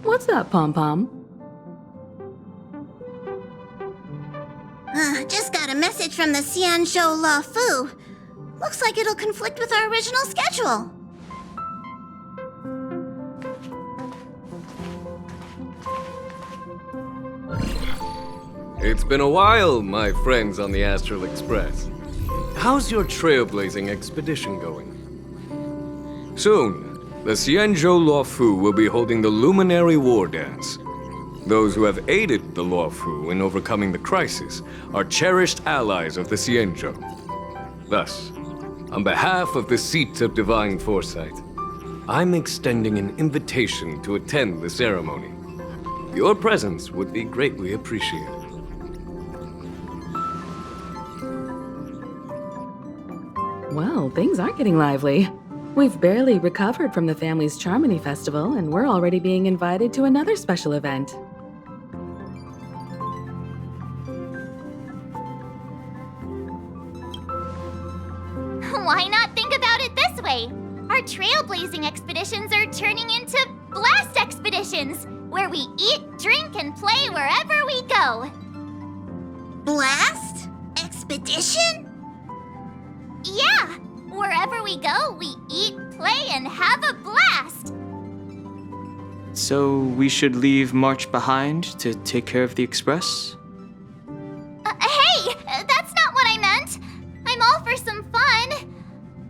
What's up, Pom-Pom? Just got a message from the Xianzhou La Fu. Looks like it'll conflict with our original schedule. It's been a while, my friends on the Astral Express. How's your trailblazing expedition going? Soon, the Xianzhou Luofu will be holding the Luminary War Dance. Those who have aided the Luofu in overcoming the crisis are cherished allies of the Xianzhou. Thus, on behalf of the Seat of Divine Foresight, I'm extending an invitation to attend the ceremony. Your presence would be greatly appreciated. Well, things are getting lively. We've barely recovered from the family's Charmony Festival, and we're already being invited to another special event. Why not think about it this way? Our trailblazing expeditions are turning into blast expeditions, where we eat, drink, and play wherever we go. Blast? Expedition? Yeah! Wherever we go, we eat, play, and have a blast! So we should leave March behind to take care of the Express? Hey! That's not what I meant! I'm all for some fun!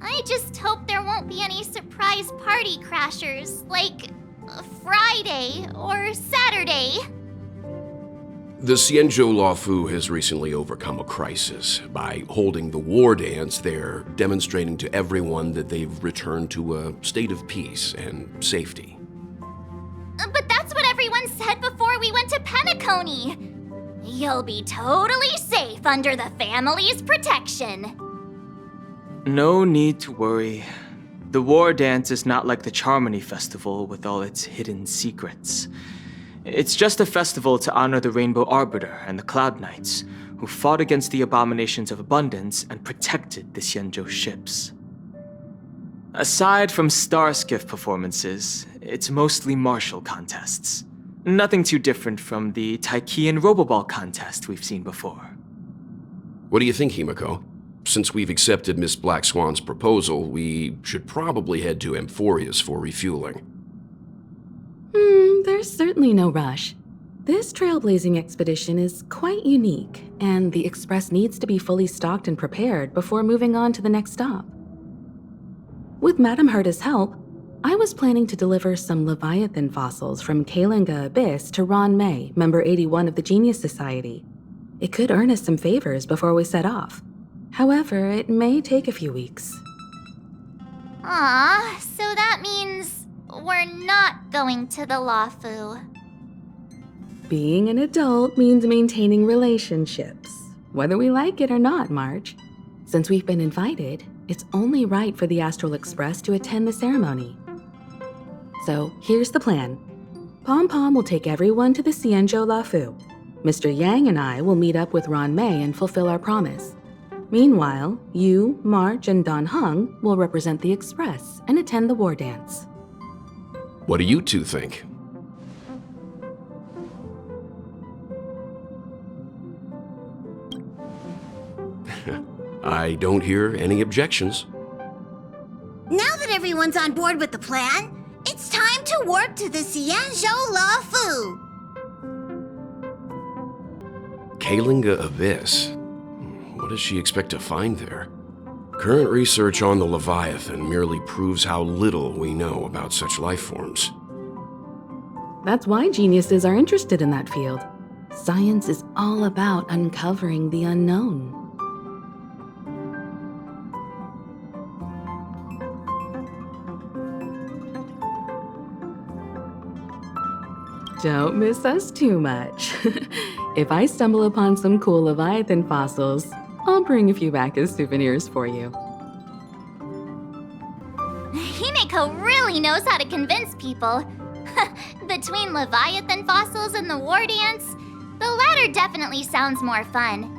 I just hope there won't be any surprise party crashers, like Friday or Saturday. The Xianzhou Luofu has recently overcome a crisis. By holding the war dance, they're demonstrating to everyone that they've returned to a state of peace and safety. But that's what everyone said before we went to Penacony! You'll be totally safe under the family's protection. No need to worry. The war dance is not like the Charmony Festival with all its hidden secrets. It's just a festival to honor the Rainbow Arbiter and the Cloud Knights, who fought against the abominations of abundance and protected the Xianzhou ships. Aside from star skiff performances, it's mostly martial contests. Nothing too different from the Taiki and Roboball contest we've seen before. What do you think, Himiko? Since we've accepted Miss Black Swan's proposal, we should probably head to Amphorius for refueling. There's certainly no rush. This trailblazing expedition is quite unique, and the Express needs to be fully stocked and prepared before moving on to the next stop. With Madame Herta's help, I was planning to deliver some Leviathan fossils from Kalinga Abyss to Ron May, member 81 of the Genius Society. It could earn us some favors before we set off. However, it may take a few weeks. Aw, so that means we're not going to the Luofu. Being an adult means maintaining relationships, whether we like it or not, March. Since we've been invited, it's only right for the Astral Express to attend the ceremony. So here's the plan. Pom-Pom will take everyone to the Xianzhou Luofu. Mr. Yang and I will meet up with Ron May and fulfill our promise. Meanwhile, you, March, and Don Hung will represent the Express and attend the war dance. What do you two think? I don't hear any objections. Now that everyone's on board with the plan, it's time to warp to the Xianzhou Luofu. Kalinga Abyss. What does she expect to find there? Current research on the Leviathan merely proves how little we know about such life forms. That's why geniuses are interested in that field. Science is all about uncovering the unknown. Don't miss us too much. If I stumble upon some cool Leviathan fossils, I'll bring a few back as souvenirs for you. Himiko really knows how to convince people. Between Leviathan fossils and the war dance, the latter definitely sounds more fun.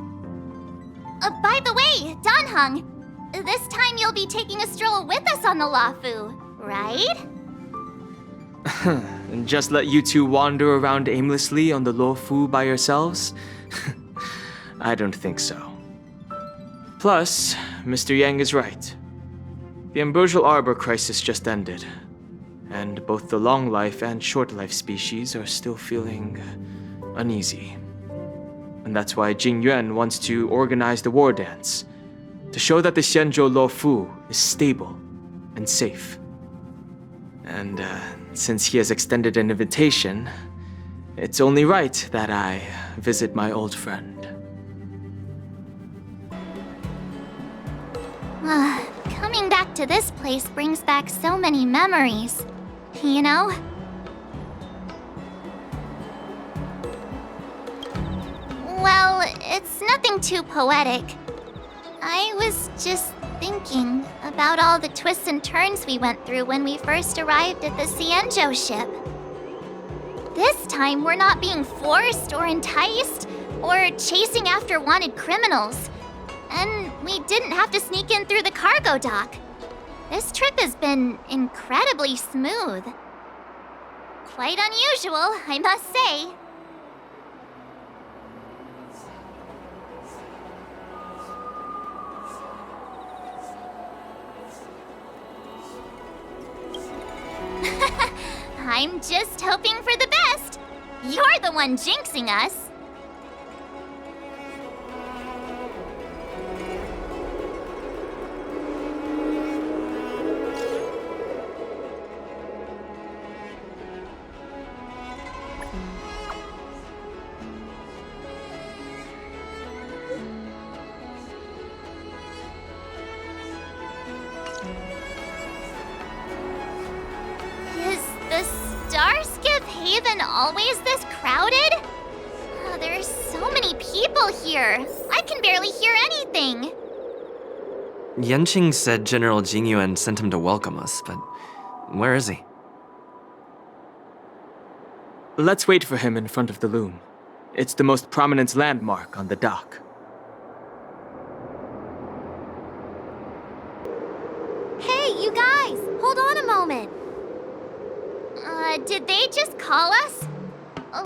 By the way, Don Hung, this time you'll be taking a stroll with us on the Luofu, right? And just let you two wander around aimlessly on the Luofu by yourselves? I don't think so. Plus, Mr. Yang is right. The Ambrosial Arbor crisis just ended, and both the long life and short life species are still feeling uneasy. And that's why Jing Yuan wants to organize the war dance, to show that the Xianzhou Luofu is stable and safe. And since he has extended an invitation, it's only right that I visit my old friend. Coming back to this place brings back so many memories, you know? Well, it's nothing too poetic. I was just thinking about all the twists and turns we went through when we first arrived at the Xianzhou ship. This time, we're not being forced or enticed or chasing after wanted criminals. And we didn't have to sneak in through the cargo dock. This trip has been incredibly smooth. Quite unusual, I must say. I'm just hoping for the best. You're the one jinxing us. Haven always this crowded? Oh, there's so many people here. I can barely hear anything. Yanqing said General Jingyuan sent him to welcome us, but where is he? Let's wait for him in front of the loom. It's the most prominent landmark on the dock. Hey, you guys! Hold on a moment. Did they just call us?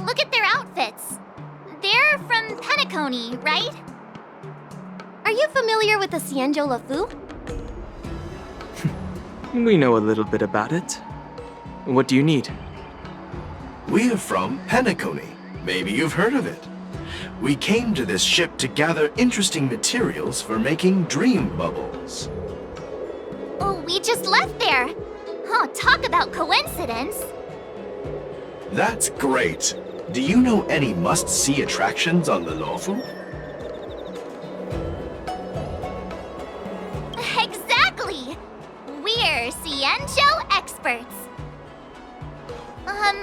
Look at their outfits. They're from Penacony, right? Are you familiar with the Xianzhou Luofu? We know a little bit about it. What do you need? We're from Penacony. Maybe you've heard of it. We came to this ship to gather interesting materials for making dream bubbles. Oh, we just left there. Oh, talk about coincidence. That's great. Do you know any must-see attractions on the Luofu? Exactly! We're Xianzhou experts.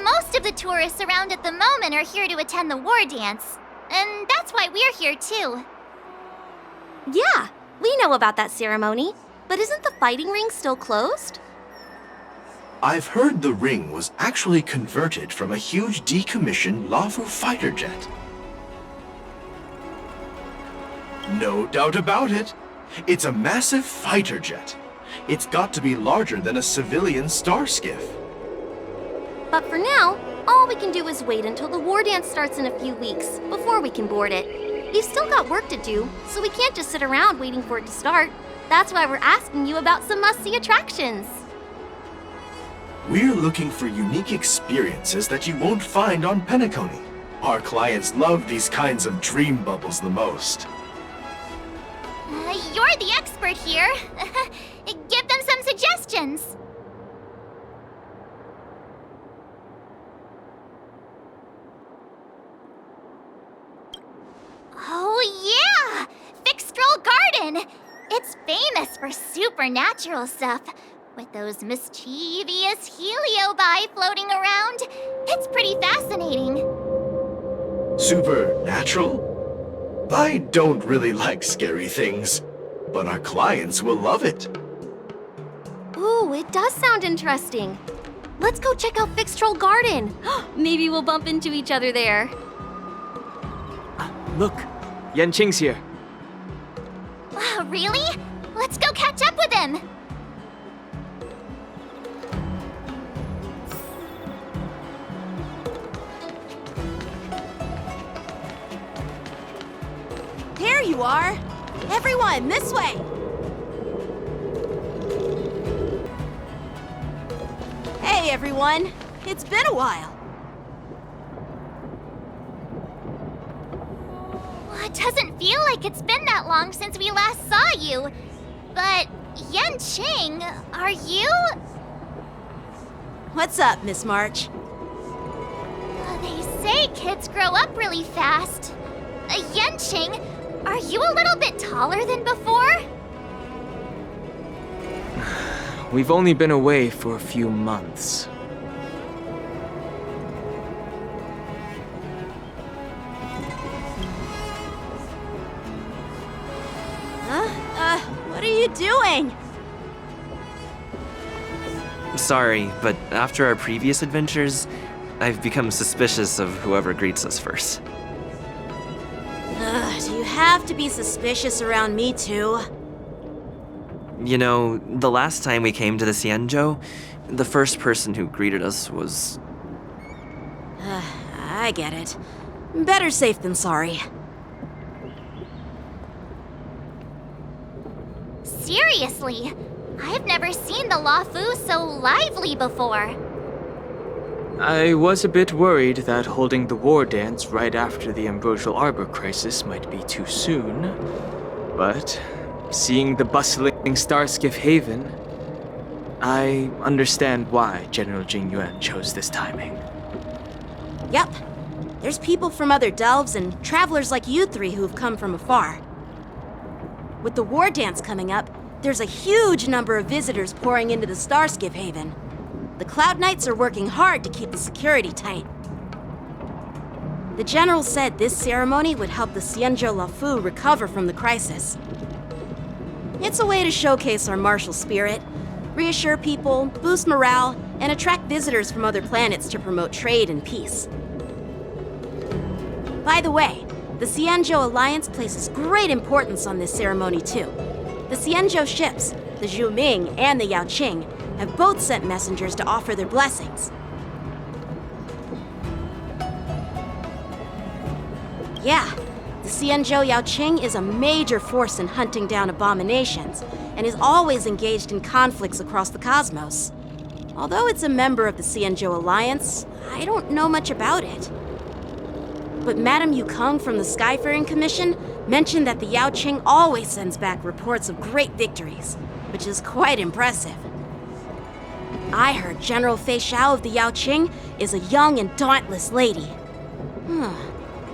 Most of the tourists around at the moment are here to attend the war dance. And that's why we're here too. Yeah, we know about that ceremony. But isn't the fighting ring still closed? I've heard the ring was actually converted from a huge decommissioned Luofu fighter jet. No doubt about it. It's a massive fighter jet. It's got to be larger than a civilian star skiff. But for now, all we can do is wait until the war dance starts in a few weeks before we can board it. We've still got work to do, so we can't just sit around waiting for it to start. That's why we're asking you about some must-see attractions. We're looking for unique experiences that you won't find on Penacony. Our clients love these kinds of dream bubbles the most. You're the expert here. Give them some suggestions. Oh yeah! Fixstroll Garden! It's famous for supernatural stuff. With those mischievous heliobi floating around. It's pretty fascinating. Supernatural? I don't really like scary things, but our clients will love it. Ooh, it does sound interesting. Let's go check out Fixstroll Garden. Maybe we'll bump into each other there. Look, Yanqing's here. Really? Let's go catch up with him. you are! Everyone, this way! Hey, everyone! It's been a while. Well, it doesn't feel like it's been that long since we last saw you. But, Yanqing, are you? What's up, Miss March? They say kids grow up really fast. Yanqing, are you a little bit taller than before? We've only been away for a few months. What are you doing? Sorry, but after our previous adventures, I've become suspicious of whoever greets us first. Do you have to be suspicious around me too? You know, the last time we came to the Xianzhou, the first person who greeted us was... I get it. Better safe than sorry. Seriously, I've never seen the Luofu so lively before. I was a bit worried that holding the war dance right after the Ambrosial Arbor crisis might be too soon. But seeing the bustling Starskiff Haven, I understand why General Jing Yuan chose this timing. Yep. There's people from other delves and travelers like you three who've come from afar. With the war dance coming up, there's a huge number of visitors pouring into the Starskiff Haven. The Cloud Knights are working hard to keep the security tight. The General said this ceremony would help the Xianzhou Luofu recover from the crisis. It's a way to showcase our martial spirit, reassure people, boost morale, and attract visitors from other planets to promote trade and peace. By the way, the Xianzhou Alliance places great importance on this ceremony too. The Xianzhou ships, the Zhuming and the Yaoqing, have both sent messengers to offer their blessings. Yeah, the Xianzhou Yaoqing is a major force in hunting down abominations, and is always engaged in conflicts across the cosmos. Although it's a member of the Xianzhou Alliance, I don't know much about it. But Madame Yukong from the Skyfaring Commission mentioned that the Yaoqing always sends back reports of great victories, which is quite impressive. I heard General Fei Xiao of the Yaoqing is a young and dauntless lady.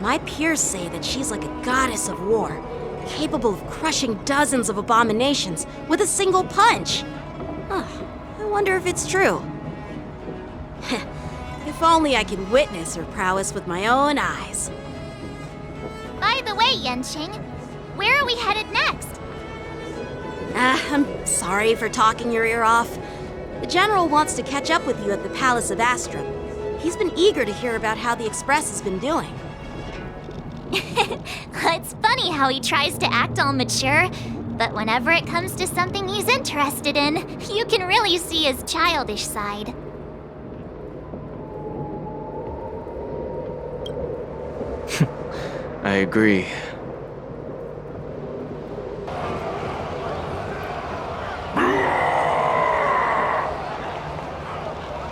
My peers say that she's like a goddess of war, capable of crushing dozens of abominations with a single punch. I wonder if it's true. If only I could witness her prowess with my own eyes. By the way, Yanqing, where are we headed next? I'm sorry for talking your ear off. The General wants to catch up with you at the Palace of Astrum. He's been eager to hear about how the Express has been doing. It's funny how he tries to act all mature, but whenever it comes to something he's interested in, you can really see his childish side. I agree.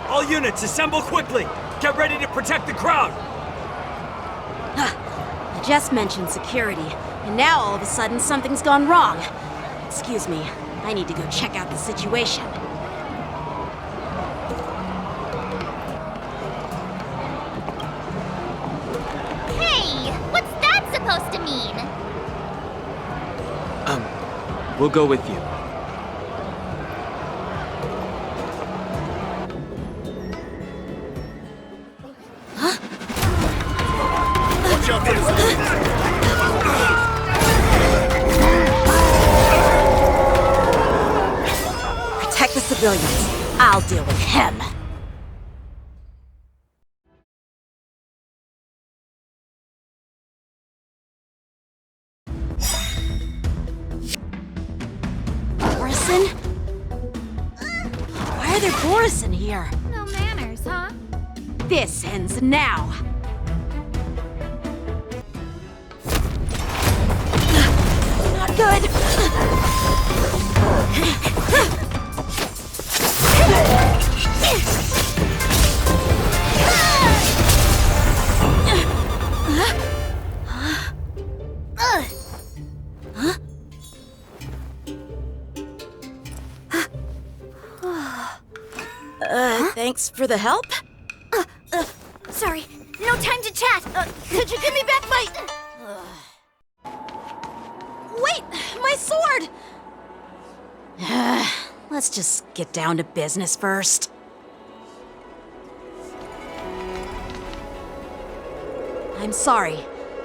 All units, assemble quickly! Get ready to protect the crowd! I just mentioned security, and now all of a sudden something's gone wrong. Excuse me, I need to go check out the situation. Hey, what's that supposed to mean? We'll go with you. Watch out for this! Protect the civilians. I'll deal with him. Borison? Why are there Borison here? No manners, huh? This ends now. good. Thanks for the help. Sorry, no time to chat. Could you give me back my... Wait, my sword! Let's just get down to business first. I'm sorry,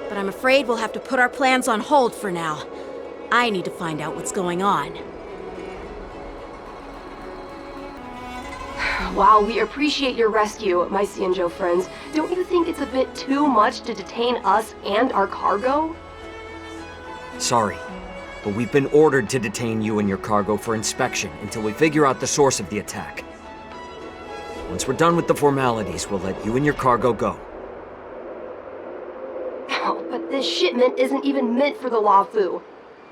but I'm afraid we'll have to put our plans on hold for now. I need to find out what's going on. While we appreciate your rescue, my Cienjo friends, don't you think it's a bit too much to detain us and our cargo? Sorry, but we've been ordered to detain you and your cargo for inspection until we figure out the source of the attack. Once we're done with the formalities, we'll let you and your cargo go. Oh, but this shipment isn't even meant for the Luofu.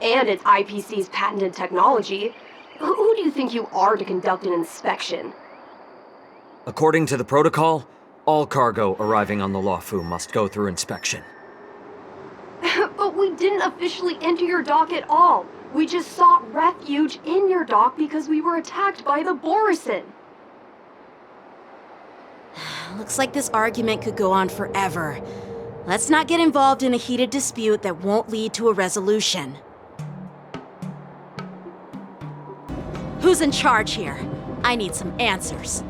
And it's IPC's patented technology. Who do you think you are to conduct an inspection? According to the protocol, all cargo arriving on the Luofu must go through inspection. But we didn't officially enter your dock at all. We just sought refuge in your dock because we were attacked by the Borisin. Looks like this argument could go on forever. Let's not get involved in a heated dispute that won't lead to a resolution. Who's in charge here? I need some answers.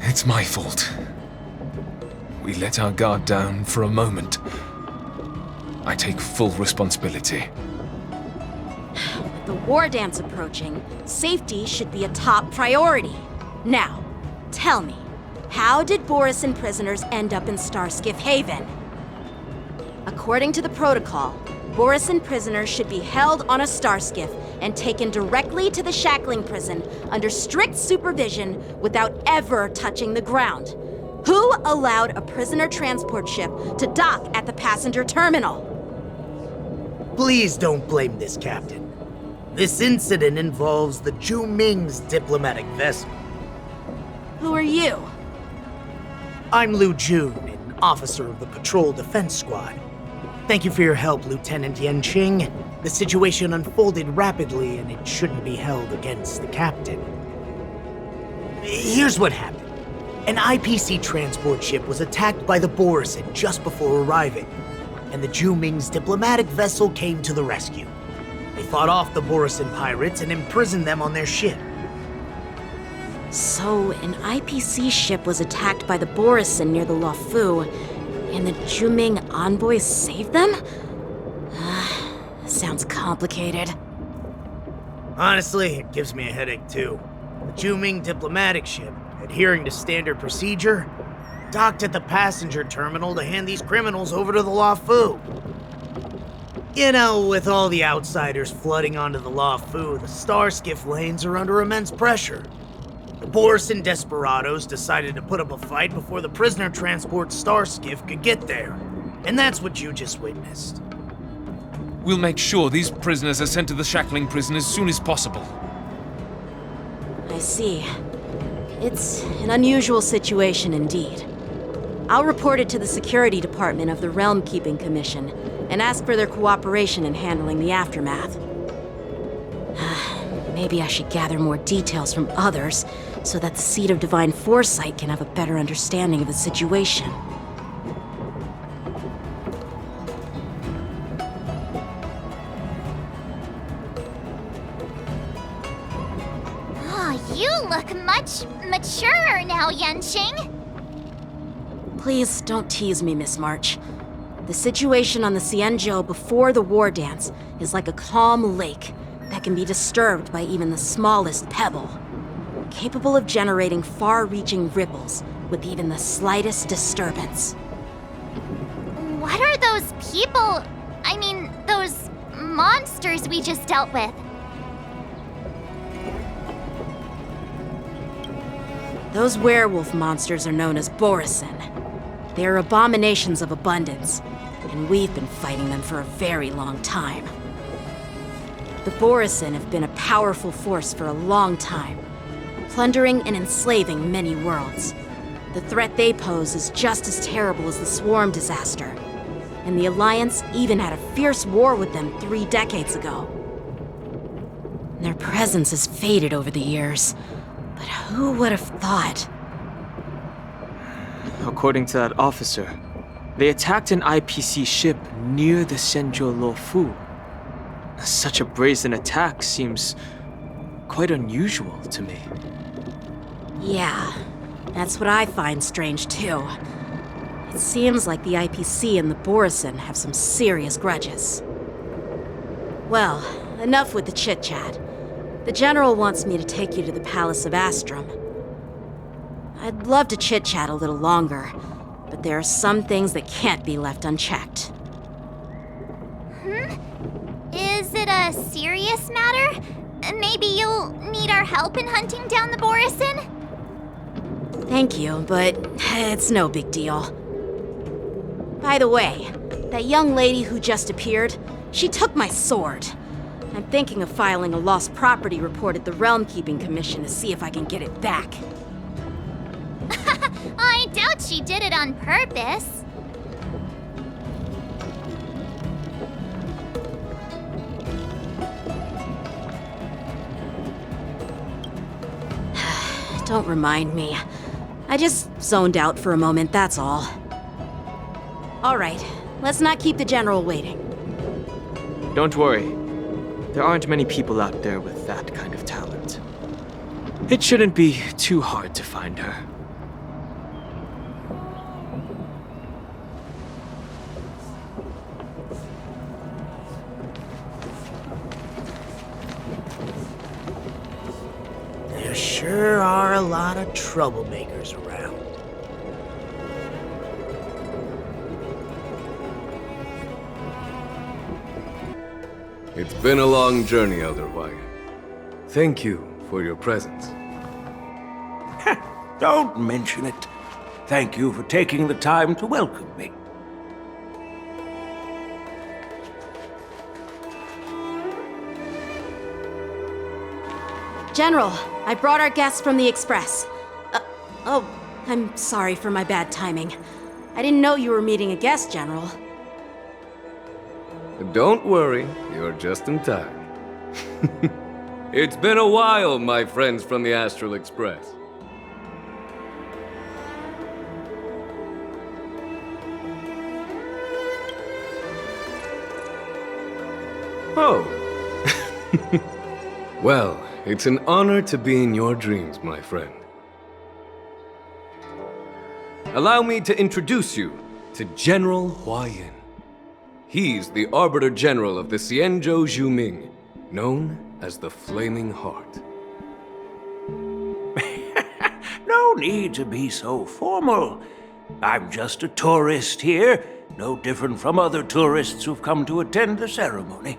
It's my fault. We let our guard down for a moment. I take full responsibility. With the war dance approaching, safety should be a top priority. Now, tell me, how did Borisin prisoners end up in Starskiff Haven? According to the protocol, Borisin prisoners should be held on a starskiff and taken directly to the shackling prison under strict supervision without ever touching the ground. Who allowed a prisoner transport ship to dock at the passenger terminal? Please don't blame this captain. This incident involves the Zhu Ming's diplomatic vessel. Who are you? I'm Liu Jun, an officer of the Patrol Defense Squad. Thank you for your help, Lieutenant Yanqing. The situation unfolded rapidly, and it shouldn't be held against the captain. Here's what happened. An IPC transport ship was attacked by the Borisin just before arriving, and the Zhu Ming's diplomatic vessel came to the rescue. They fought off the Borisin pirates and imprisoned them on their ship. So, an IPC ship was attacked by the Borisin near the Luofu, and the Zhu Ming envoys saved them? Sounds complicated. Honestly, it gives me a headache too. The Zhu Ming diplomatic ship, adhering to standard procedure, docked at the passenger terminal to hand these criminals over to the Luofu. You know, with all the outsiders flooding onto the Luofu, the starskiff lanes are under immense pressure. The Borisin desperados decided to put up a fight before the prisoner transport starskiff could get there. And that's what you just witnessed. We'll make sure these prisoners are sent to the shackling prison as soon as possible. I see. It's an unusual situation indeed. I'll report it to the security department of the Realm Keeping Commission and ask for their cooperation in handling the aftermath. Maybe I should gather more details from others so that the Seat of Divine Foresight can have a better understanding of the situation. Oh, you look much maturer now, Yanqing. Please don't tease me, Miss March. The situation on the Cienjo before the war dance is like a calm lake that can be disturbed by even the smallest pebble, capable of generating far-reaching ripples with even the slightest disturbance. What are those people? I mean, those monsters we just dealt with? Those werewolf monsters are known as Borisin. They are abominations of abundance, and we've been fighting them for a very long time. The Borisin have been a powerful force for a long time, plundering and enslaving many worlds. The threat they pose is just as terrible as the Swarm disaster, and the Alliance even had a fierce war with them 3 decades ago. Their presence has faded over the years, but who would have thought? According to that officer, they attacked an IPC ship near the Xianzhou Luofu. Such a brazen attack seems quite unusual to me. Yeah, that's what I find strange too. It seems like the IPC and the Borisin have some serious grudges. Well, enough with the chit-chat. The General wants me to take you to the Palace of Astrum. I'd love to chit-chat a little longer, but there are some things that can't be left unchecked. Is it a serious matter? Maybe you'll need our help in hunting down the Borisin? Thank you, but it's no big deal. By the way, that young lady who just appeared, she took my sword. I'm thinking of filing a lost property report at the Realm Keeping Commission to see if I can get it back. I doubt she did it on purpose. Don't remind me. I just zoned out for a moment, that's all. All right, let's not keep the General waiting. Don't worry. There aren't many people out there with that kind of talent. It shouldn't be too hard to find her. There sure are a lot of troublemakers around. It's been a long journey, Elder Hwayan. Thank you for your presence. Don't mention it. Thank you for taking the time to welcome me. General, I brought our guests from the Express. Oh, I'm sorry for my bad timing. I didn't know you were meeting a guest, General. Don't worry, you're just in time. It's been a while, my friends from the Astral Express. Oh. Well, it's an honor to be in your dreams, my friend. Allow me to introduce you to General Hwayan. He's the Arbiter General of the Xianzhou Zhuming, known as the Flaming Heart. No need to be so formal. I'm just a tourist here, no different from other tourists who've come to attend the ceremony.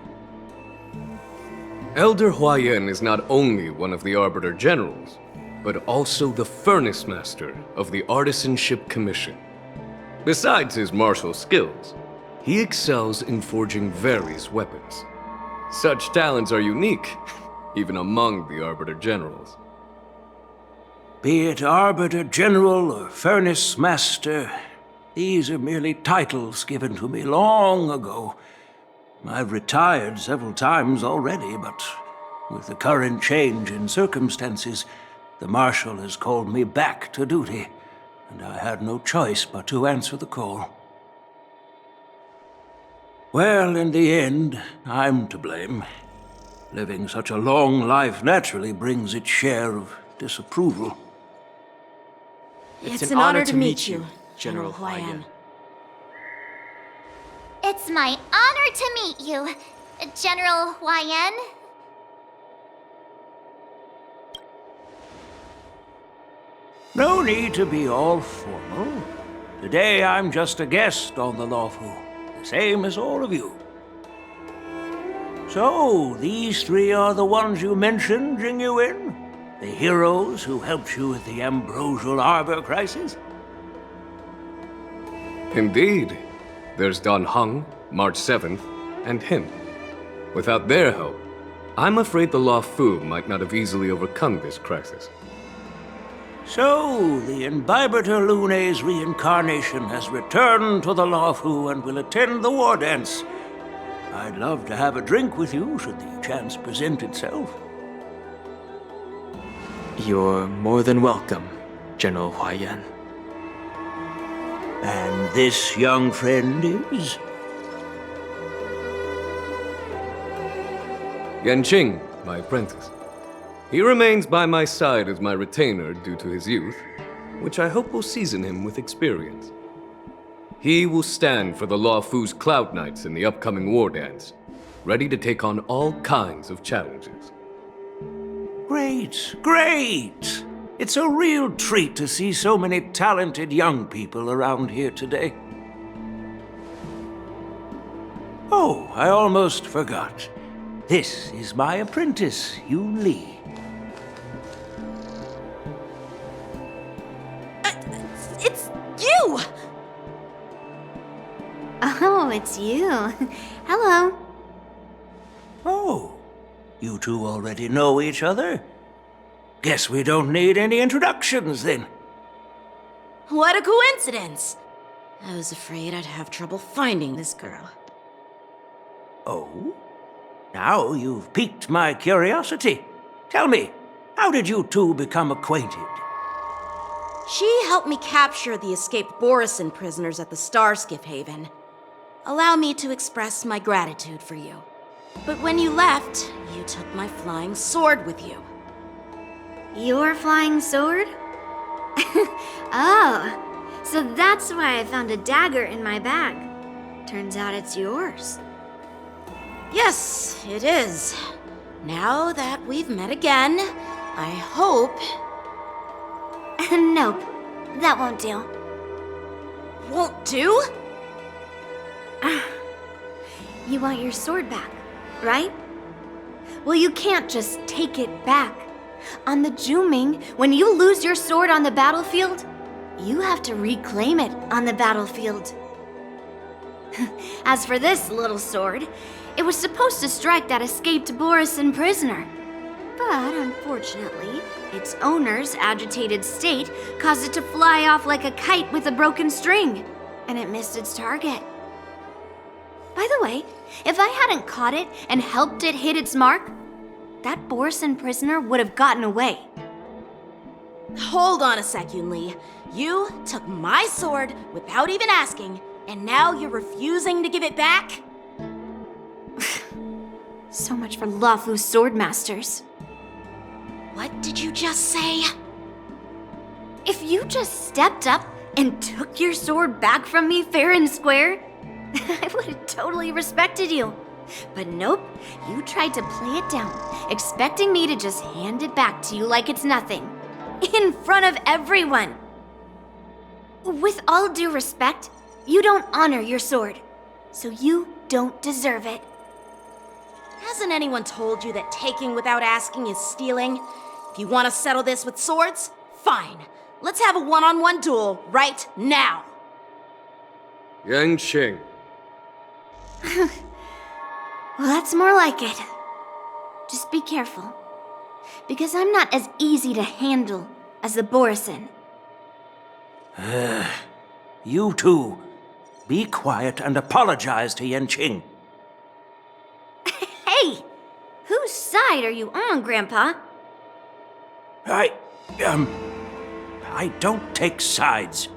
Elder Hwayan is not only one of the Arbiter Generals, but also the Furnace Master of the Artisanship Commission. Besides his martial skills, he excels in forging various weapons. Such talents are unique, even among the Arbiter Generals. Be it Arbiter General or Furnace Master, these are merely titles given to me long ago. I've retired several times already, but with the current change in circumstances, the Marshal has called me back to duty, and I had no choice but to answer the call. Well, in the end, I'm to blame. Living such a long life naturally brings its share of disapproval. It's an honor to meet you, General Hwayan. It's my honor to meet you, General Hwayan. No need to be all formal. Today I'm just a guest on the Luofu, the same as all of you. So, these three are the ones you mentioned, Jingyuin? The heroes who helped you with the Ambrosial Arbor crisis? Indeed. There's Don Hung, March 7th, and him. Without their help, I'm afraid the Law Fu might not have easily overcome this crisis. So, the Imbibitor Lune's reincarnation has returned to the Law Fu and will attend the war dance. I'd love to have a drink with you should the chance present itself. You're more than welcome, General Huaiyan. And this young friend is? Yanqing, my apprentice. He remains by my side as my retainer due to his youth, which I hope will season him with experience. He will stand for the Law Fu's Cloud Knights in the upcoming war dance, ready to take on all kinds of challenges. Great, great! It's a real treat to see so many talented young people around here today. Oh, I almost forgot. This is my apprentice, Yun Li. It's you! Oh, it's you. Hello. Oh, you two already know each other? Guess we don't need any introductions then. What a coincidence! I was afraid I'd have trouble finding this girl. Oh? Now you've piqued my curiosity. Tell me, how did you two become acquainted? She helped me capture the escaped Borisin prisoners at the Starskiff Haven. Allow me to express my gratitude for you. But when you left, you took my flying sword with you. Your flying sword? Oh, so that's why I found a dagger in my bag. Turns out it's yours. Yes, it is. Now that we've met again, I hope... Nope, that won't do. Won't do? You want your sword back, right? Well, you can't just take it back. On the Juming, when you lose your sword on the battlefield, you have to reclaim it on the battlefield. As for this little sword, it was supposed to strike that escaped Borisin prisoner. But unfortunately, its owner's agitated state caused it to fly off like a kite with a broken string, and it missed its target. By the way, if I hadn't caught it and helped it hit its mark, that Borisin prisoner would have gotten away. Hold on a sec, Yun Li. You took my sword without even asking, and now you're refusing to give it back? So much for Lafu sword masters. What did you just say? If you just stepped up and took your sword back from me fair and square, I would have totally respected you. But nope, you tried to play it down, expecting me to just hand it back to you like it's nothing. In front of everyone. With all due respect, you don't honor your sword, so you don't deserve it. Hasn't anyone told you that taking without asking is stealing? If you want to settle this with swords, fine. Let's have a one-on-one duel right now. Yanqing. Well, that's more like it. Just be careful, because I'm not as easy to handle as the Borisin. You two, be quiet and apologize to Yanqing. Hey! Whose side are you on, Grandpa? I don't take sides.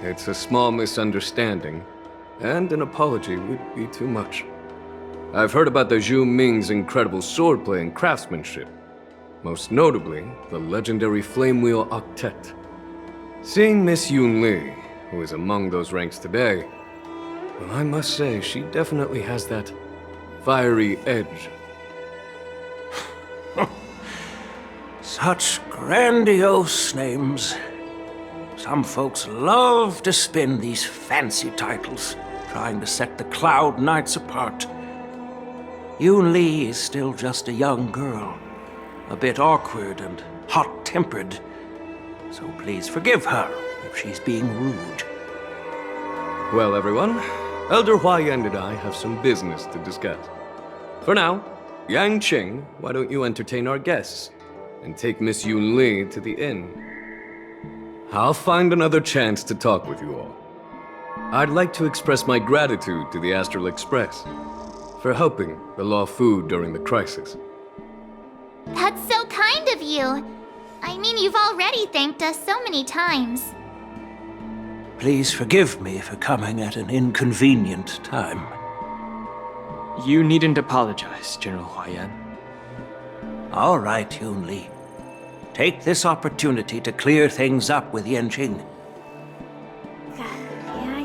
It's a small misunderstanding, and an apology would be too much. I've heard about the Zhu Ming's incredible swordplay and craftsmanship, most notably the legendary Flame Wheel Octet. Seeing Miss Yun Li, who is among those ranks today, well, I must say she definitely has that fiery edge. Such grandiose names. Some folks love to spin these fancy titles, trying to set the Cloud Knights apart. Yun Li is still just a young girl, a bit awkward and hot-tempered, so please forgive her if she's being rude. Well, everyone, Elder Huaiyan and I have some business to discuss. For now, Yang Qing, why don't you entertain our guests and take Miss Yun Li to the inn? I'll find another chance to talk with you all. I'd like to express my gratitude to the Astral Express for helping the Law Fu during the crisis. That's so kind of you. I mean, you've already thanked us so many times. Please forgive me for coming at an inconvenient time. You needn't apologize, General Huaiyan. All right, Yunli. Take this opportunity to clear things up with Yanqing.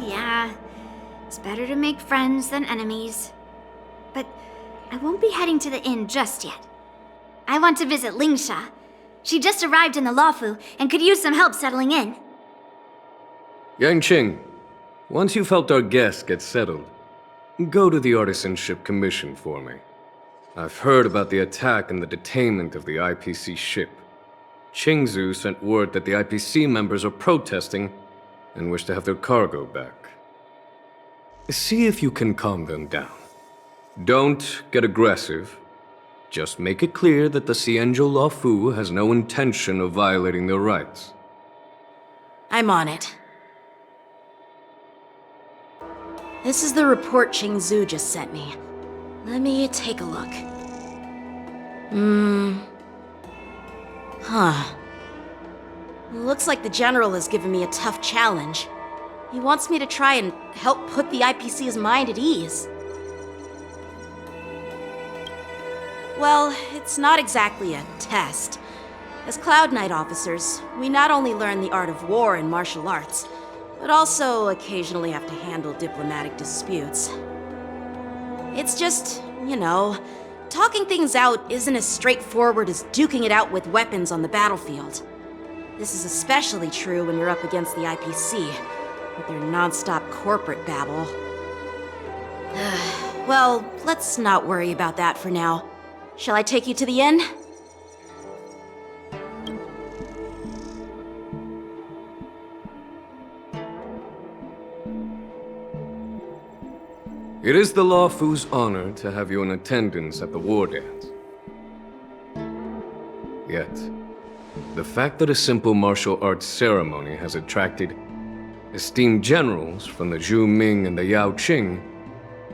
Yeah. It's better to make friends than enemies. But I won't be heading to the inn just yet. I want to visit Lingsha. She just arrived in the Luofu and could use some help settling in. Yang Qing, once you've helped our guests get settled, go to the Artisanship Commission for me. I've heard about the attack and the detainment of the IPC ship. Qingzu sent word that the IPC members are protesting and wish to have their cargo back. See if you can calm them down. Don't get aggressive. Just make it clear that the Xianzhou Law Fu has no intention of violating their rights. I'm on it. This is the report Qingzu just sent me. Let me take a look. Looks like the General has given me a tough challenge. He wants me to try and help put the IPC's mind at ease. Well, it's not exactly a test. As Cloud Knight officers, we not only learn the art of war and martial arts, but also occasionally have to handle diplomatic disputes. It's just, talking things out isn't as straightforward as duking it out with weapons on the battlefield. This is especially true when you're up against the IPC, with their non-stop corporate babble. Well, let's not worry about that for now. Shall I take you to the inn? It is the Law Fu's honor to have you in attendance at the war dance. Yet, the fact that a simple martial arts ceremony has attracted esteemed generals from the Zhu Ming and the Yao Qing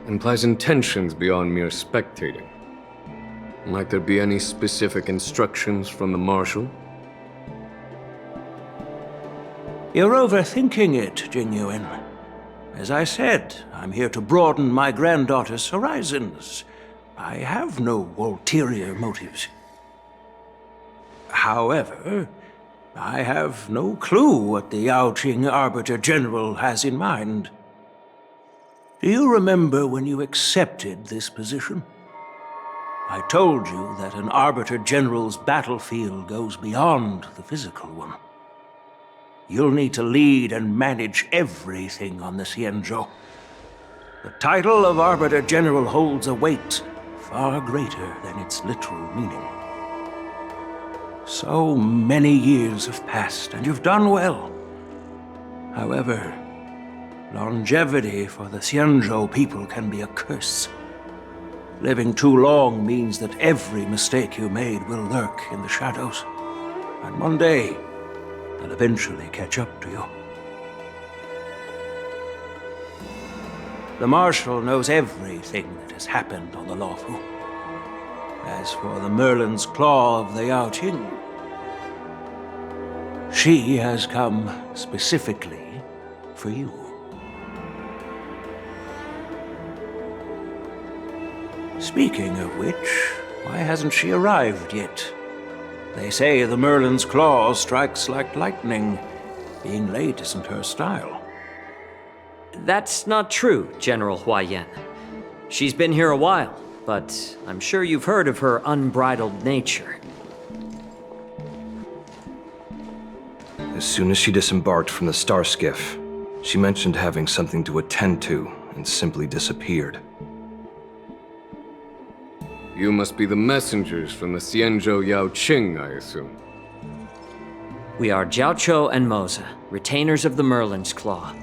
implies intentions beyond mere spectating. Might there be any specific instructions from the Marshal? You're overthinking it, Jingyuan. As I said, I'm here to broaden my granddaughter's horizons. I have no ulterior motives. However, I have no clue what the Yao Qing Arbiter General has in mind. Do you remember when you accepted this position? I told you that an Arbiter General's battlefield goes beyond the physical one. You'll need to lead and manage everything on the Xianzhou. The title of Arbiter General holds a weight far greater than its literal meaning. So many years have passed, and you've done well. However, longevity for the Xianzhou people can be a curse. Living too long means that every mistake you made will lurk in the shadows. And one day, they'll eventually catch up to you. The Marshal knows everything that has happened on the Luofu. As for the Merlin's Claw of the Yao Qing, she has come specifically for you. Speaking of which, why hasn't she arrived yet? They say the Merlin's Claw strikes like lightning. Being late isn't her style. That's not true, General Huaiyan. She's been here a while, but I'm sure you've heard of her unbridled nature. As soon as she disembarked from the star skiff, she mentioned having something to attend to and simply disappeared. You must be the messengers from the Xianzhou Yao Qing, I assume. We are Jiaoqiu and Moza, retainers of the Merlin's Claw.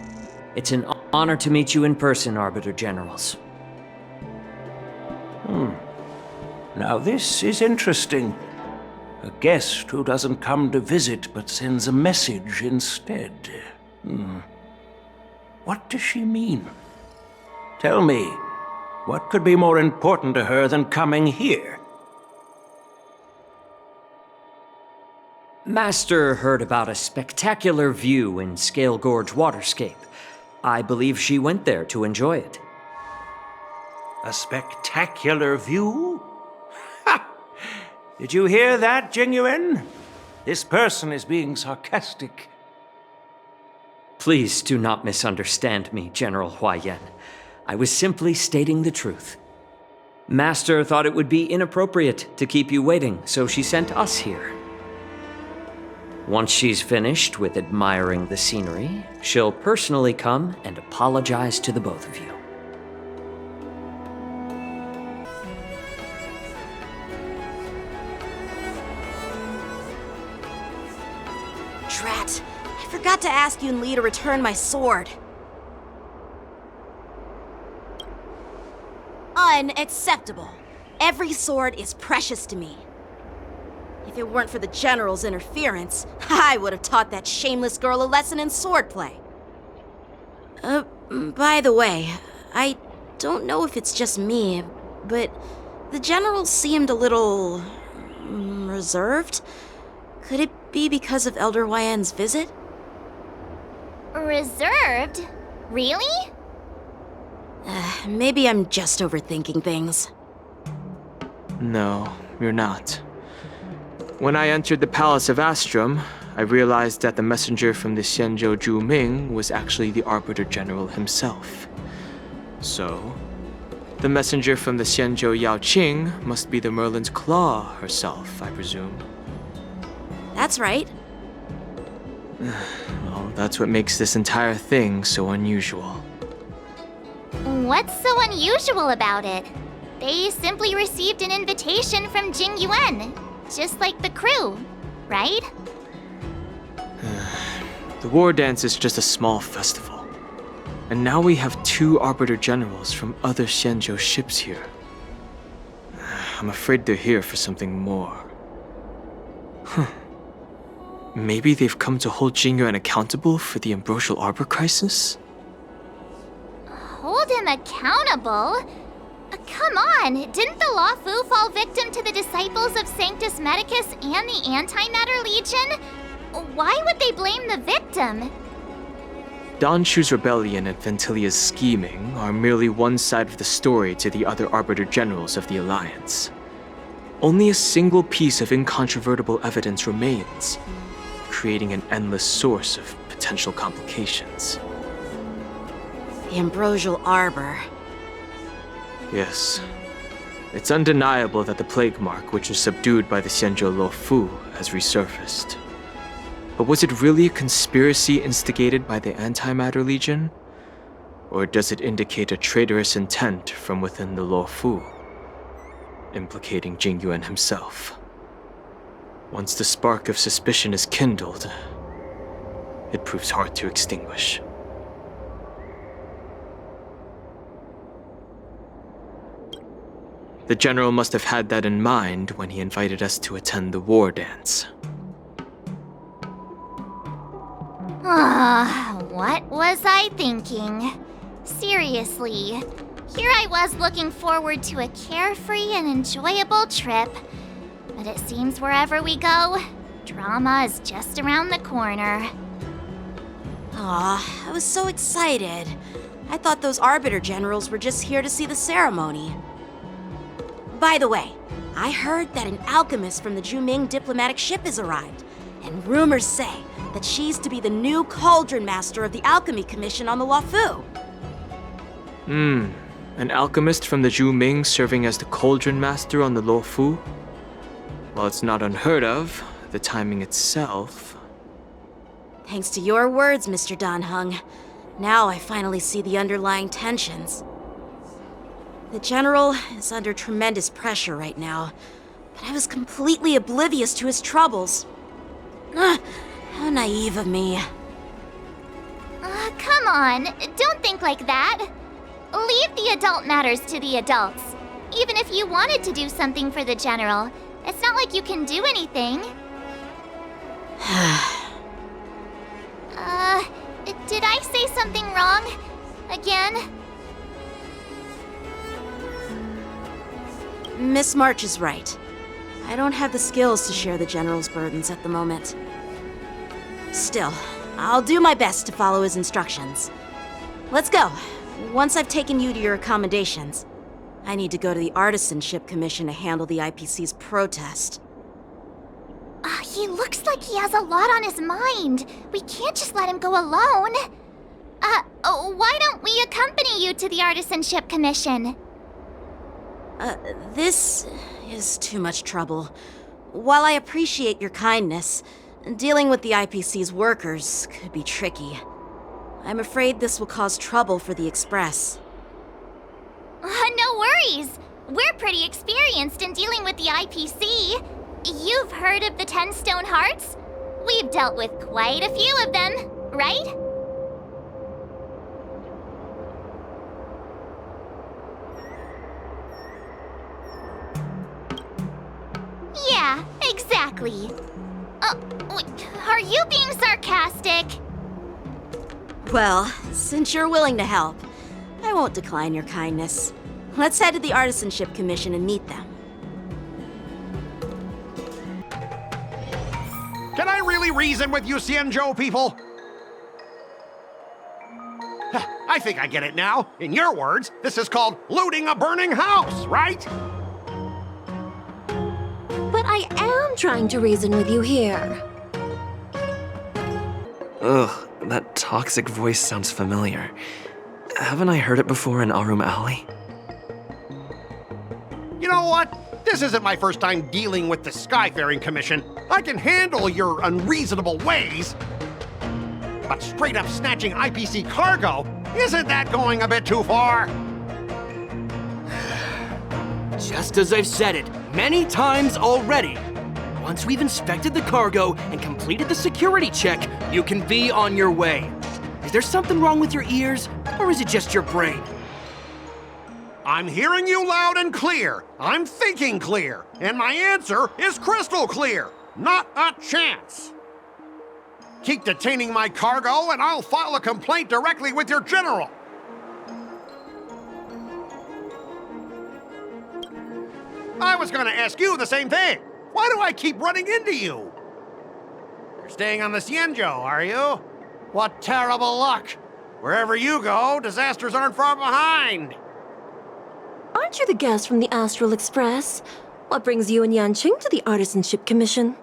It's an honor to meet you in person, Arbiter Generals. Now this is interesting. A guest who doesn't come to visit but sends a message instead. What does she mean? Tell me, what could be more important to her than coming here? Master heard about a spectacular view in Scale Gorge Waterscape. I believe she went there to enjoy it. A spectacular view? Ha! Did you hear that, Jingyuan? This person is being sarcastic. Please do not misunderstand me, General Huaiyan. I was simply stating the truth. Master thought it would be inappropriate to keep you waiting, so she sent us here. Once she's finished with admiring the scenery, she'll personally come and apologize to the both of you. Drat, I forgot to ask Yun Li to return my sword. Unacceptable. Every sword is precious to me. If it weren't for the General's interference, I would have taught that shameless girl a lesson in swordplay. By the way, I don't know if it's just me, but the General seemed a little reserved. Could it be because of Elder Huaiyan's visit? Reserved? Really? Maybe I'm just overthinking things. No, you're not. When I entered the Palace of Astrum, I realized that the messenger from the Xianzhou Zhu Ming was actually the Arbiter General himself. So, the messenger from the Xianzhou Yao Qing must be the Merlin's Claw herself, I presume. That's right. Well, that's what makes this entire thing so unusual. What's so unusual about it? They simply received an invitation from Jingyuan, just like the crew, right? The war dance is just a small festival. And now we have 2 Arbiter Generals from other Xianzhou ships here. I'm afraid they're here for something more. Maybe they've come to hold Jingyuan accountable for the Ambrosial Arbor crisis? Hold him accountable? Come on, didn't the Luofu fall victim to the disciples of Sanctus Medicus and the Antimatter Legion? Why would they blame the victim? Danshu's rebellion and Ventilia's scheming are merely one side of the story to the other Arbiter Generals of the Alliance. Only a single piece of incontrovertible evidence remains, creating an endless source of potential complications. The Ambrosial Arbor. Yes. It's undeniable that the plague mark, which was subdued by the Xianzhou Luofu, has resurfaced. But was it really a conspiracy instigated by the Antimatter Legion? Or does it indicate a traitorous intent from within the Luofu, implicating Jingyuan himself? Once the spark of suspicion is kindled, it proves hard to extinguish. The General must have had that in mind when he invited us to attend the war dance. What was I thinking? Seriously, here I was looking forward to a carefree and enjoyable trip. But it seems wherever we go, drama is just around the corner. Aw, I was so excited. I thought those Arbiter Generals were just here to see the ceremony. By the way, I heard that an alchemist from the Zhuming diplomatic ship has arrived, and rumors say that she's to be the new Cauldron Master of the Alchemy Commission on the Luofu. An alchemist from the Zhuming serving as the Cauldron Master on the Luofu? While it's not unheard of, the timing itself... Thanks to your words, Mr. Dan Heng. Now I finally see the underlying tensions. The General is under tremendous pressure right now, but I was completely oblivious to his troubles. How naive of me. Come on, don't think like that. Leave the adult matters to the adults. Even if you wanted to do something for the General, it's not like you can do anything. Did I say something wrong? Again? Miss March is right. I don't have the skills to share the General's burdens at the moment. Still, I'll do my best to follow his instructions. Let's go. Once I've taken you to your accommodations, I need to go to the Artisanship Commission to handle the IPC's protest. He looks like he has a lot on his mind. We can't just let him go alone. Why don't we accompany you to the Artisanship Commission? This is too much trouble. While I appreciate your kindness, dealing with the IPC's workers could be tricky. I'm afraid this will cause trouble for the Express. No worries. We're pretty experienced in dealing with the IPC. You've heard of the 10 Stone Hearts? We've dealt with quite a few of them, right? Yeah, exactly. Are you being sarcastic? Well, since you're willing to help, I won't decline your kindness. Let's head to the Artisanship Commission and meet them. Can I really reason with you Xianzhou people? I think I get it now. In your words, this is called looting a burning house, right? But I am trying to reason with you here. Ugh, that toxic voice sounds familiar. Haven't I heard it before in Arum Alley? You know what? This isn't my first time dealing with the Skyfaring Commission. I can handle your unreasonable ways. But straight up snatching IPC cargo, isn't that going a bit too far? Just as I've said it many times already. Once we've inspected the cargo and completed the security check, you can be on your way. Is there something wrong with your ears, or is it just your brain? I'm hearing you loud and clear. I'm thinking clear. And my answer is crystal clear. Not a chance. Keep detaining my cargo and I'll file a complaint directly with your general. I was gonna ask you the same thing. Why do I keep running into you? You're staying on the Xianzhou, are you? What terrible luck. Wherever you go, disasters aren't far behind. Aren't you the guest from the Astral Express? What brings you and Yanqing to the Artisanship Commission?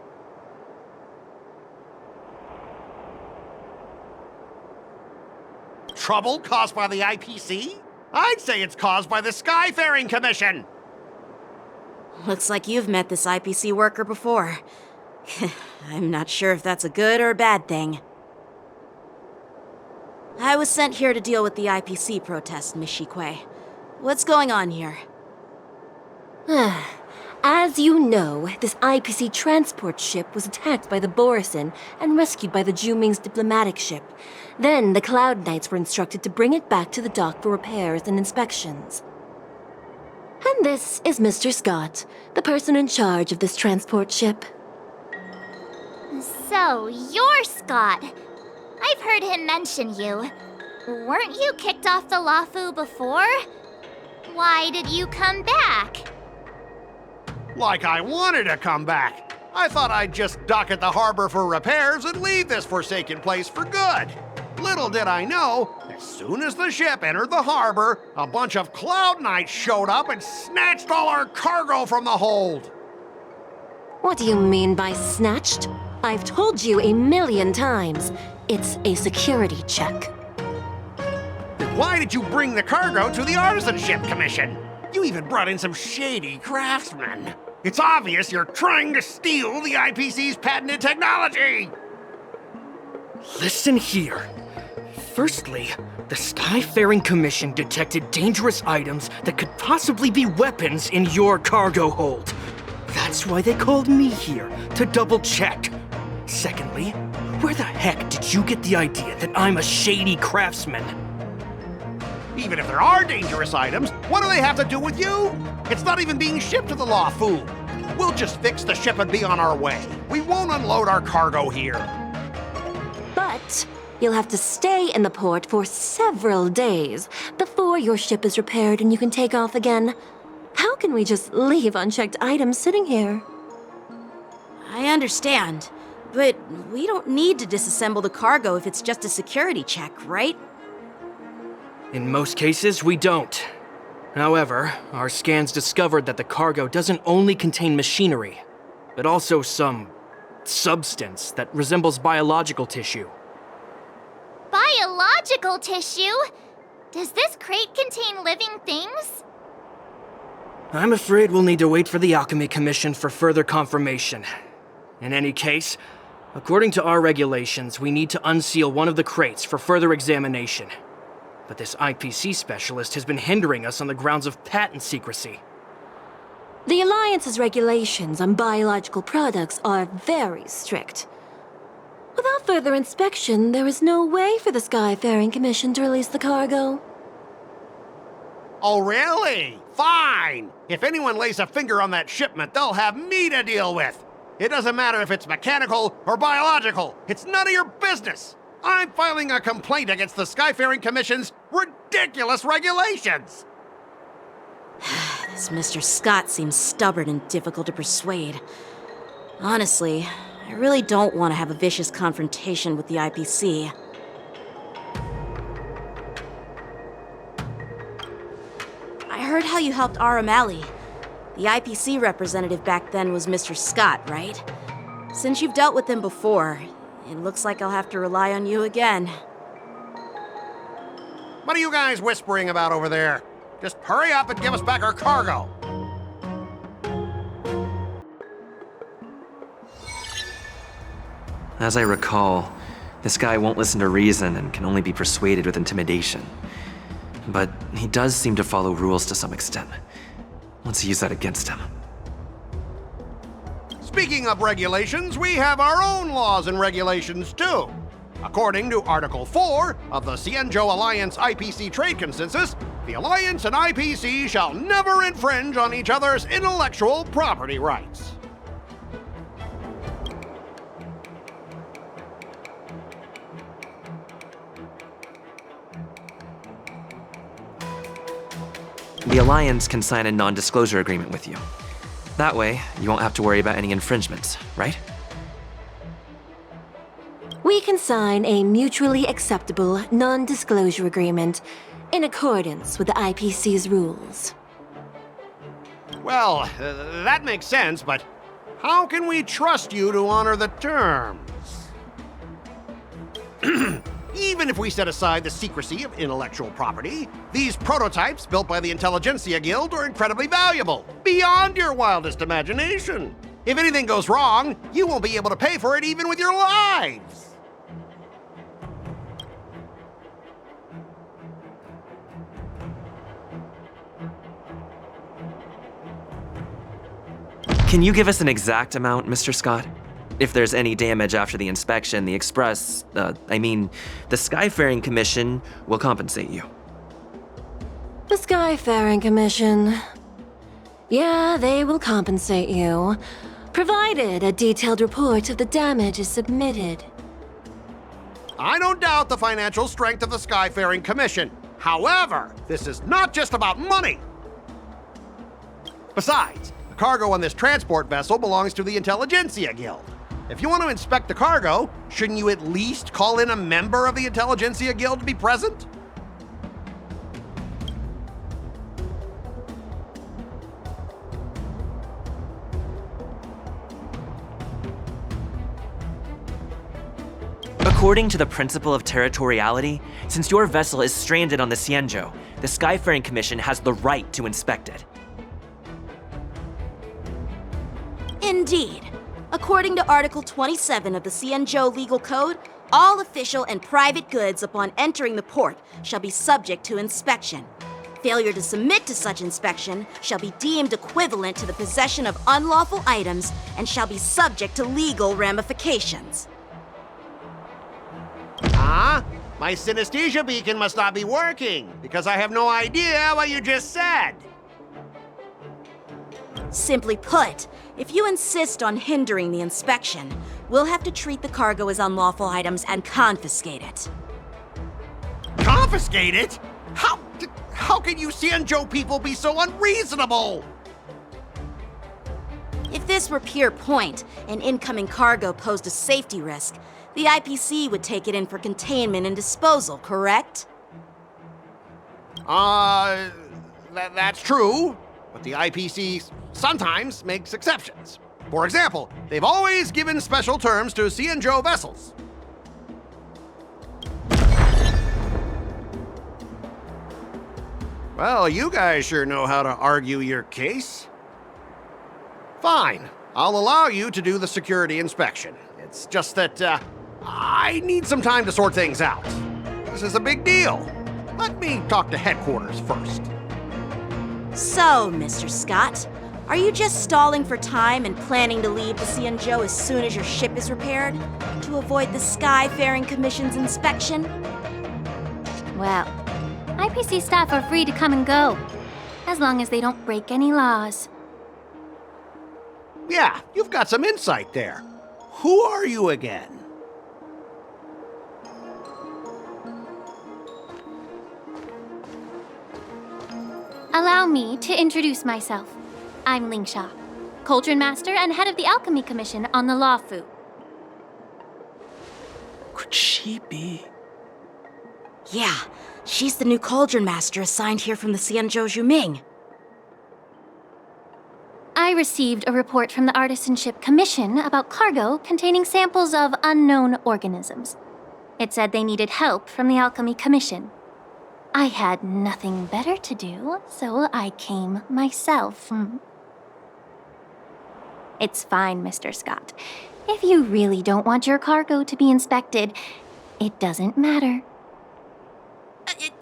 Trouble caused by the IPC? I'd say it's caused by the Skyfaring Commission. Looks like you've met this IPC worker before. I'm not sure if that's a good or a bad thing. I was sent here to deal with the IPC protest, Miss Shikui. What's going on here? As you know, this IPC transport ship was attacked by the Borisin and rescued by the Juming's diplomatic ship. Then the Cloud Knights were instructed to bring it back to the dock for repairs and inspections. And this is Mr. Scott, the person in charge of this transport ship. So, you're Scott. I've heard him mention you. Weren't you kicked off the Lafu before? Why did you come back? Like I wanted to come back. I thought I'd just dock at the harbor for repairs and leave this forsaken place for good. Little did I know, as soon as the ship entered the harbor, a bunch of Cloud Knights showed up and snatched all our cargo from the hold. What do you mean by snatched? I've told you 1,000,000 times. It's a security check. Then why did you bring the cargo to the Artisanship Commission? You even brought in some shady craftsmen. It's obvious you're trying to steal the IPC's patented technology! Listen here. Firstly, the Skyfaring Commission detected dangerous items that could possibly be weapons in your cargo hold. That's why they called me here, to double check. Secondly, where the heck did you get the idea that I'm a shady craftsman? Even if there are dangerous items, what do they have to do with you? It's not even being shipped to the Lawfu. We'll just fix the ship and be on our way. We won't unload our cargo here. But you'll have to stay in the port for several days before your ship is repaired and you can take off again. How can we just leave unchecked items sitting here? I understand, but we don't need to disassemble the cargo if it's just a security check, right? In most cases, we don't. However, our scans discovered that the cargo doesn't only contain machinery, but also some substance that resembles biological tissue. Biological tissue? Does this crate contain living things? I'm afraid we'll need to wait for the Alchemy Commission for further confirmation. In any case, according to our regulations, we need to unseal one of the crates for further examination. But this IPC specialist has been hindering us on the grounds of patent secrecy. The Alliance's regulations on biological products are very strict. Without further inspection, there is no way for the Skyfaring Commission to release the cargo. Oh, really? Fine! If anyone lays a finger on that shipment, they'll have me to deal with. It doesn't matter if it's mechanical or biological. It's none of your business. I'm filing a complaint against the Skyfaring Commission's ridiculous regulations. This Mr. Scott seems stubborn and difficult to persuade. Honestly, I really don't want to have a vicious confrontation with the IPC. I heard how you helped Aramali. The IPC representative back then was Mr. Scott, right? Since you've dealt with him before, it looks like I'll have to rely on you again. What are you guys whispering about over there? Just hurry up and give us back our cargo. As I recall, this guy won't listen to reason and can only be persuaded with intimidation. But he does seem to follow rules to some extent. Let's use that against him. Speaking of regulations, we have our own laws and regulations too. According to Article 4 of the Cienjo Alliance IPC Trade Consensus, the Alliance and IPC shall never infringe on each other's intellectual property rights. The Alliance can sign a non-disclosure agreement with you. That way, you won't have to worry about any infringements, right? We can sign a mutually acceptable non-disclosure agreement in accordance with the IPC's rules. Well, that makes sense, but how can we trust you to honor the terms? Even if we set aside the secrecy of intellectual property, these prototypes built by the Intelligentsia Guild are incredibly valuable, beyond your wildest imagination. If anything goes wrong, you won't be able to pay for it even with your lives. Can you give us an exact amount, Mr. Scott? If there's any damage after the inspection, the the Skyfaring Commission will compensate you. The Skyfaring Commission. Yeah, they will compensate you, provided a detailed report of the damage is submitted. I don't doubt the financial strength of the Skyfaring Commission. However, this is not just about money. Besides, the cargo on this transport vessel belongs to the Intelligentsia Guild. If you want to inspect the cargo, shouldn't you at least call in a member of the Intelligentsia Guild to be present? According to the principle of territoriality, since your vessel is stranded on the Cienjo, the Skyfaring Commission has the right to inspect it. Indeed. According to Article 27 of the Cienjo Legal Code, all official and private goods upon entering the port shall be subject to inspection. Failure to submit to such inspection shall be deemed equivalent to the possession of unlawful items and shall be subject to legal ramifications. Huh? My synesthesia beacon must not be working, because I have no idea what you just said. Simply put, if you insist on hindering the inspection, we'll have to treat the cargo as unlawful items and confiscate it. Confiscate it? How can you Cianjo people be so unreasonable? If this were pure point, and incoming cargo posed a safety risk, the IPC would take it in for containment and disposal, correct? That's true, but the IPC sometimes makes exceptions. For example, they've always given special terms to Cianjo vessels. Well, you guys sure know how to argue your case. Fine, I'll allow you to do the security inspection. It's just that, I need some time to sort things out. This is a big deal. Let me talk to headquarters first. So, Mr. Scott, are you just stalling for time and planning to leave the Cianjo as soon as your ship is repaired? To avoid the Skyfaring Commission's inspection? Well, IPC staff are free to come and go, as long as they don't break any laws. Yeah, you've got some insight there. Who are you again? Allow me to introduce myself. I'm Lingsha, Cauldron Master and head of the Alchemy Commission on the Lawfu. Could she be? Yeah, she's the new Cauldron Master assigned here from the Cianjo Juming. I received a report from the Artisanship Commission about cargo containing samples of unknown organisms. It said they needed help from the Alchemy Commission. I had nothing better to do, so I came myself. It's fine, Mr. Scott. If you really don't want your cargo to be inspected, it doesn't matter.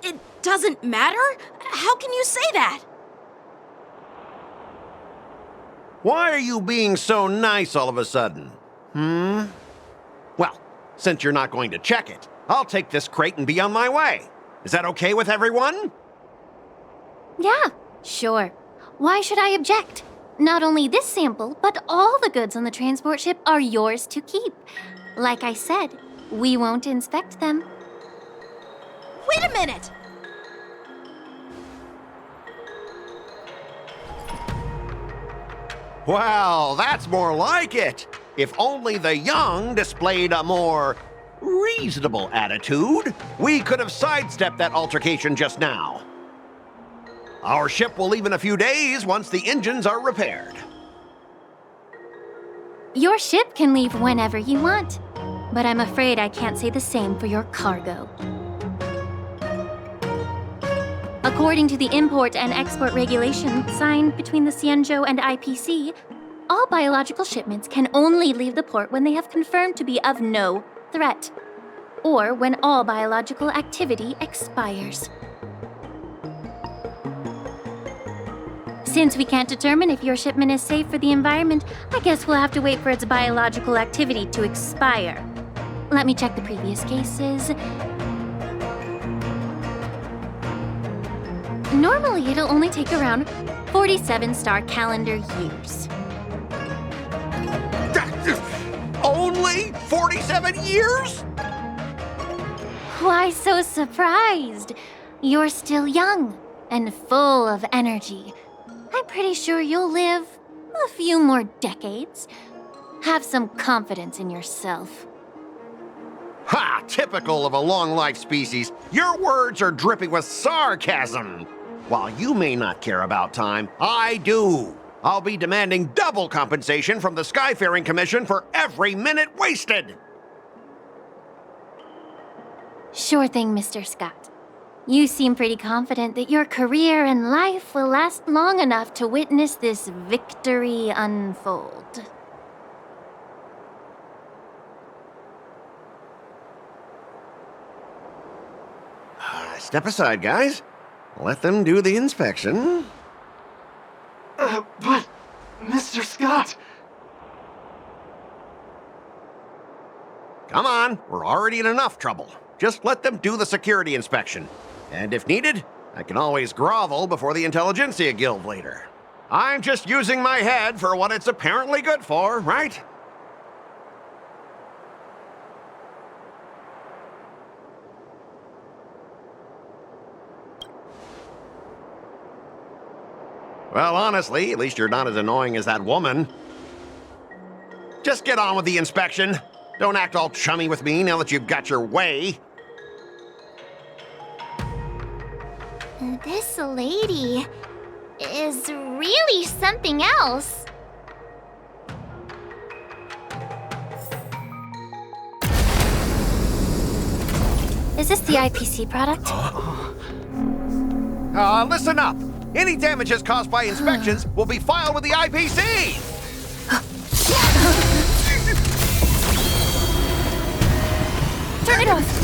It doesn't matter? How can you say that? Why are you being so nice all of a sudden? Well, since you're not going to check it, I'll take this crate and be on my way. Is that okay with everyone? Yeah, sure. Why should I object? Not only this sample, but all the goods on the transport ship are yours to keep. Like I said, we won't inspect them. Wait a minute! Well, that's more like it. If only the young displayed a more reasonable attitude, we could have sidestepped that altercation just now. Our ship will leave in a few days once the engines are repaired. Your ship can leave whenever you want, but I'm afraid I can't say the same for your cargo. According to the import and export regulation signed between the Cianjo and IPC, all biological shipments can only leave the port when they have confirmed to be of no threat, or when all biological activity expires. Since we can't determine if your shipment is safe for the environment, I guess we'll have to wait for its biological activity to expire. Let me check the previous cases. Normally, it'll only take around 47 star calendar years. Only 47 years? Why so surprised? You're still young and full of energy. I'm pretty sure you'll live a few more decades. Have some confidence in yourself. Ha! Typical of a long-life species. Your words are dripping with sarcasm. While you may not care about time, I do. I'll be demanding double compensation from the Skyfaring Commission for every minute wasted. Sure thing, Mr. Scott. You seem pretty confident that your career and life will last long enough to witness this victory unfold. Step aside, guys. Let them do the inspection. But, Mr. Scott... Come on, we're already in enough trouble. Just let them do the security inspection. And if needed, I can always grovel before the Intelligentsia Guild later. I'm just using my head for what it's apparently good for, right? Well, honestly, at least you're not as annoying as that woman. Just get on with the inspection. Don't act all chummy with me now that you've got your way. This lady is really something else. Is this the IPC product? Listen up. Any damages caused by inspections will be filed with the IPC. Turn it off!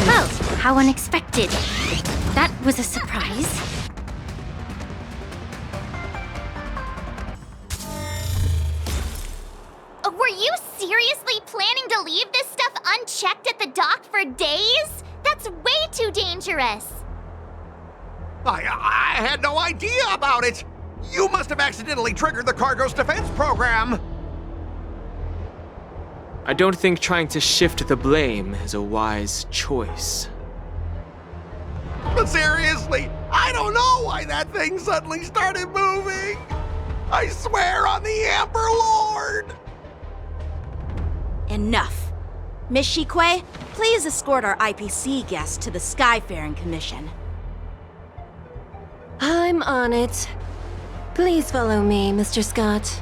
Well, how unexpected. That was a surprise. Were you seriously planning to leave this stuff unchecked at the dock for days? That's way too dangerous. I had no idea about it. You must have accidentally triggered the cargo's defense program. I don't think trying to shift the blame is a wise choice. But seriously, I don't know why that thing suddenly started moving. I swear on the Emperor Lord. Enough. Miss Shikwe, please escort our IPC guests to the Skyfaring Commission. I'm on it. Please follow me, Mr. Scott.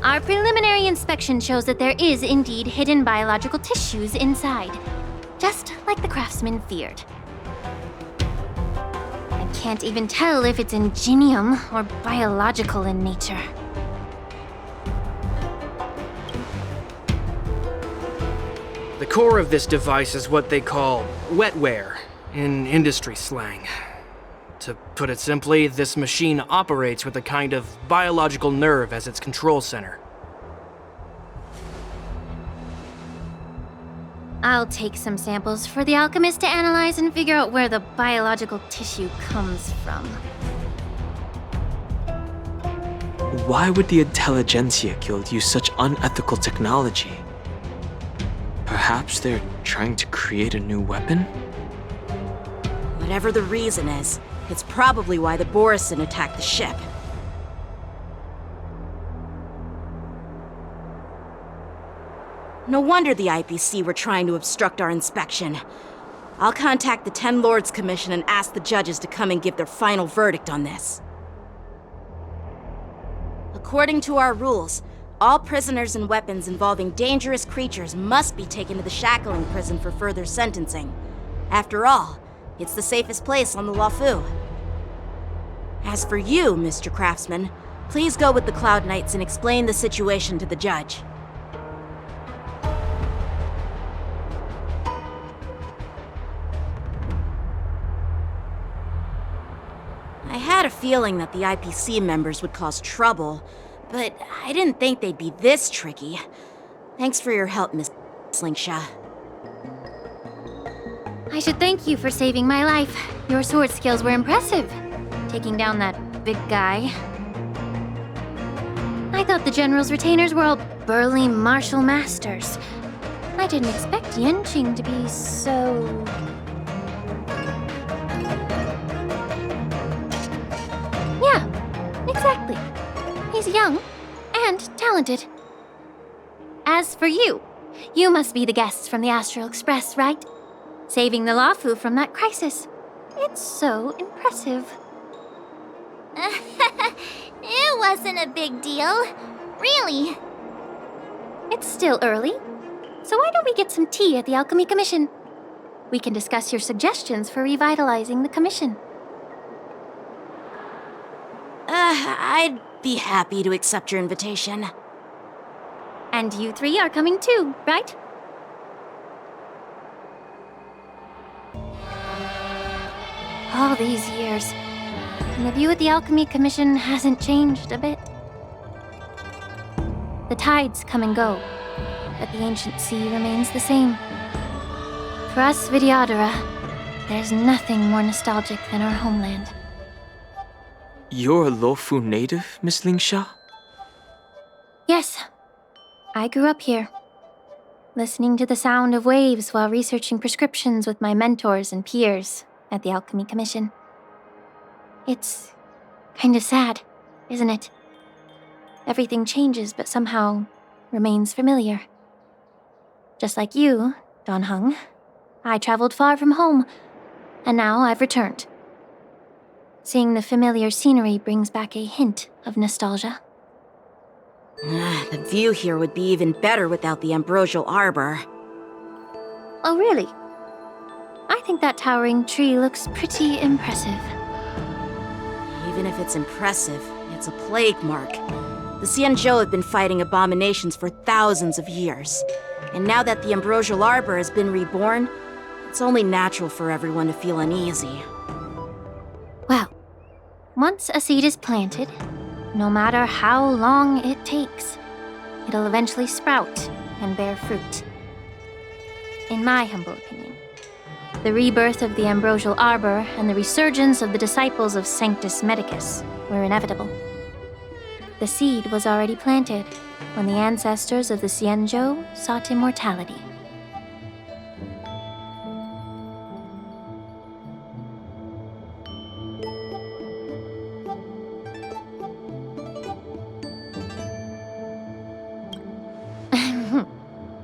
Our preliminary inspection shows that there is indeed hidden biological tissues inside, just like the craftsman feared. I can't even tell if it's ingenium or biological in nature. The core of this device is what they call wetware in industry slang. To put it simply, this machine operates with a kind of biological nerve as its control center. I'll take some samples for the alchemist to analyze and figure out where the biological tissue comes from. Why would the Intelligentsia Guild use such unethical technology? Perhaps they're trying to create a new weapon? Whatever the reason is, it's probably why the Borisin attacked the ship. No wonder the IPC were trying to obstruct our inspection. I'll contact the 10 Lords Commission and ask the judges to come and give their final verdict on this. According to our rules, all prisoners and weapons involving dangerous creatures must be taken to the shackling prison for further sentencing. After all, it's the safest place on the Luofu. As for you, Mr. Craftsman, please go with the Cloud Knights and explain the situation to the judge. I had a feeling that the IPC members would cause trouble, but I didn't think they'd be this tricky. Thanks for your help, Miss Slingshaw. I should thank you for saving my life. Your sword skills were impressive, taking down that big guy. I thought the General's retainers were all burly martial masters. I didn't expect Yenqing to be so... Yeah, exactly. He's young and talented. As for you, you must be the guests from the Astral Express, right? Saving the Luofu from that crisis. It's so impressive. It wasn't a big deal. Really. It's still early, so why don't we get some tea at the Alchemy Commission? We can discuss your suggestions for revitalizing the commission. I'd be happy to accept your invitation. And you three are coming too, right? All these years, and the view at the Alchemy Commission hasn't changed a bit. The tides come and go, but the ancient sea remains the same. For us Vidyadhara, there's nothing more nostalgic than our homeland. You're a Luofu native, Miss Lingsha? Yes, I grew up here, listening to the sound of waves while researching prescriptions with my mentors and peers at the Alchemy Commission. It's kind of sad, isn't it? Everything changes but somehow remains familiar. Just like you, Don Hung, I traveled far from home, and now I've returned. Seeing the familiar scenery brings back a hint of nostalgia. The view here would be even better without the ambrosial arbor. Oh, really? I think that towering tree looks pretty impressive. Even if it's impressive, it's a plague mark. The Xianzhou have been fighting abominations for thousands of years. And now that the ambrosial arbor has been reborn, it's only natural for everyone to feel uneasy. Well, once a seed is planted, no matter how long it takes, it'll eventually sprout and bear fruit. In my humble opinion, the rebirth of the ambrosial arbor and the resurgence of the disciples of Sanctus Medicus were inevitable. The seed was already planted when the ancestors of the Xianzhou sought immortality.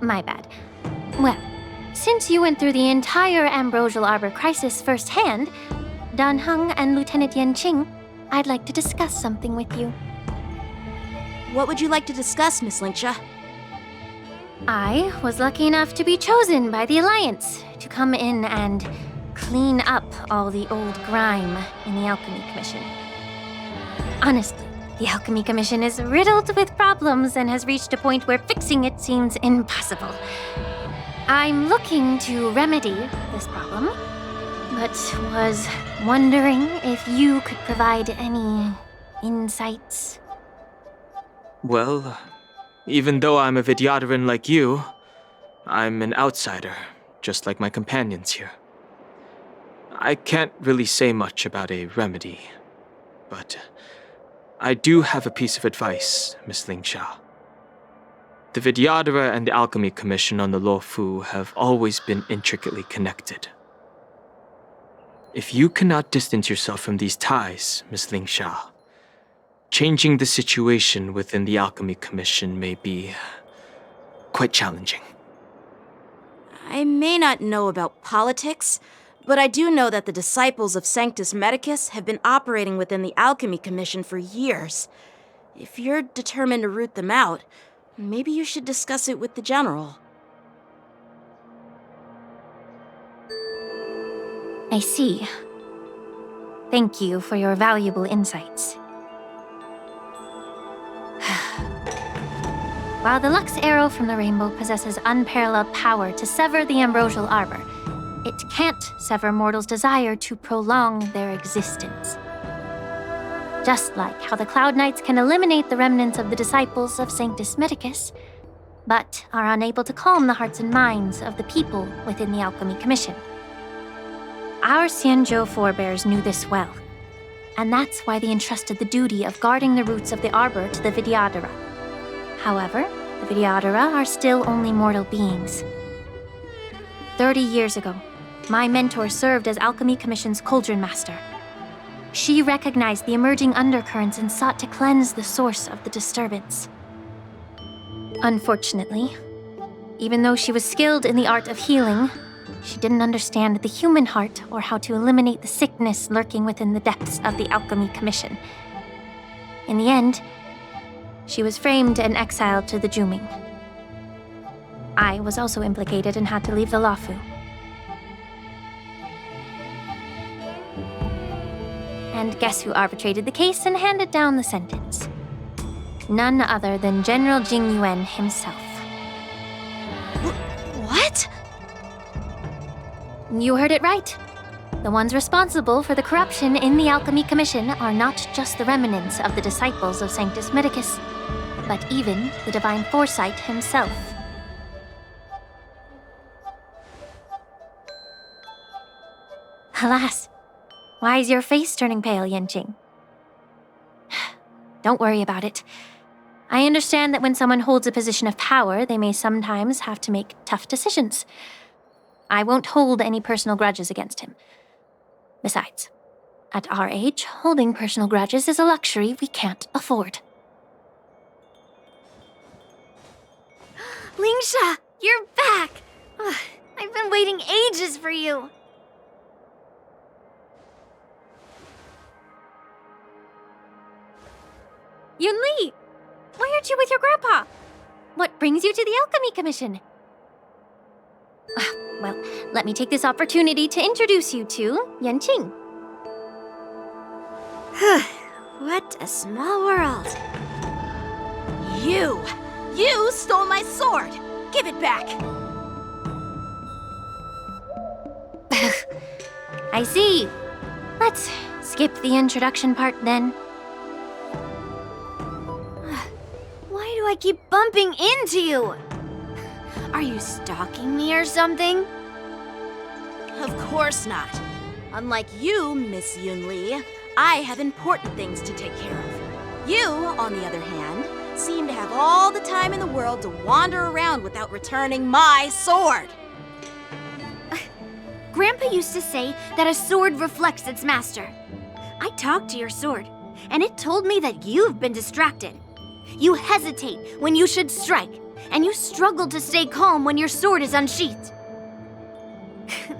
My bad. Well, since you went through the entire Ambrosial Arbor crisis firsthand, Dan Heng and Lieutenant Yanqing, I'd like to discuss something with you. What would you like to discuss, Miss Lingsha? I was lucky enough to be chosen by the Alliance to come in and clean up all the old grime in the Alchemy Commission. Honestly, the Alchemy Commission is riddled with problems and has reached a point where fixing it seems impossible. I'm looking to remedy this problem, but was wondering if you could provide any insights. Well, even though I'm a Vidyadharan like you, I'm an outsider, just like my companions here. I can't really say much about a remedy, but I do have a piece of advice, Miss Lingsha. The Vidyadhara and the Alchemy Commission on the Luofu have always been intricately connected. If you cannot distance yourself from these ties, Miss Lingsha, changing the situation within the Alchemy Commission may be quite challenging. I may not know about politics, but I do know that the disciples of Sanctus Medicus have been operating within the Alchemy Commission for years. If you're determined to root them out, maybe you should discuss it with the General. I see. Thank you for your valuable insights. While the Lux Arrow from the Rainbow possesses unparalleled power to sever the Ambrosial Arbor, it can't sever mortals' desire to prolong their existence. Just like how the Cloud Knights can eliminate the remnants of the disciples of Sanctus Medicus, but are unable to calm the hearts and minds of the people within the Alchemy Commission. Our Xianzhou forebears knew this well, and that's why they entrusted the duty of guarding the roots of the Arbor to the Vidyadhara. However, the Vidyadhara are still only mortal beings. 30 years ago, my mentor served as Alchemy Commission's Cauldron Master. She recognized the emerging undercurrents and sought to cleanse the source of the disturbance. Unfortunately, even though she was skilled in the art of healing, she didn't understand the human heart or how to eliminate the sickness lurking within the depths of the Alchemy Commission. In the end, she was framed and exiled to the Juming. I was also implicated and had to leave the Luofu. And guess who arbitrated the case and handed down the sentence? None other than General Jing Yuan himself. What? You heard it right. The ones responsible for the corruption in the Alchemy Commission are not just the remnants of the disciples of Sanctus Medicus, but even the Divine Foresight himself. Alas, why is your face turning pale, Yanqing? Don't worry about it. I understand that when someone holds a position of power, they may sometimes have to make tough decisions. I won't hold any personal grudges against him. Besides, at our age, holding personal grudges is a luxury we can't afford. Lingsha, you're back! Ugh, I've been waiting ages for you. Yunli! Why aren't you with your grandpa? What brings you to the Alchemy Commission? Well, let me take this opportunity to introduce you to Yanqing. What a small world. You stole my sword! Give it back! I see. Let's skip the introduction part then. Why do I keep bumping into you? Are you stalking me or something? Of course not. Unlike you, Miss Yunli, I have important things to take care of. You, on the other hand, seem to have all the time in the world to wander around without returning my sword. Grandpa used to say that a sword reflects its master. I talked to your sword, and it told me that you've been distracted. You hesitate when you should strike, and you struggle to stay calm when your sword is unsheathed.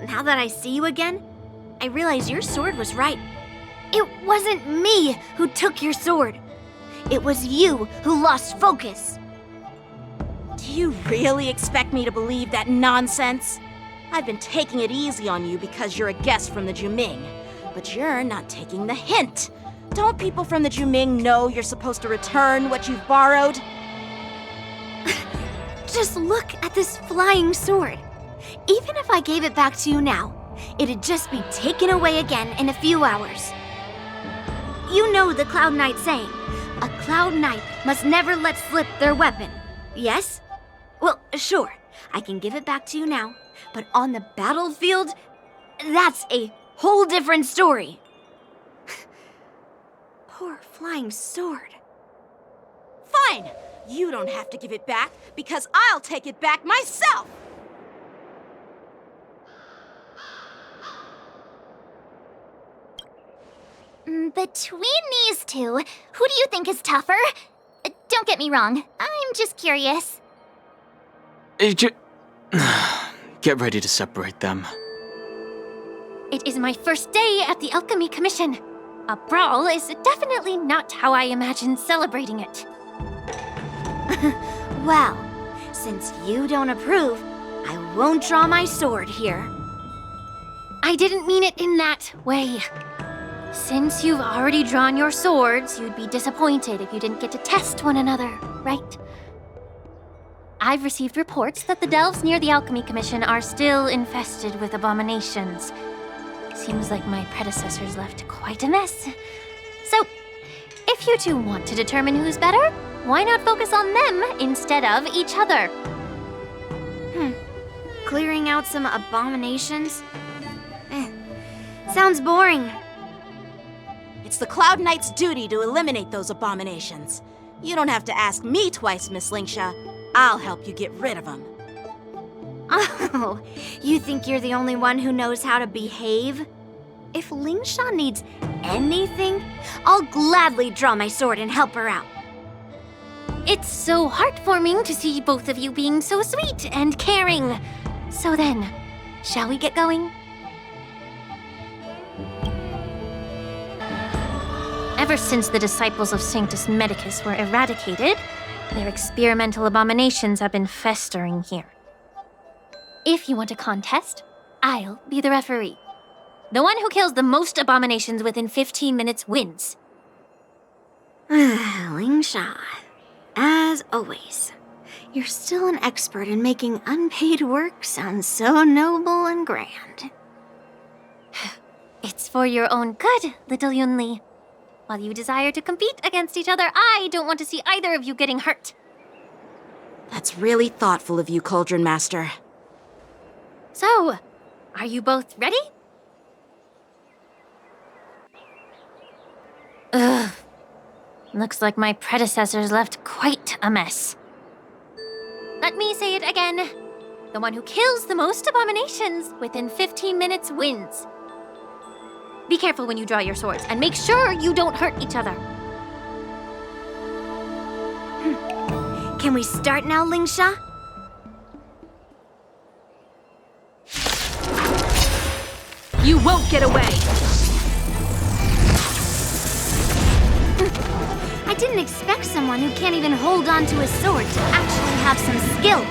Now that I see you again, I realize your sword was right. It wasn't me who took your sword. It was you who lost focus. Do you really expect me to believe that nonsense? I've been taking it easy on you because you're a guest from the Juming, but you're not taking the hint. Don't people from the Juming know you're supposed to return what you've borrowed? Just look at this flying sword. Even if I gave it back to you now, it'd just be taken away again in a few hours. You know the Cloud Knight saying, a Cloud Knight must never let slip their weapon, yes? Well, sure, I can give it back to you now, but on the battlefield, that's a whole different story. Poor flying sword. Fine! You don't have to give it back, because I'll take it back myself! Between these two, who do you think is tougher? Don't get me wrong, I'm just curious. Get ready to separate them. It is my first day at the Alchemy Commission. A brawl is definitely not how I imagined celebrating it. Well, since you don't approve, I won't draw my sword here. I didn't mean it in that way. Since you've already drawn your swords, you'd be disappointed if you didn't get to test one another, right? I've received reports that the delves near the Alchemy Commission are still infested with abominations. Seems like my predecessors left quite a mess. So, if you two want to determine who's better, why not focus on them instead of each other? Clearing out some abominations? Sounds boring. It's the Cloud Knight's duty to eliminate those abominations. You don't have to ask me twice, Miss Lingsha. I'll help you get rid of them. Oh, you think you're the only one who knows how to behave? If Lingsha needs anything, I'll gladly draw my sword and help her out. It's so heartwarming to see both of you being so sweet and caring. So then, shall we get going? Ever since the disciples of Sanctus Medicus were eradicated, their experimental abominations have been festering here. If you want a contest, I'll be the referee. The one who kills the most abominations within 15 minutes wins. Lingsha, As always, you're still an expert in making unpaid work sound so noble and grand. It's for your own good, little Yunli. While you desire to compete against each other, I don't want to see either of you getting hurt. That's really thoughtful of you, Cauldron Master. So, are you both ready? Ugh. Looks like my predecessors left quite a mess. Let me say it again. The one who kills the most abominations within 15 minutes wins. Be careful when you draw your swords, and make sure you don't hurt each other. Can we start now, Lingsha? You won't get away! I didn't expect someone who can't even hold on to a sword to actually have some skill.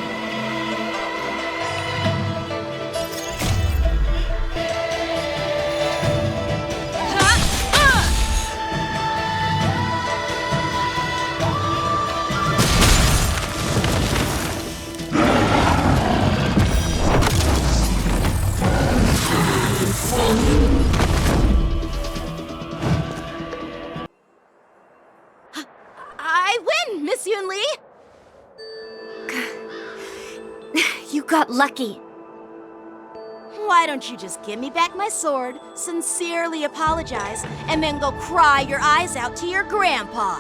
I win, Miss Yunli! You got lucky. Why don't you just give me back my sword, sincerely apologize, and then go cry your eyes out to your grandpa?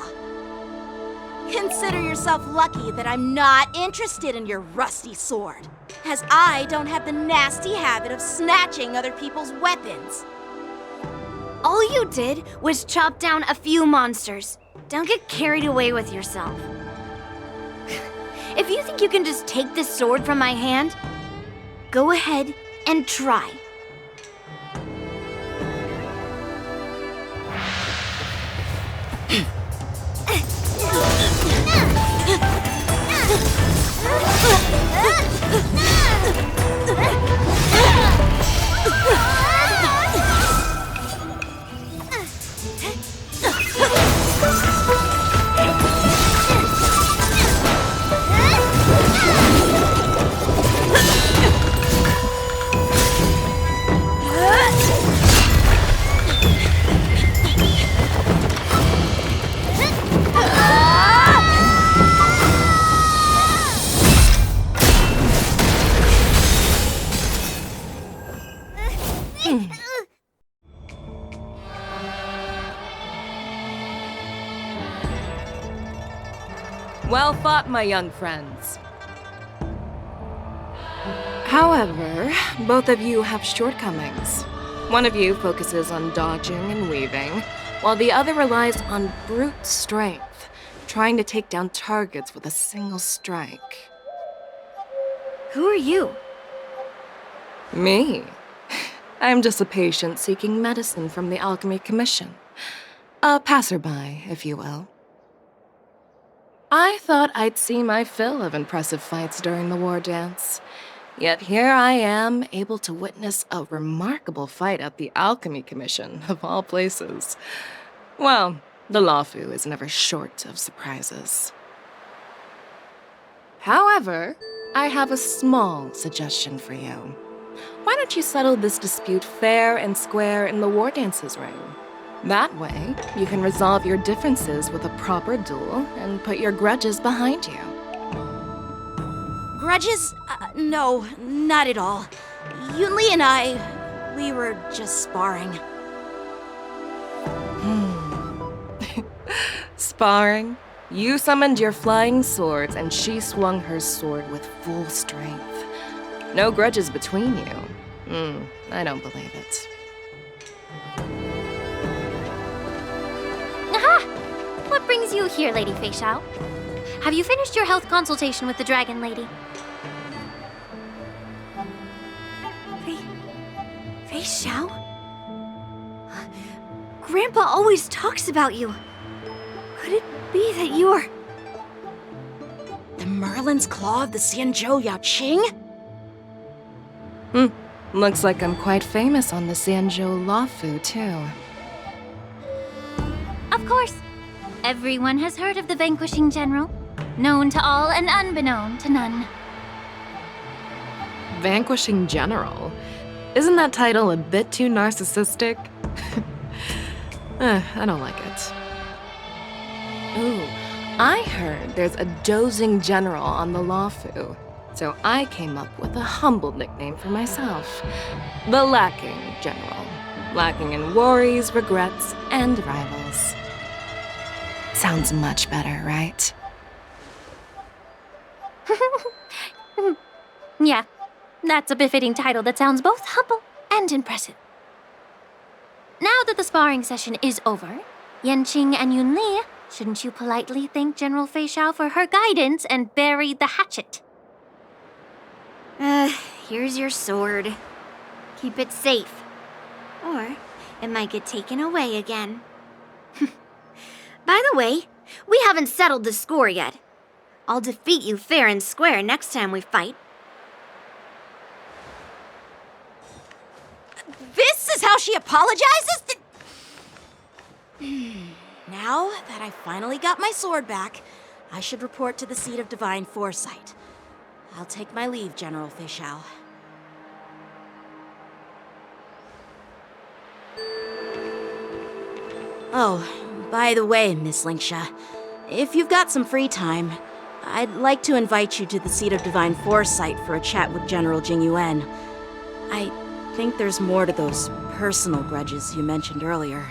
Consider yourself lucky that I'm not interested in your rusty sword, as I don't have the nasty habit of snatching other people's weapons. All you did was chop down a few monsters. Don't get carried away with yourself. If you think you can just take this sword from my hand, go ahead and try. Well fought, my young friends. However, both of you have shortcomings. One of you focuses on dodging and weaving, while the other relies on brute strength, trying to take down targets with a single strike. Who are you? Me? I'm just a patient seeking medicine from the Alchemy Commission. A passerby, if you will. I thought I'd see my fill of impressive fights during the war dance. Yet here I am, able to witness a remarkable fight at the Alchemy Commission, of all places. Well, the Lawfu is never short of surprises. However, I have a small suggestion for you. Why don't you settle this dispute fair and square in the war dances ring? That way, you can resolve your differences with a proper duel and put your grudges behind you. Grudges? No, not at all. Yunli and we were just sparring. Sparring? You summoned your flying swords and she swung her sword with full strength. No grudges between you. I don't believe it. Aha! What brings you here, Lady Fei Xiao? Have you finished your health consultation with the Dragon Lady? Fei Xiao? Grandpa always talks about you. Could it be that you're... The Merlin's Claw of the Xianzhou Yaoqing? Looks like I'm quite famous on the Xianzhou Lawfu, too. Of course. Everyone has heard of the Vanquishing General. known to all and unbeknown to none. Vanquishing General. Isn't that title a bit too narcissistic? I don't like it. Ooh, I heard there's a dozing general on the Lawfu, so I came up with a humble nickname for myself. The Lacking General. Lacking in worries, regrets, and rivals. Sounds much better, right? Yeah, that's a befitting title that sounds both humble and impressive. Now that the sparring session is over, Yanqing and Yunli, shouldn't you politely thank General Fei Xiao for her guidance and bury the hatchet? Here's your sword. Keep it safe. Or it might get taken away again. By the way, we haven't settled the score yet. I'll defeat you fair and square next time we fight. This is how she apologizes? Now that I finally got my sword back, I should report to the seat of divine foresight. I'll take my leave, General Fei Xiao. Oh, by the way, Miss Lingsha, if you've got some free time, I'd like to invite you to the seat of divine foresight for a chat with General Jing Yuan. I think there's more to those personal grudges you mentioned earlier.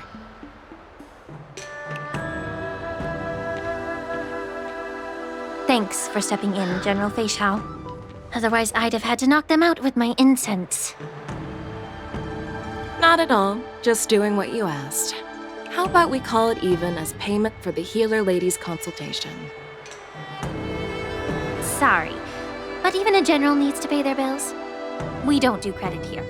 Thanks for stepping in, General Fei Xiao. Otherwise, I'd have had to knock them out with my incense. Not at all. Just doing what you asked. How about we call it even as payment for the healer lady's consultation? Sorry, but even a general needs to pay their bills. We don't do credit here.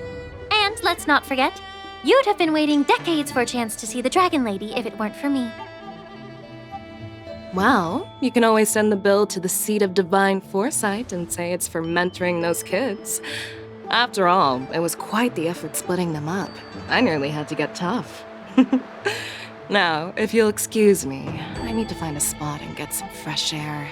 And let's not forget, you'd have been waiting decades for a chance to see the Dragon Lady if it weren't for me. Well, you can always send the bill to the seat of divine foresight and say it's for mentoring those kids. After all, it was quite the effort splitting them up. I nearly had to get tough. Now, if you'll excuse me, I need to find a spot and get some fresh air.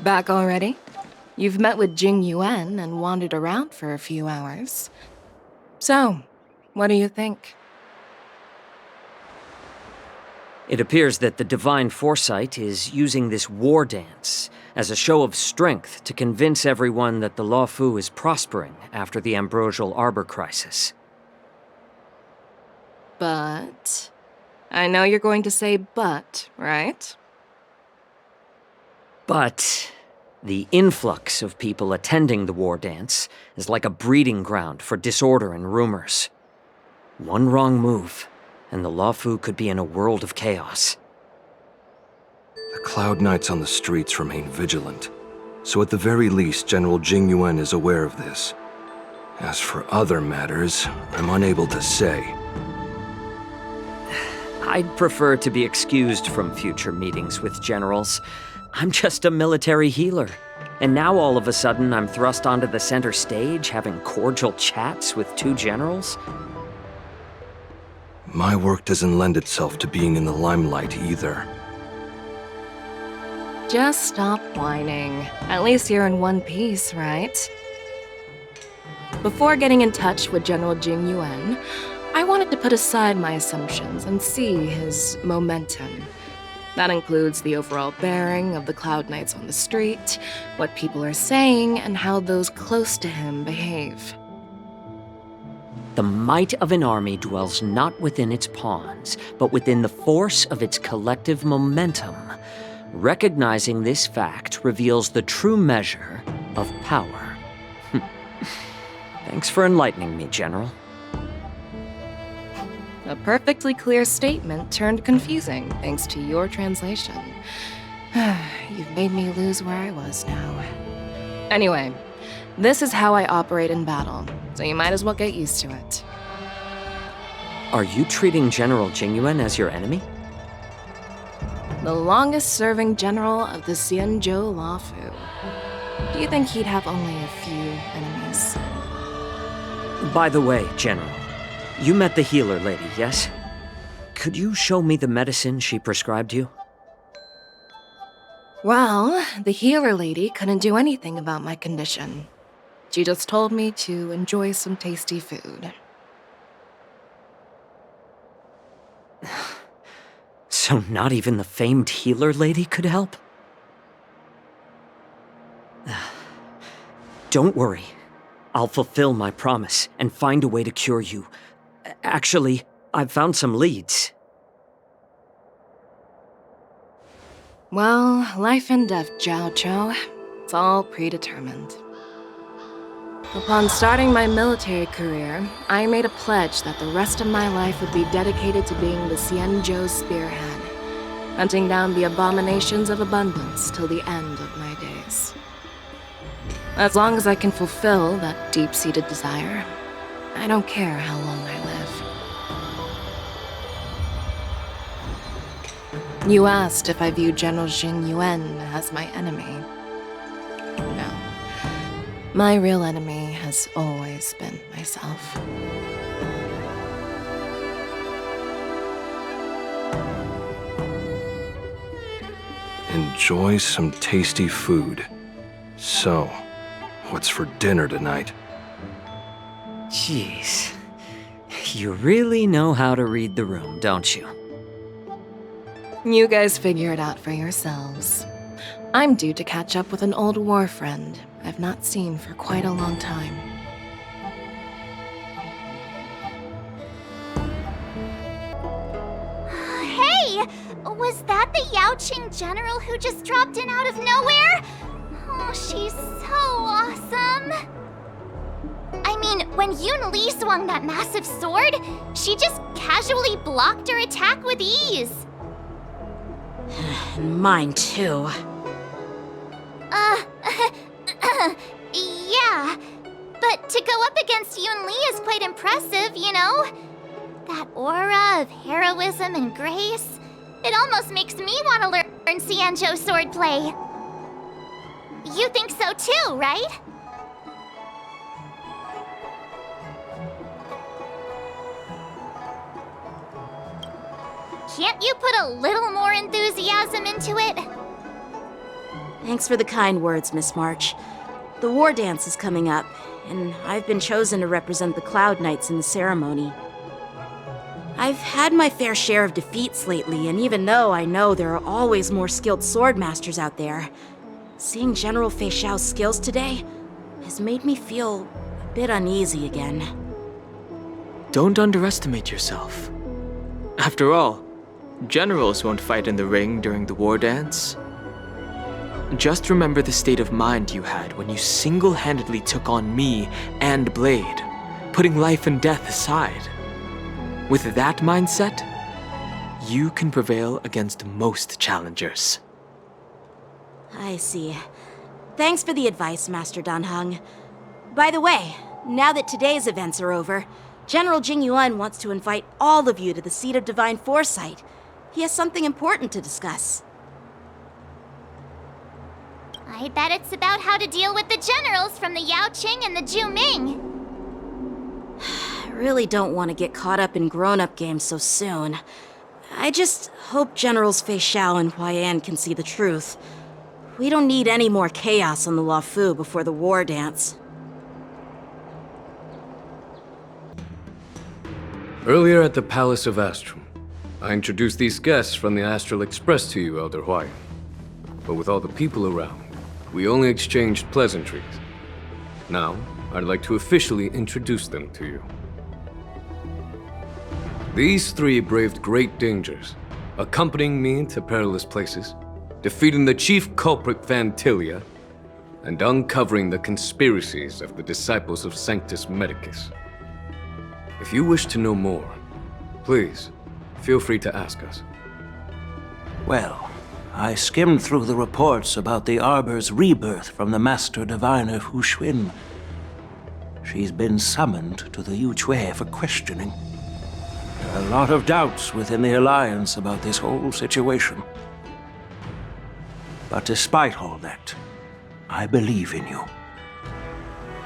Back already? You've met with Jing Yuan and wandered around for a few hours. So, what do you think? It appears that the Divine Foresight is using this war dance as a show of strength to convince everyone that the Lawfu is prospering after the Ambrosial Arbor crisis. But... I know you're going to say but, right? But the influx of people attending the war dance is like a breeding ground for disorder and rumors. One wrong move, and the Lawfu could be in a world of chaos. The Cloud Knights on the streets remain vigilant, so at the very least, General Jing Yuan is aware of this. As for other matters, I'm unable to say. I'd prefer to be excused from future meetings with generals. I'm just a military healer. And now all of a sudden I'm thrust onto the center stage having cordial chats with two generals? My work doesn't lend itself to being in the limelight either. Just stop whining. At least you're in one piece, right? Before getting in touch with General Jing Yuan, I wanted to put aside my assumptions and see his momentum. That includes the overall bearing of the Cloud Knights on the street, what people are saying, and how those close to him behave. The might of an army dwells not within its pawns, but within the force of its collective momentum. Recognizing this fact reveals the true measure of power. Thanks for enlightening me, General. A perfectly clear statement turned confusing thanks to your translation. You've made me lose where I was now. Anyway, this is how I operate in battle, so you might as well get used to it. Are you treating General Jing Yuan as your enemy? The longest-serving general of the Xianzhou Lawfu. do you think he'd have only a few enemies? By the way, General, you met the healer lady, yes? Could you show me the medicine she prescribed you? Well, the healer lady couldn't do anything about my condition. She just told me to enjoy some tasty food. So not even the famed healer lady could help? Don't worry. I'll fulfill my promise and find a way to cure you. Actually, I've found some leads. Well, life and death, Jiao Chou. It's all predetermined. Upon starting my military career, I made a pledge that the rest of my life would be dedicated to being the Xianzhou spearhead, hunting down the abominations of abundance till the end of my days. As long as I can fulfill that deep-seated desire, I don't care how long I live. You asked if I view General Jing Yuan as my enemy. No. My real enemy has always been myself. Enjoy some tasty food. So, what's for dinner tonight? Jeez. You really know how to read the room, don't you? You guys figure it out for yourselves. I'm due to catch up with an old war friend I've not seen for quite a long time. Hey! Was that the Yaoqing general who just dropped in out of nowhere? Oh, she's so awesome! I mean, when Yun Li swung that massive sword, she just casually blocked her attack with ease. Mine too. Yeah. But to go up against Yun Li is quite impressive, you know? That aura of heroism and grace, it almost makes me want to learn Xianzhou swordplay. You think so too, right? Can't you put a little more enthusiasm into it? Thanks for the kind words, Miss March. The war dance is coming up, and I've been chosen to represent the Cloud Knights in the ceremony. I've had my fair share of defeats lately, and even though I know there are always more skilled swordmasters out there, seeing General Fei Xiao's skills today has made me feel a bit uneasy again. Don't underestimate yourself. After all, generals won't fight in the ring during the war dance. Just remember the state of mind you had when you single-handedly took on me and Blade, putting life and death aside. With that mindset, you can prevail against most challengers. I see. Thanks for the advice, Master Dan Heng. By the way, now that today's events are over, General Jing Yuan wants to invite all of you to the Seat of Divine Foresight. He has something important to discuss. I bet it's about how to deal with the generals from the Yaoqing and the Zhuming. I really don't want to get caught up in grown-up games so soon. I just hope Generals Fei Xiao and Huaiyan can see the truth. We don't need any more chaos on the Luofu before the war dance. Earlier at the Palace of Astrum, I introduced these guests from the Astral Express to you, Elder Huaiyan. But with all the people around, we only exchanged pleasantries. Now, I'd like to officially introduce them to you. These three braved great dangers, accompanying me into perilous places, defeating the chief culprit Vantilia, and uncovering the conspiracies of the disciples of Sanctus Medicus. If you wish to know more, please, feel free to ask us. Well, I skimmed through the reports about the Arbor's rebirth from the Master Diviner Hu Xuan. She's been summoned to the Yuchui for questioning. There are a lot of doubts within the Alliance about this whole situation. But despite all that, I believe in you.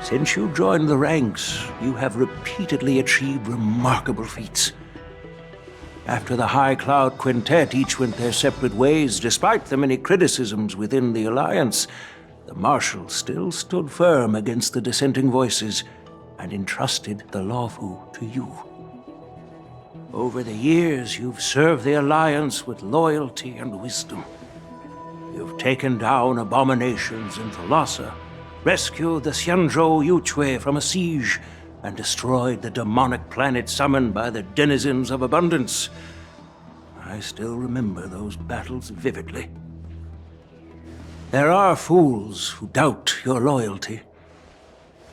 Since you joined the ranks, you have repeatedly achieved remarkable feats. After the High Cloud Quintet each went their separate ways, despite the many criticisms within the Alliance, the Marshal still stood firm against the dissenting voices and entrusted the Lawfu to you. Over the years, you've served the Alliance with loyalty and wisdom. You've taken down abominations in Thalassa, rescued the Xianzhou Yuchue from a siege, and destroyed the demonic planet summoned by the denizens of abundance. I still remember those battles vividly. There are fools who doubt your loyalty.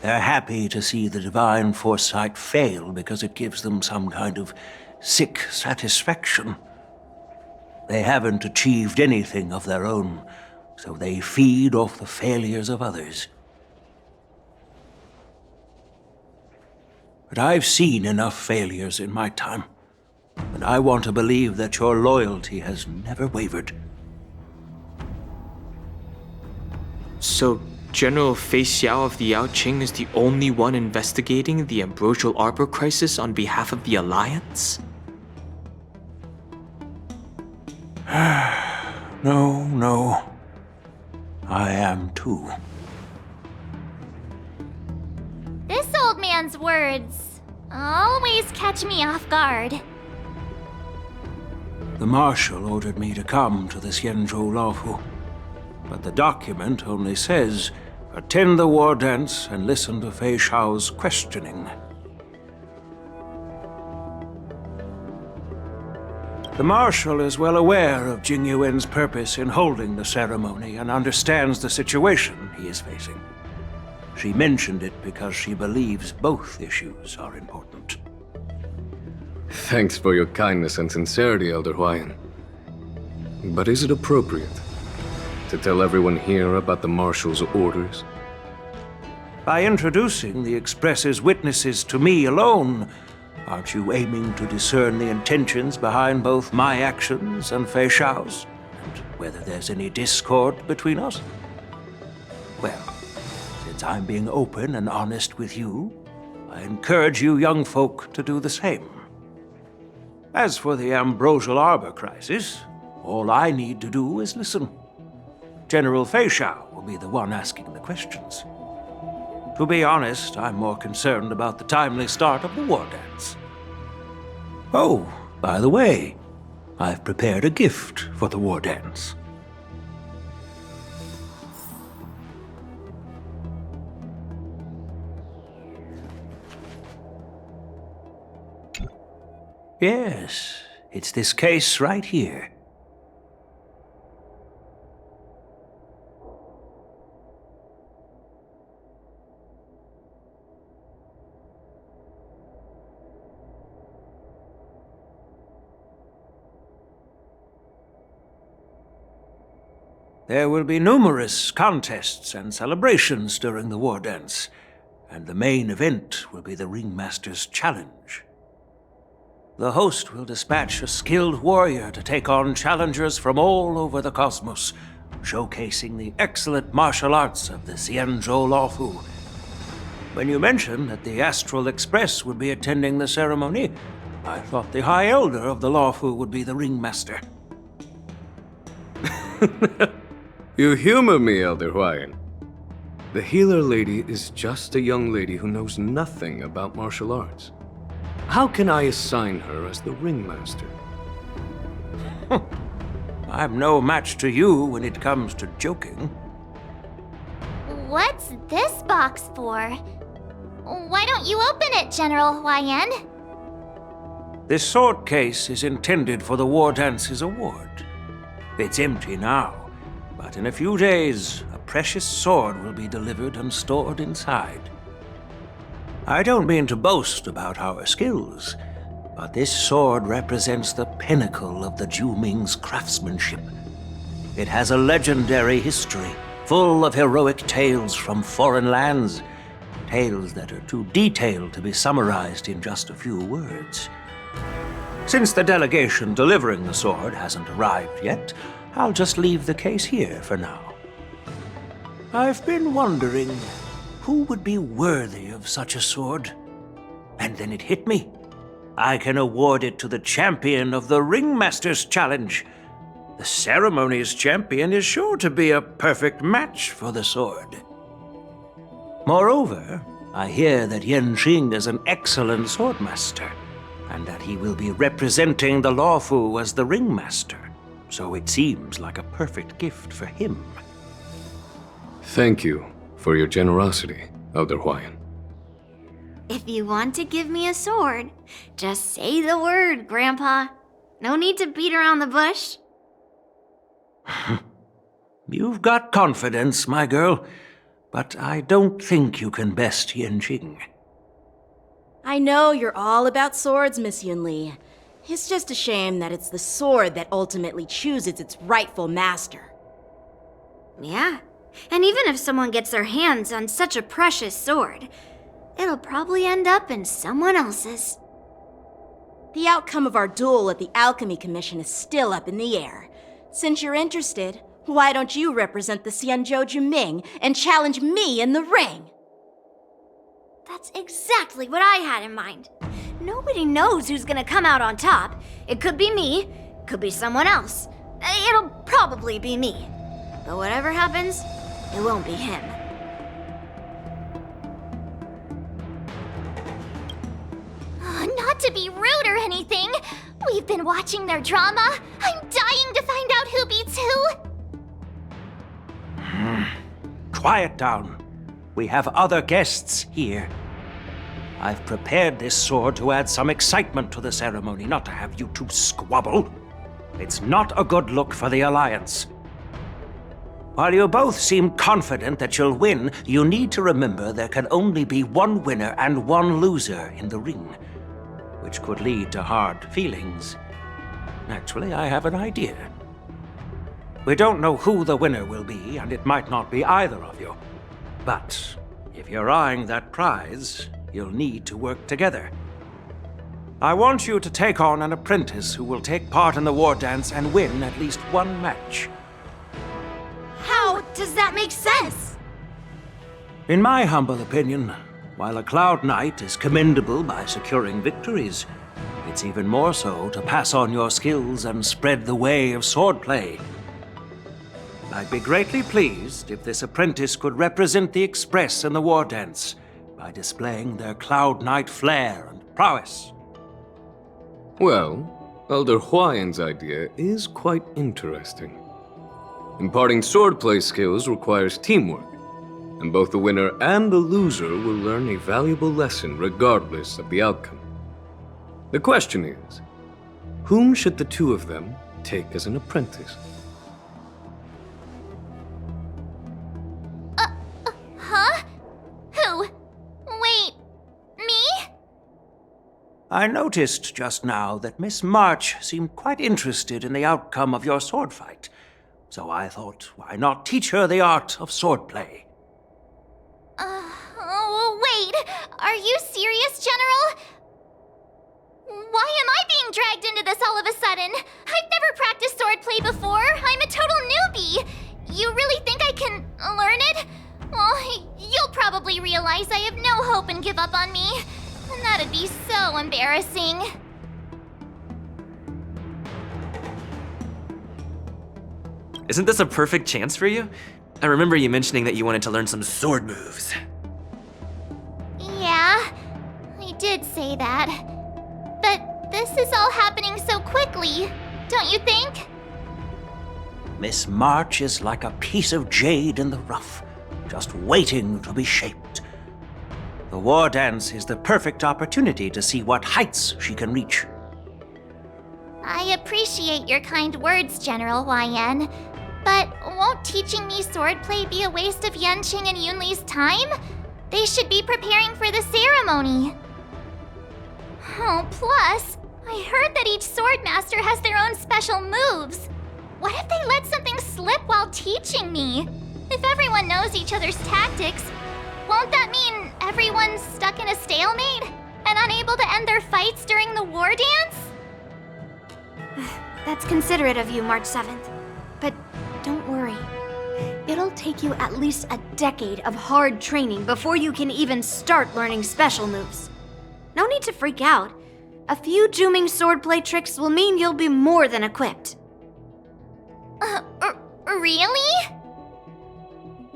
They're happy to see the divine foresight fail because it gives them some kind of sick satisfaction. They haven't achieved anything of their own, so they feed off the failures of others. But I've seen enough failures in my time, and I want to believe that your loyalty has never wavered. So, General Fei Xiao of the Yao Qing is the only one investigating the Ambrosial Arbor crisis on behalf of the Alliance? No. I am too. This old man's words always catch me off guard. The Marshal ordered me to come to the Xianzhou Lawfu, but the document only says, attend the war dance and listen to Fei Xiao's questioning. The Marshal is well aware of Jing Yuan's purpose in holding the ceremony and understands the situation he is facing. She mentioned it because she believes both issues are important. Thanks for your kindness and sincerity, Elder Huayan. But is it appropriate to tell everyone here about the Marshal's orders? By introducing the Express's witnesses to me alone, aren't you aiming to discern the intentions behind both my actions and Fei Xiao's, and whether there's any discord between us? Well, since I'm being open and honest with you, I encourage you young folk to do the same. As for the Ambrosial Arbor crisis, all I need to do is listen. General Fei Xiao will be the one asking the questions. To be honest, I'm more concerned about the timely start of the war dance. Oh, by the way, I've prepared a gift for the war dance. Yes, it's this case right here. There will be numerous contests and celebrations during the war dance, and the main event will be the Ringmaster's Challenge. The host will dispatch a skilled warrior to take on challengers from all over the cosmos, showcasing the excellent martial arts of the Xianzhou Lawfu. When you mentioned that the Astral Express would be attending the ceremony, I thought the High Elder of the Lawfu would be the Ringmaster. You humor me, Elder Huayan. The healer lady is just a young lady who knows nothing about martial arts. How can I assign her as the ringmaster? I'm no match to you when it comes to joking. What's this box for? Why don't you open it, General Huayan? This sword case is intended for the War Dance's award. It's empty now, but in a few days, a precious sword will be delivered and stored inside. I don't mean to boast about our skills, but this sword represents the pinnacle of the Zhuming's craftsmanship. It has a legendary history, full of heroic tales from foreign lands, tales that are too detailed to be summarized in just a few words. Since the delegation delivering the sword hasn't arrived yet, I'll just leave the case here for now. I've been wondering who would be worthy of such a sword. And then it hit me. I can award it to the champion of the Ringmaster's Challenge. The ceremony's champion is sure to be a perfect match for the sword. Moreover, I hear that Yanqing is an excellent swordmaster, and that he will be representing the Luofu as the Ringmaster, so it seems like a perfect gift for him. Thank you for your generosity, Elder Huayan. If you want to give me a sword, just say the word, Grandpa. No need to beat around the bush. You've got confidence, my girl, but I don't think you can best Yanqing. I know you're all about swords, Miss Yunli. It's just a shame that it's the sword that ultimately chooses its rightful master. Yeah, and even if someone gets their hands on such a precious sword, it'll probably end up in someone else's. The outcome of our duel at the Alchemy Commission is still up in the air. Since you're interested, why don't you represent the Xianzhou Juming and challenge me in the ring? That's exactly what I had in mind. Nobody knows who's gonna come out on top. It could be me, could be someone else. It'll probably be me. But whatever happens, it won't be him. Not to be rude or anything, we've been watching their drama. I'm dying to find out who beats who. Quiet down. We have other guests here. I've prepared this sword to add some excitement to the ceremony, not to have you two squabble. It's not a good look for the Alliance. While you both seem confident that you'll win, you need to remember there can only be one winner and one loser in the ring, which could lead to hard feelings. Actually, I have an idea. We don't know who the winner will be, and it might not be either of you. But if you're eyeing that prize, you'll need to work together. I want you to take on an apprentice who will take part in the war dance and win at least one match. How does that make sense? In my humble opinion, while a Cloud Knight is commendable by securing victories, it's even more so to pass on your skills and spread the way of swordplay. I'd be greatly pleased if this apprentice could represent the Express in the war dance by displaying their Cloud Knight flair and prowess. Well, Elder Huayan's idea is quite interesting. Imparting swordplay skills requires teamwork, and both the winner and the loser will learn a valuable lesson regardless of the outcome. The question is, whom should the two of them take as an apprentice? Huh? Who? Wait, me? I noticed just now that Miss March seemed quite interested in the outcome of your sword fight, so I thought, why not teach her the art of swordplay? Wait, are you serious, General? Why am I being dragged into this all of a sudden? I've never practiced swordplay before. I'm a total newbie. You really think I can learn it? Well, you'll probably realize I have no hope and give up on me. And that'd be so embarrassing. Isn't this a perfect chance for you? I remember you mentioning that you wanted to learn some sword moves. Yeah, I did say that. But this is all happening so quickly, don't you think? Miss March is like a piece of jade in the rough, just waiting to be shaped. The war dance is the perfect opportunity to see what heights she can reach. I appreciate your kind words, General Huayan. But won't teaching me swordplay be a waste of Yanqing and Yunli's time? They should be preparing for the ceremony. Oh, plus, I heard that each swordmaster has their own special moves. What if they let something slip while teaching me? If everyone knows each other's tactics, won't that mean everyone's stuck in a stalemate and unable to end their fights during the war dance? That's considerate of you, March 7th. But don't worry. It'll will take you at least a decade of hard training before you can even start learning special moves. No need to freak out. A few Juming swordplay tricks will mean you'll be more than equipped. Really?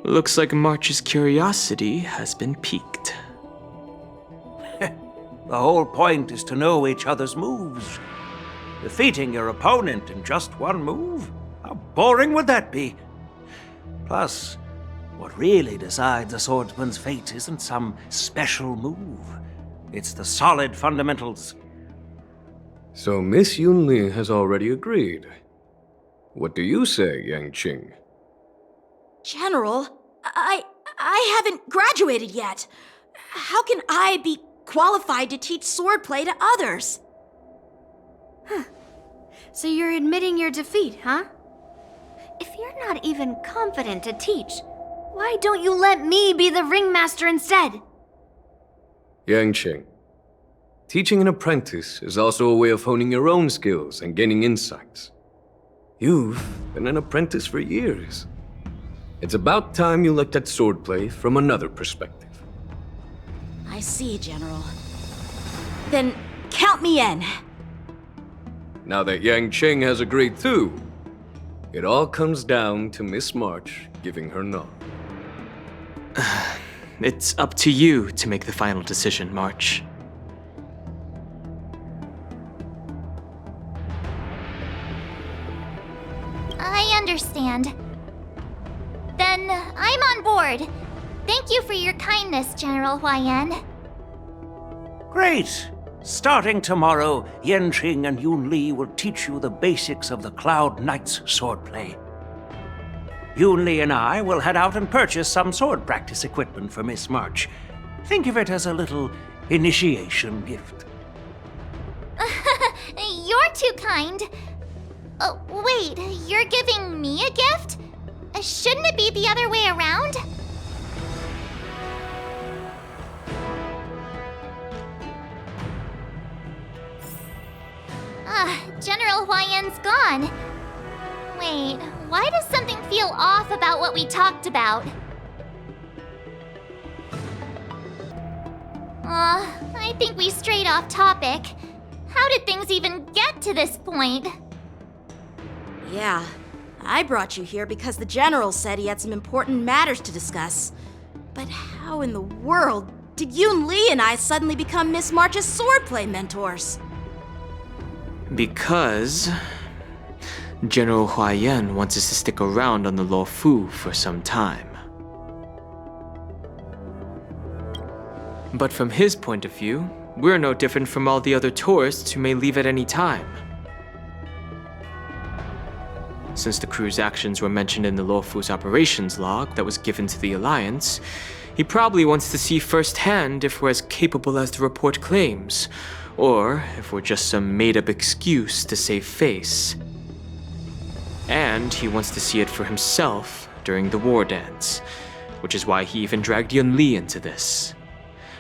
Looks like March's curiosity has been piqued. The whole point is to know each other's moves. Defeating your opponent in just one move? How boring would that be? Plus, what really decides a swordsman's fate isn't some special move. It's the solid fundamentals. So Miss Yunli has already agreed. What do you say, Yang Qing? General, I haven't graduated yet. How can I be qualified to teach swordplay to others? So you're admitting your defeat, huh? If you're not even confident to teach, why don't you let me be the ringmaster instead? Yang Qing, teaching an apprentice is also a way of honing your own skills and gaining insights. You've been an apprentice for years. It's about time you looked at swordplay from another perspective. I see, General. Then count me in. Now that Yang Qing has agreed too, it all comes down to Miss March giving her nod. It's up to you to make the final decision, March. I understand. Then I'm on board. Thank you for your kindness, General Huayan. Great! Starting tomorrow, Yanqing and Yunli will teach you the basics of the Cloud Knight's swordplay. Yunli and I will head out and purchase some sword practice equipment for Miss March. Think of it as a little initiation gift. You're too kind. Wait, you're giving me a gift? Shouldn't it be the other way around? General Huayan's gone. Wait, why does something feel off about what we talked about? I think we strayed off topic. How did things even get to this point? Yeah, I brought you here because the General said he had some important matters to discuss. But how in the world did Yun Li and I suddenly become Miss March's swordplay mentors? Because General Huayan wants us to stick around on the Luofu for some time. But from his point of view, we're no different from all the other tourists who may leave at any time. Since the crew's actions were mentioned in the Luofu's operations log that was given to the Alliance, he probably wants to see firsthand if we're as capable as the report claims, or if we're just some made-up excuse to save face. And he wants to see it for himself during the war dance, which is why he even dragged Yun Li into this.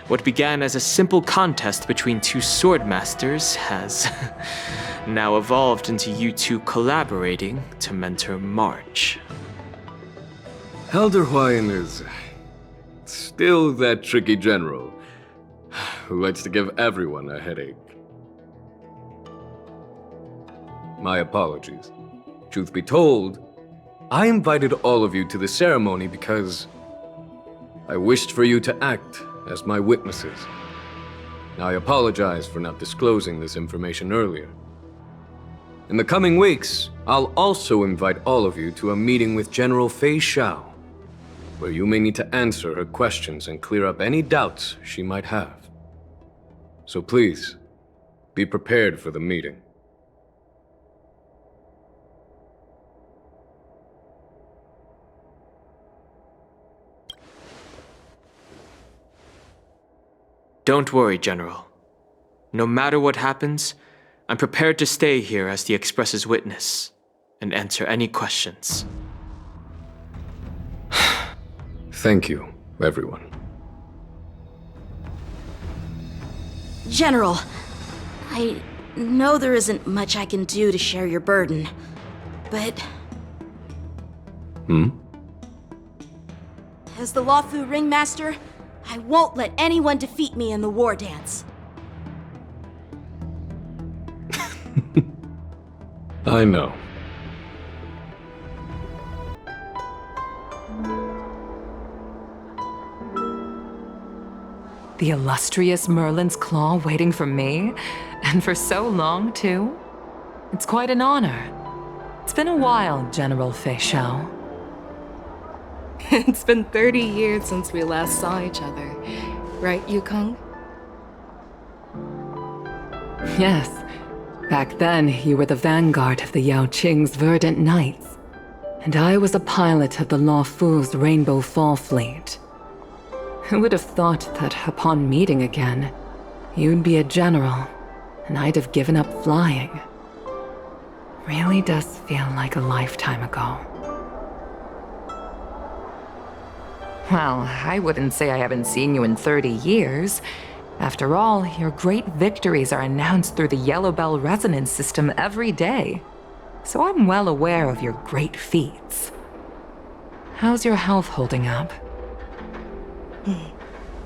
What began as a simple contest between two sword masters has now evolved into you two collaborating to mentor March. Elder Huayan is still that tricky general who likes to give everyone a headache. My apologies. Truth be told, I invited all of you to the ceremony because I wished for you to act as my witnesses. I apologize for not disclosing this information earlier. In the coming weeks, I'll also invite all of you to a meeting with General Fei Xiao, where you may need to answer her questions and clear up any doubts she might have. So please, be prepared for the meeting. Don't worry, General. No matter what happens, I'm prepared to stay here as the Express's witness and answer any questions. Thank you, everyone. General, I know there isn't much I can do to share your burden, but... As the Lawfu ringmaster, I won't let anyone defeat me in the war dance. I know. The illustrious Merlin's claw waiting for me? And for so long, too? It's quite an honor. It's been a while, General Feixiao. It's been 30 years since we last saw each other. Right, Yukong? Yes. Back then, you were the vanguard of the Yao Qing's Verdant Knights. And I was a pilot of the Lawfu's Rainbow Fall Fleet. Who would have thought that upon meeting again, you'd be a general, and I'd have given up flying. Really does feel like a lifetime ago. Well, I wouldn't say I haven't seen you in 30 years. After all, your great victories are announced through the Yellow Bell resonance system every day. So I'm well aware of your great feats. How's your health holding up?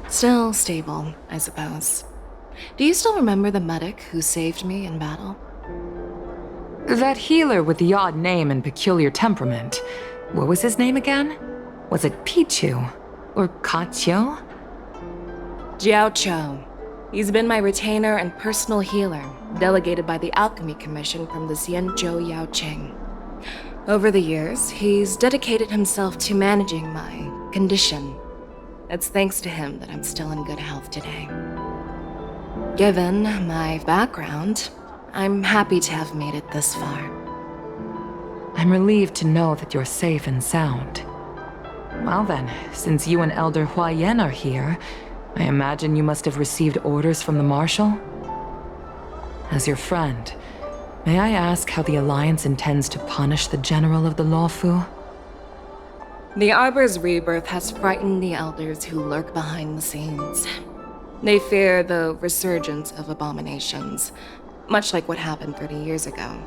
Still stable, I suppose. Do you still remember the medic who saved me in battle? That healer with the odd name and peculiar temperament. What was his name again? Was it Pichu? Or Kachio? Jiao Cho. He's been my retainer and personal healer, delegated by the Alchemy Commission from the Xianzhou Yao Qing. Over the years, he's dedicated himself to managing my condition. It's thanks to him that I'm still in good health today. Given my background, I'm happy to have made it this far. I'm relieved to know that you're safe and sound. Well then, since you and Elder Huayan are here, I imagine you must have received orders from the Marshal? As your friend, may I ask how the Alliance intends to punish the General of the Lawfu? The Arbor's rebirth has frightened the elders who lurk behind the scenes. They fear the resurgence of abominations, much like what happened 30 years ago.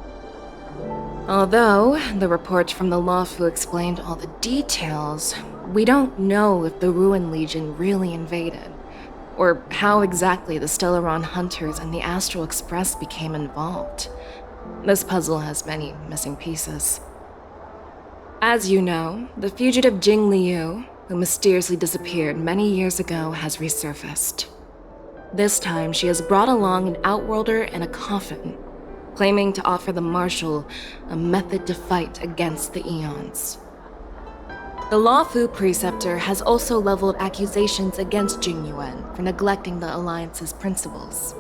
Although the report from the Lawfu explained all the details, we don't know if the Ruin Legion really invaded, or how exactly the Stellaron Hunters and the Astral Express became involved. This puzzle has many missing pieces. As you know, the fugitive Jing Liu, who mysteriously disappeared many years ago, has resurfaced. This time, she has brought along an outworlder and a coffin, claiming to offer the Marshal a method to fight against the Eons. The Lawfu Preceptor has also leveled accusations against Jing Yuan for neglecting the Alliance's principles.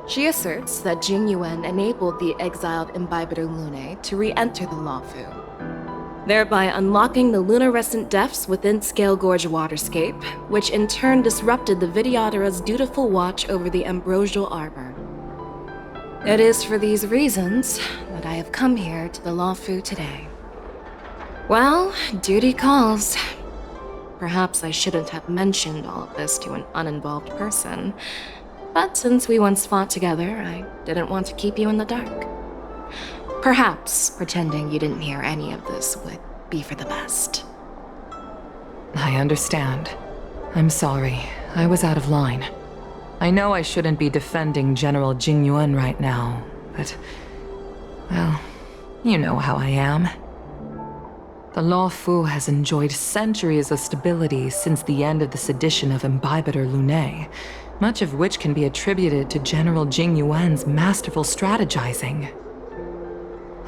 She asserts that Jing Yuan enabled the exiled Imbibitor Lunae to re-enter the Lawfu, thereby unlocking the lunarescent depths within Scale Gorge Waterscape, which in turn disrupted the Vidyadhara's dutiful watch over the Ambrosial Arbor. It is for these reasons that I have come here to the Lawfu today. Well, duty calls. Perhaps I shouldn't have mentioned all of this to an uninvolved person, but since we once fought together, I didn't want to keep you in the dark. Perhaps pretending you didn't hear any of this would be for the best. I understand. I'm sorry. I was out of line. I know I shouldn't be defending General Jing Yuan right now, but... well, you know how I am. The Lawfu has enjoyed centuries of stability since the end of the sedition of Imbibitor Lunae, much of which can be attributed to General Jing Yuan's masterful strategizing.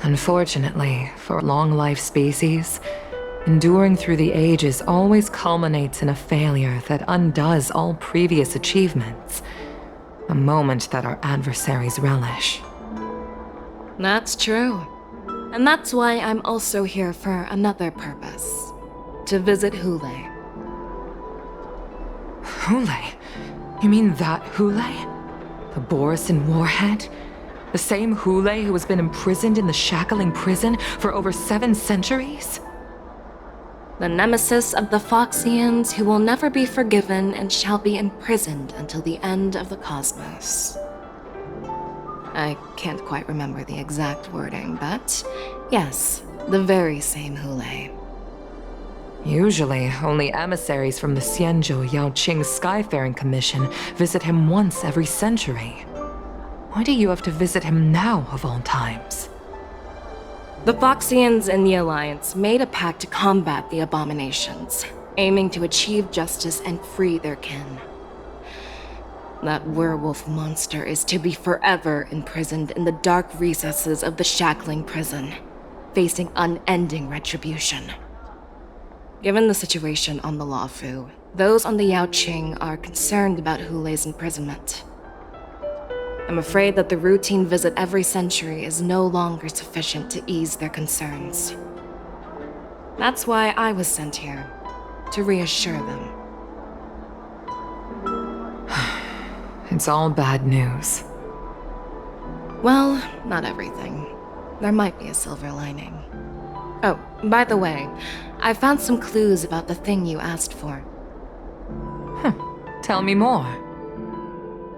Unfortunately, for long-life species, enduring through the ages always culminates in a failure that undoes all previous achievements, a moment that our adversaries relish. That's true. And that's why I'm also here for another purpose. To visit Hule. Hule? You mean that Hule? The Borisin warhead? The same Hule who has been imprisoned in the Shackling prison for over 7 centuries? The nemesis of the Foxians who will never be forgiven and shall be imprisoned until the end of the cosmos. I can't quite remember the exact wording, but yes, the very same Hule. Usually, only emissaries from the Xianzhou Yaoqing Skyfaring Commission visit him once every century. Why do you have to visit him now, of all times? The Foxians and the Alliance made a pact to combat the abominations, aiming to achieve justice and free their kin. That werewolf monster is to be forever imprisoned in the dark recesses of the Shackling prison, facing unending retribution. Given the situation on the Luofu, those on the Yaoqing are concerned about Hulei's imprisonment. I'm afraid that the routine visit every century is no longer sufficient to ease their concerns. That's why I was sent here, to reassure them. It's all bad news. Well, not everything. There might be a silver lining. Oh, by the way, I found some clues about the thing you asked for. Tell me more.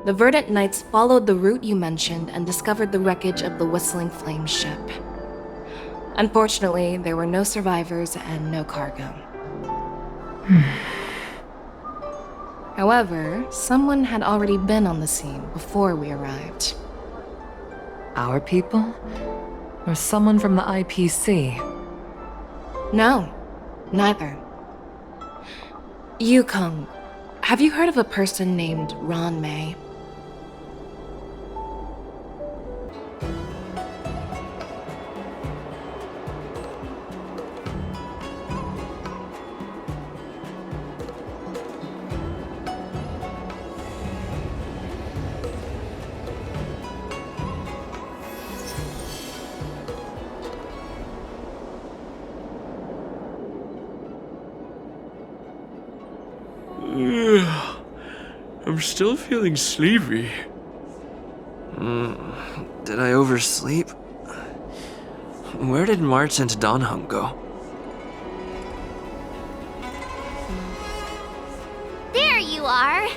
The Verdant Knights followed the route you mentioned and discovered the wreckage of the Whistling Flame ship. Unfortunately, there were no survivors and no cargo. However, someone had already been on the scene before we arrived. Our people? Or someone from the IPC? No, neither. Yukong, have you heard of a person named Ron May? I'm still feeling sleepy. Did I oversleep? Where did March and Donhung go? There you are.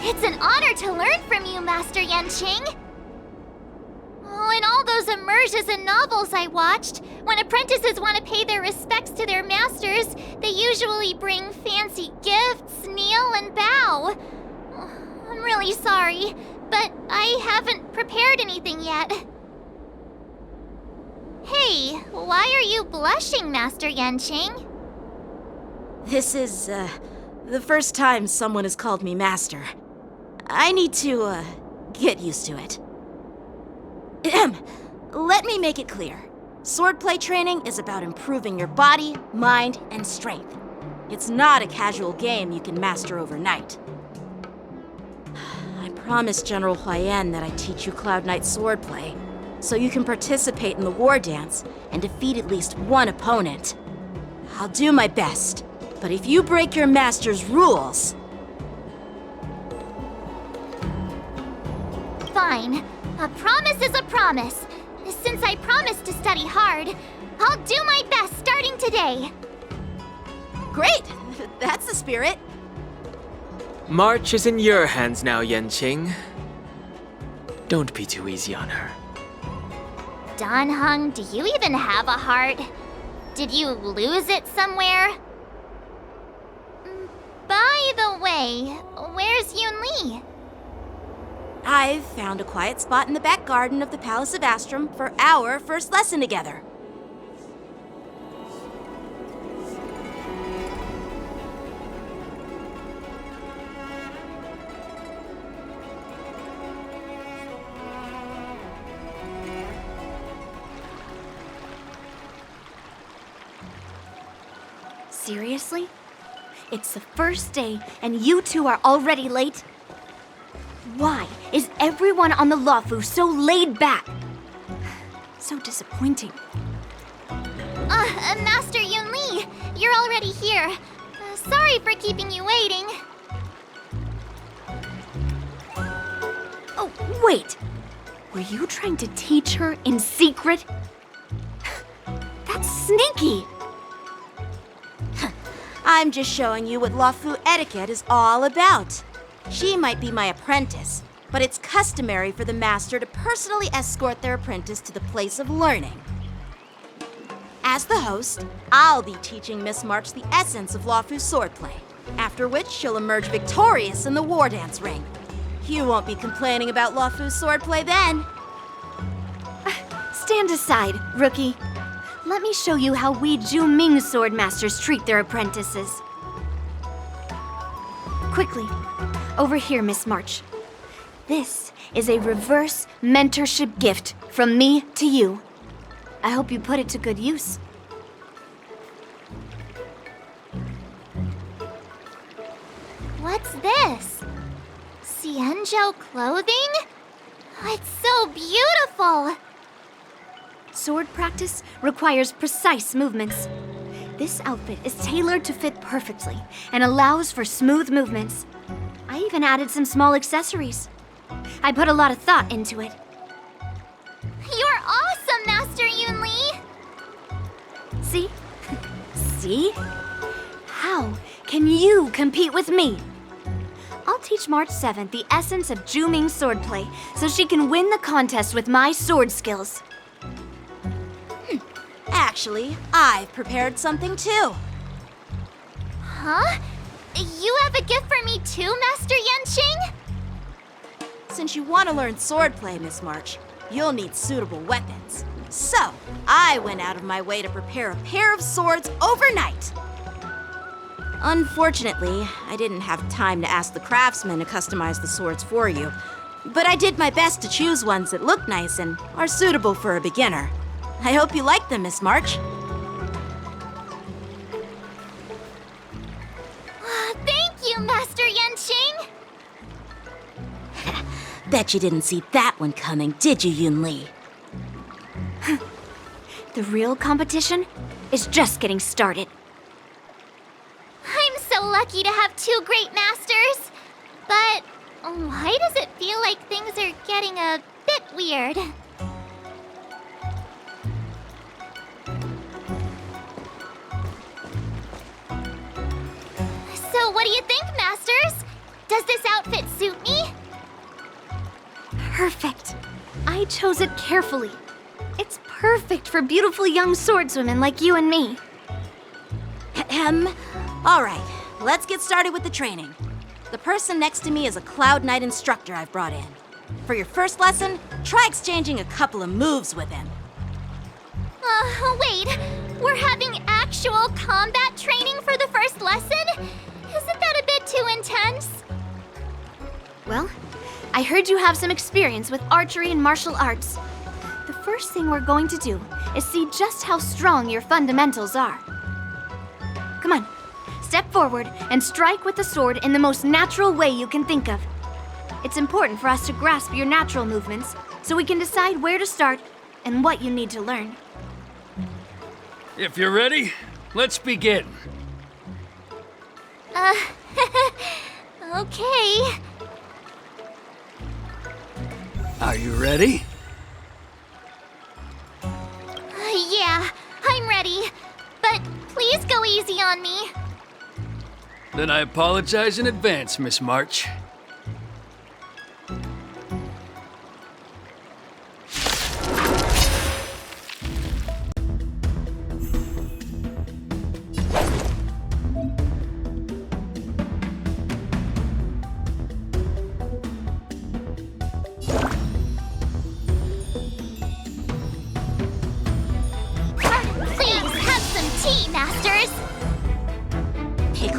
It's an honor to learn from you, Master Yanqing. Oh, in all those immersions and novels I watched, when apprentices want to pay their respects to their masters, they usually bring fancy gifts, kneel, and bow. Oh, I'm really sorry, but I haven't prepared anything yet. Hey, why are you blushing, Master Yanqing? This is, the first time someone has called me Master. I need to, get used to it. Let me make it clear. Swordplay training is about improving your body, mind, and strength. It's not a casual game you can master overnight. I promised General Huayan that I'd teach you Cloud Knight swordplay, so you can participate in the war dance and defeat at least one opponent. I'll do my best, but if you break your master's rules... Fine. A promise is a promise. Since I promised to study hard, I'll do my best starting today. Great! That's the spirit. March is in your hands now, Yanqing. Don't be too easy on her. Donhung, do you even have a heart? Did you lose it somewhere? By the way, where's Yunli? I've found a quiet spot in the back garden of the Palace of Astrum for our first lesson together. Seriously? It's the first day and you two are already late? Why is everyone on the Luofu so laid back? So disappointing. Master Yunli, you're already here. Sorry for keeping you waiting. Oh, wait. Were you trying to teach her in secret? That's sneaky. I'm just showing you what Luofu etiquette is all about. She might be my apprentice, but it's customary for the master to personally escort their apprentice to the place of learning. As the host, I'll be teaching Miss March the essence of Luofu's swordplay, after which she'll emerge victorious in the war dance ring. You won't be complaining about Luofu's swordplay then. Stand aside, rookie. Let me show you how we Ju-Ming swordmasters treat their apprentices. Quickly, over here, Miss March. This is a reverse mentorship gift from me to you. I hope you put it to good use. What's this? Xianzhou clothing? It's so beautiful! Sword practice requires precise movements. This outfit is tailored to fit perfectly and allows for smooth movements. I even added some small accessories. I put a lot of thought into it. You're awesome, Master Yunli! See? See? How can you compete with me? I'll teach March 7th the essence of Ju-Ming swordplay so she can win the contest with my sword skills. Actually, I've prepared something too. Huh? You have a gift for me too, Master Yanqing? Since you want to learn swordplay, Miss March, you'll need suitable weapons. So, I went out of my way to prepare a pair of swords overnight. Unfortunately, I didn't have time to ask the craftsman to customize the swords for you, but I did my best to choose ones that look nice and are suitable for a beginner. I hope you like them, Miss March. Thank you, Master Yanqing! Bet you didn't see that one coming, did you, Yunli? The real competition is just getting started. I'm so lucky to have two great masters. But why does it feel like things are getting a bit weird? So what do you think, Masters? Does this outfit suit me? Perfect. I chose it carefully. It's perfect for beautiful young swordswomen like you and me. All right, let's get started with the training. The person next to me is a Cloud Knight instructor I've brought in. For your first lesson, try exchanging a couple of moves with him. Wait. We're having actual combat training for the first lesson? Isn't that a bit too intense? Well, I heard you have some experience with archery and martial arts. The first thing we're going to do is see just how strong your fundamentals are. Come on, step forward and strike with the sword in the most natural way you can think of. It's important for us to grasp your natural movements so we can decide where to start and what you need to learn. If you're ready, let's begin. Okay. Are you ready? Yeah, I'm ready. But please go easy on me. Then I apologize in advance, Miss March.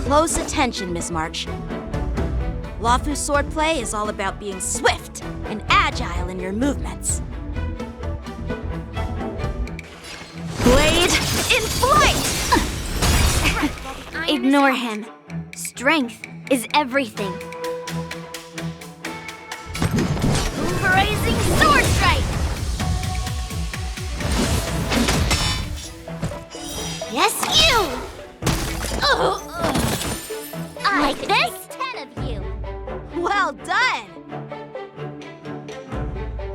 Close attention, Miss March. Luofu swordplay is all about being swift and agile in your movements. Blade in flight! Ignore him. Strength is everything. Pulverizing sword strike! Yes, you! Like this? 10 of you. Well done!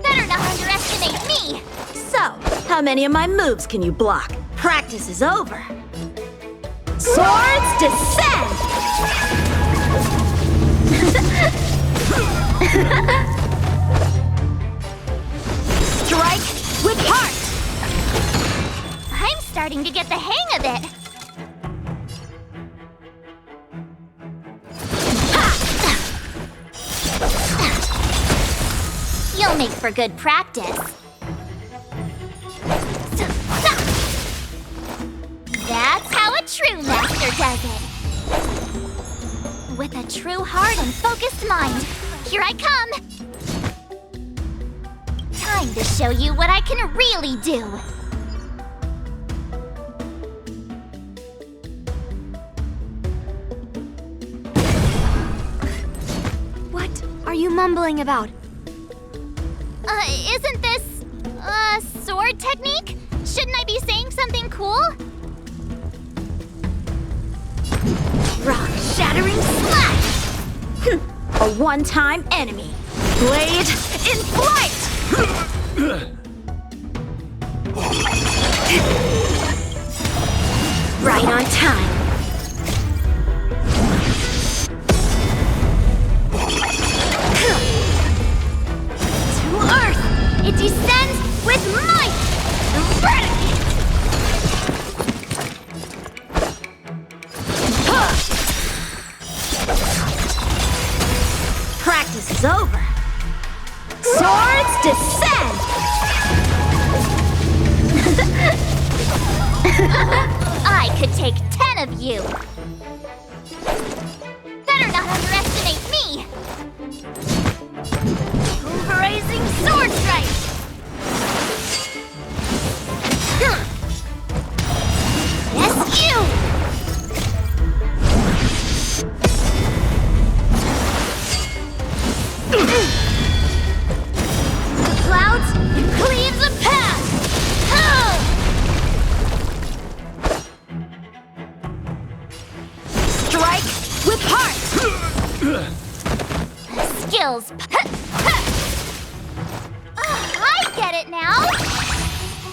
Better not underestimate me! So, how many of my moves can you block? Practice is over. Swords descend! Strike with heart! I'm starting to get the hang of it. You'll make for good practice. That's how a true master does it. With a true heart and focused mind, here I come. Time to show you what I can really do. What are you mumbling about? Isn't this a sword technique? Shouldn't I be saying something cool? Rock-shattering slash! A one-time enemy. Blade in flight! Right on time. To Earth! It descends with might! Eradicate! Practice is over. Swords descend! I could take 10 of you! Better not underestimate me! Pulverizing sword strike! Yes, you! The clouds cleave the path! Strike with heart! Skills. I get it now!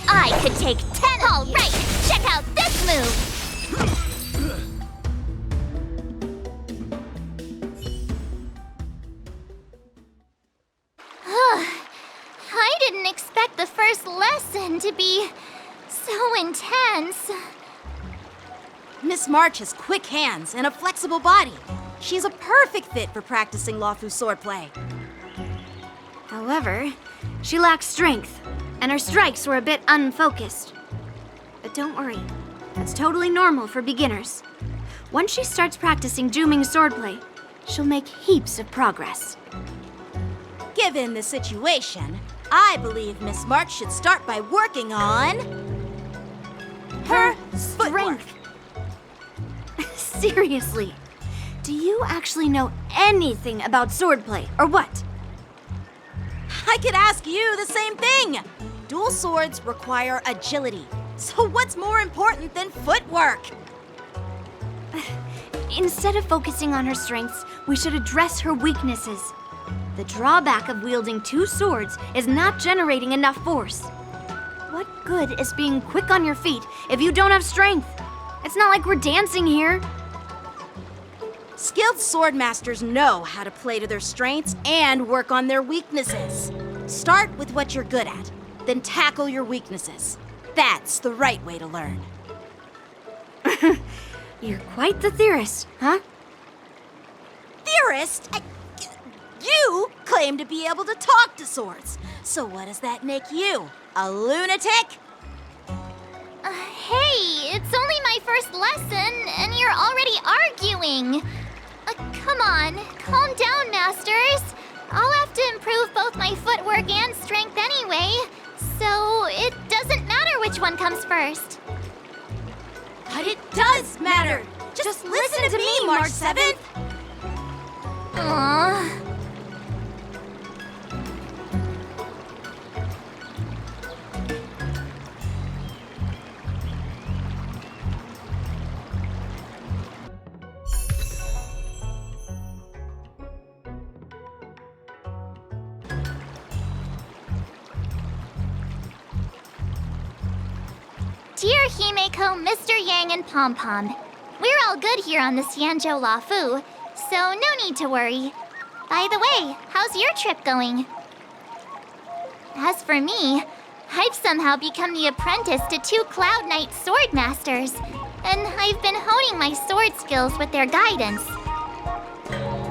I could take 10 all right! Check out this move! I didn't expect the first lesson to be so intense. Miss March has quick hands and a flexible body. She's a perfect fit for practicing Lawfu swordplay. However, she lacks strength, and her strikes were a bit unfocused. But don't worry, that's totally normal for beginners. Once she starts practicing Juming swordplay, she'll make heaps of progress. Given the situation, I believe Miss March should start by working on her strength. Seriously, do you actually know anything about swordplay, or what? I could ask you the same thing. Dual swords require agility. So what's more important than footwork? Instead of focusing on her strengths, we should address her weaknesses. The drawback of wielding two swords is not generating enough force. What good is being quick on your feet if you don't have strength? It's not like we're dancing here. Skilled swordmasters know how to play to their strengths and work on their weaknesses. Start with what you're good at, then tackle your weaknesses. That's the right way to learn. You're quite the theorist, huh? Theorist? You claim to be able to talk to swords. So what does that make you? A lunatic? Hey, it's only my first lesson, and you're already arguing. Come on, calm down, masters. I'll have to improve both my footwork and strength anyway, so it doesn't matter which one comes first. But it does matter. Just listen to me, March 7th. Aww. Dear Himeko, Mr. Yang, and Pom Pom, we're we're all good here on the Xianzhou Luofu, so no need to worry. By the way, how's your trip going? As for me, I've somehow become the apprentice to 2 Cloud Knight sword masters, and I've been honing my sword skills with their guidance.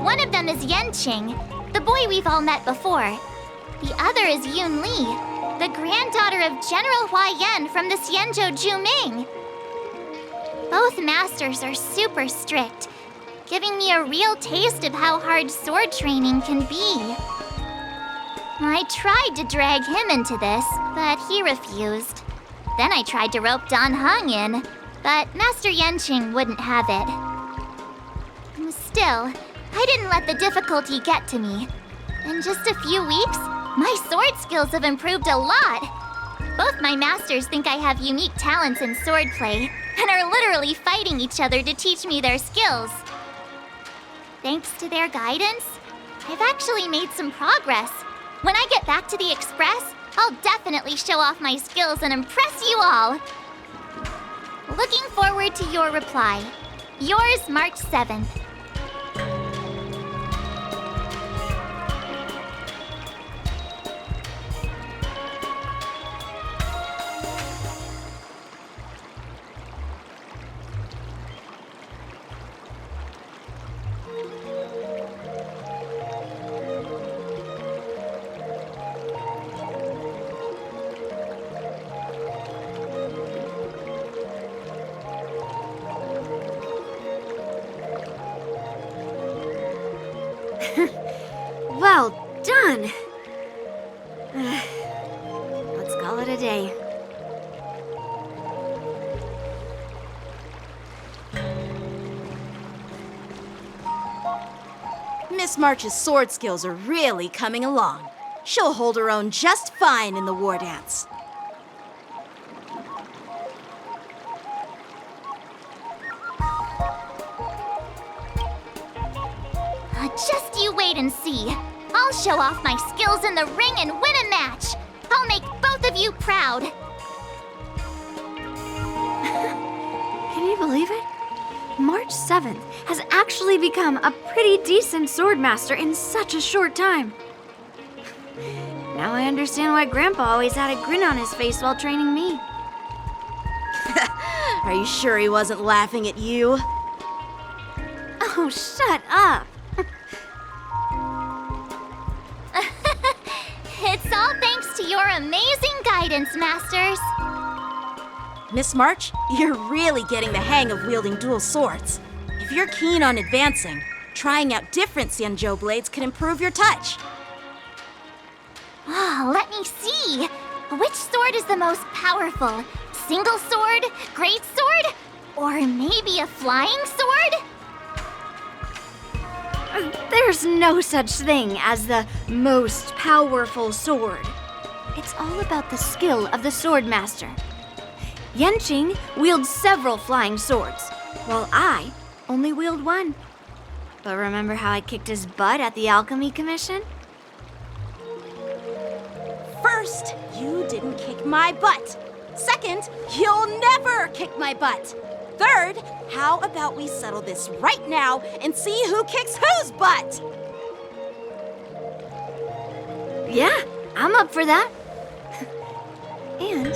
One of them is Yanqing, the boy we've all met before. The other is Yun Li, the granddaughter of General Hua Yan from the Xianzhou Juming. Both masters are super strict, giving me a real taste of how hard sword training can be. I tried to drag him into this, but he refused. Then I tried to rope Dan Heng in, but Master Yanqing wouldn't have it. Still, I didn't let the difficulty get to me. In just a few weeks, my sword skills have improved a lot. Both my masters think I have unique talents in swordplay, and are literally fighting each other to teach me their skills. Thanks to their guidance, I've actually made some progress. When I get back to the Express, I'll definitely show off my skills and impress you all. Looking forward to your reply. Yours, March 7th. Well done! Let's call it a day. Miss March's sword skills are really coming along. She'll hold her own just fine in the war dance. Just you wait and see. I'll show off my skills in the ring and win a match. I'll make both of you proud. Can you believe it? March 7th has actually become a pretty decent swordmaster in such a short time. Now I understand why Grandpa always had a grin on his face while training me. Are you sure he wasn't laughing at you? Oh, shut up! It's all thanks to your amazing guidance, Masters. Miss March, you're really getting the hang of wielding dual swords. If you're keen on advancing, trying out different Xianzhou blades can improve your touch. Let me see. Which sword is the most powerful? Single sword? Great sword? Or maybe a flying sword? There's no such thing as the most powerful sword. It's all about the skill of the swordmaster. Yanqing wields several flying swords, while I only wield one. But remember how I kicked his butt at the Alchemy Commission? First, you didn't kick my butt. Second, you'll never kick my butt. Third, how about we settle this right now and see who kicks whose butt? Yeah, I'm up for that. And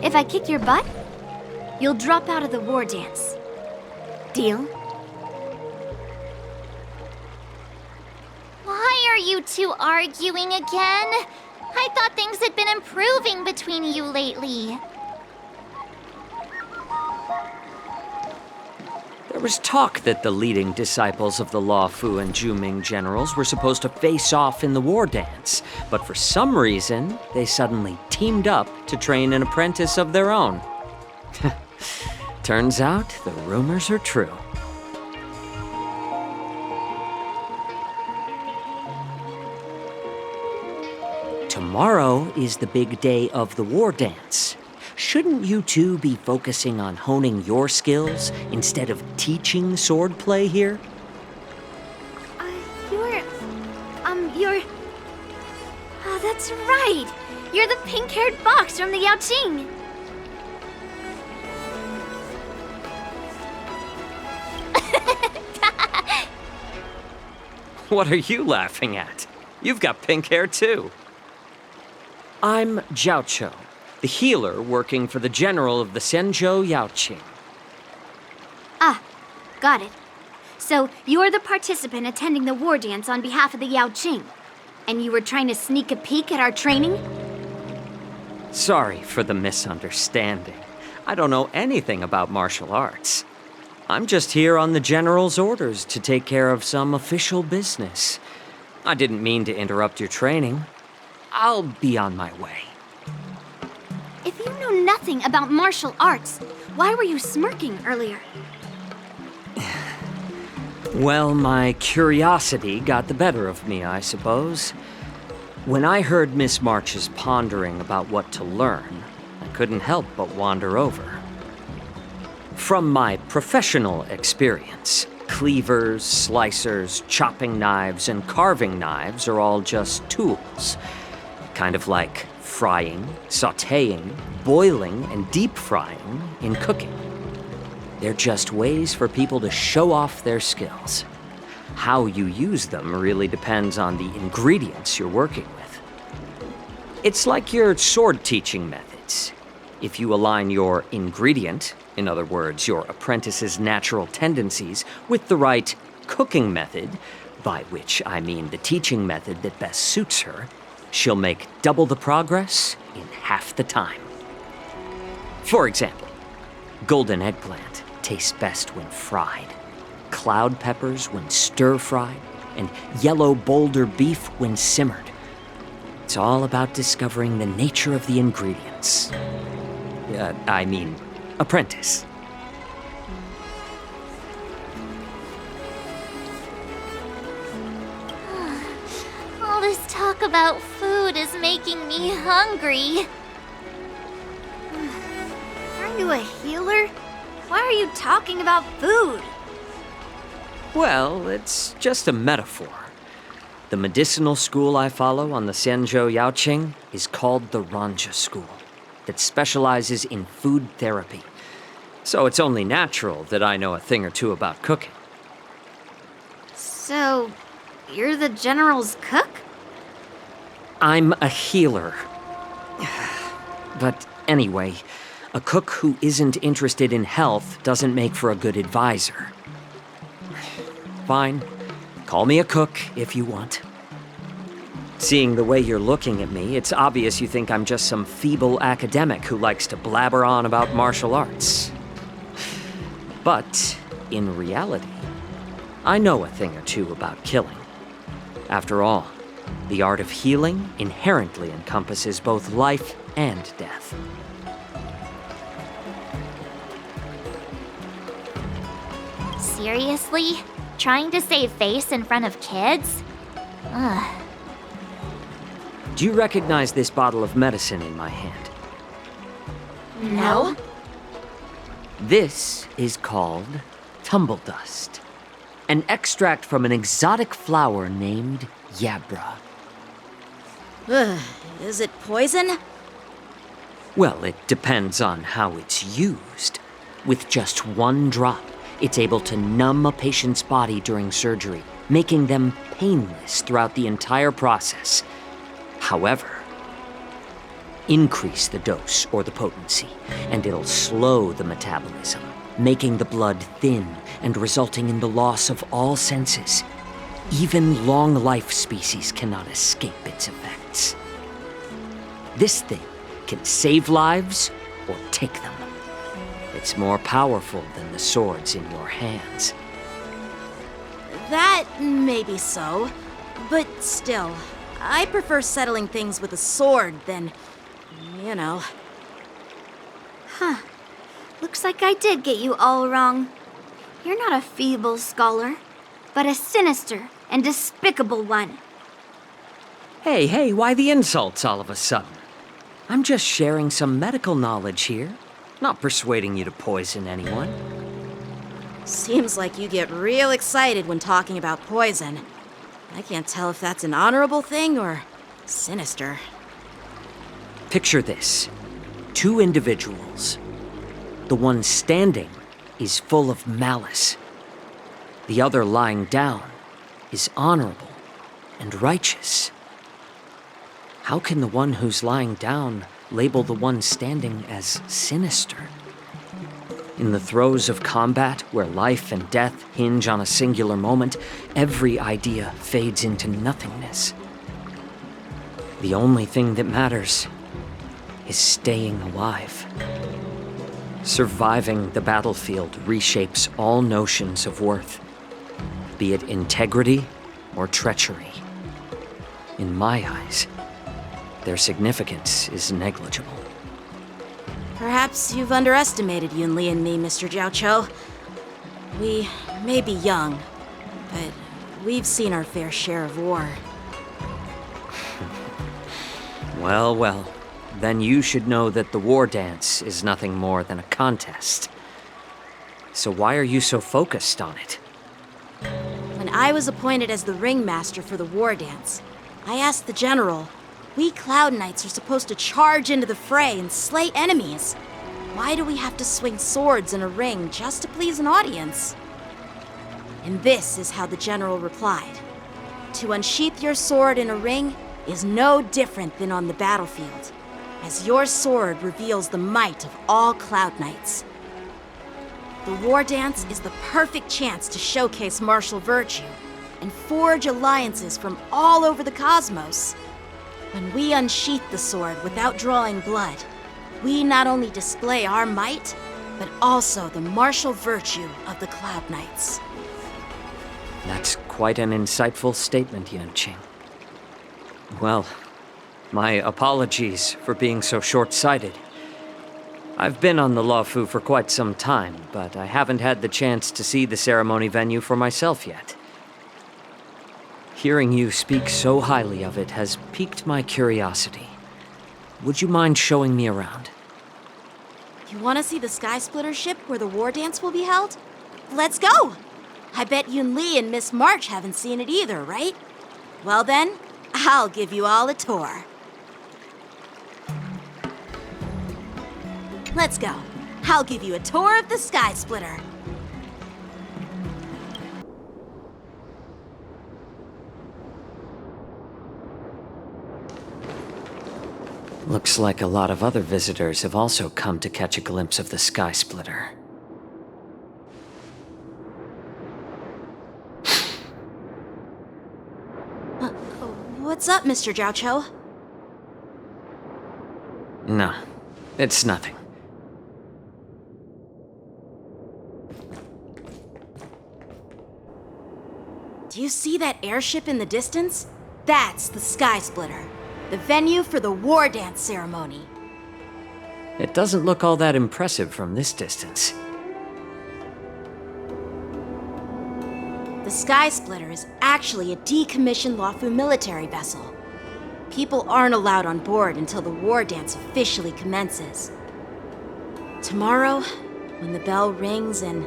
if I kick your butt, you'll drop out of the war dance. Deal? Why are you two arguing again? I thought things had been improving between you lately. There was talk that the leading disciples of the Luofu and Juming generals were supposed to face off in the war dance, but for some reason, they suddenly teamed up to train an apprentice of their own. Turns out, the rumors are true. Tomorrow is the big day of the war dance. Shouldn't you two be focusing on honing your skills instead of teaching swordplay here? You're... Oh, that's right! You're the pink-haired fox from the Yaoqing! What are you laughing at? You've got pink hair too. I'm Jiaoqiu, the healer working for the general of the Xianzhou Yaoqing. Ah, got it. So, you're the participant attending the war dance on behalf of the Yaoqing, and you were trying to sneak a peek at our training? Sorry for the misunderstanding. I don't know anything about martial arts. I'm just here on the general's orders to take care of some official business. I didn't mean to interrupt your training. I'll be on my way. If you know nothing about martial arts, why were you smirking earlier? Well, my curiosity got the better of me, I suppose. When I heard Miss March's pondering about what to learn, I couldn't help but wander over. From my professional experience, cleavers, slicers, chopping knives, and carving knives are all just tools. Kind of like frying, sautéing, boiling, and deep frying in cooking. They're just ways for people to show off their skills. How you use them really depends on the ingredients you're working with. It's like your sword teaching methods. If you align your ingredient, in other words, your apprentice's natural tendencies, with the right cooking method, by which I mean the teaching method that best suits her, she'll make double the progress in half the time. For example, golden eggplant tastes best when fried, cloud peppers when stir-fried, and yellow boulder beef when simmered. It's all about discovering the nature of the ingredients. Apprentice. All this talk about food is making me hungry. Are you a healer? Why are you talking about food? Well, it's just a metaphor. The medicinal school I follow on the Xianzhou Yaoqing is called the Ranja School, that specializes in food therapy. So it's only natural that I know a thing or two about cooking. So, you're the general's cook? I'm a healer. But anyway, a cook who isn't interested in health doesn't make for a good advisor. Fine. Call me a cook if you want. Seeing the way you're looking at me, it's obvious you think I'm just some feeble academic who likes to blabber on about martial arts. But, in reality, I know a thing or two about killing. After all, the art of healing inherently encompasses both life and death. Seriously? Trying to save face in front of kids? Ugh. Do you recognize this bottle of medicine in my hand? No. This is called tumble dust, an extract from an exotic flower named Yabra. Is it poison? Well, it depends on how it's used. With just one drop, it's able to numb a patient's body during surgery, making them painless throughout the entire process. However, increase the dose or the potency, and it'll slow the metabolism, making the blood thin and resulting in the loss of all senses. Even long-life species cannot escape its effects. This thing can save lives or take them. It's more powerful than the swords in your hands. That may be so, but still, I prefer settling things with a sword than, you know. Huh. Looks like I did get you all wrong. You're not a feeble scholar, but a sinister and despicable one. Hey, why the insults all of a sudden? I'm just sharing some medical knowledge here, not persuading you to poison anyone. Seems like you get real excited when talking about poison. I can't tell if that's an honorable thing or sinister. Picture this. 2 individuals. The one standing is full of malice. The other lying down is honorable and righteous. How can the one who's lying down label the one standing as sinister? In the throes of combat, where life and death hinge on a singular moment, every idea fades into nothingness. The only thing that matters is staying alive. Surviving the battlefield reshapes all notions of worth, be it integrity or treachery. In my eyes, their significance is negligible. Perhaps you've underestimated Yunli and me, Mr. Jiaoqiu. We may be young, but we've seen our fair share of war. Well, well. Then you should know that the war dance is nothing more than a contest. So why are you so focused on it? When I was appointed as the ringmaster for the war dance, I asked the general, we Cloud Knights are supposed to charge into the fray and slay enemies. Why do we have to swing swords in a ring just to please an audience? And this is how the general replied. To unsheath your sword in a ring is no different than on the battlefield, as your sword reveals the might of all Cloud Knights. The war dance is the perfect chance to showcase martial virtue and forge alliances from all over the cosmos. When we unsheath the sword without drawing blood, we not only display our might, but also the martial virtue of the Cloud Knights. That's quite an insightful statement, Yanqing. Well, my apologies for being so short-sighted. I've been on the Luofu for quite some time, but I haven't had the chance to see the ceremony venue for myself yet. Hearing you speak so highly of it has piqued my curiosity. Would you mind showing me around? You want to see the Sky Splitter ship where the war dance will be held? Let's go! I bet Yunli and Miss March haven't seen it either, right? Well then, I'll give you all a tour. Let's go. I'll give you a tour of the Sky Splitter. Looks like a lot of other visitors have also come to catch a glimpse of the Sky Splitter. What's up, Mr. Jiaoqiu? No, it's nothing. Do you see that airship in the distance? That's the Sky Splitter, the venue for the war dance ceremony. It doesn't look all that impressive from this distance. The Sky Splitter is actually a decommissioned Luofu military vessel. People aren't allowed on board until the war dance officially commences. Tomorrow, when the bell rings and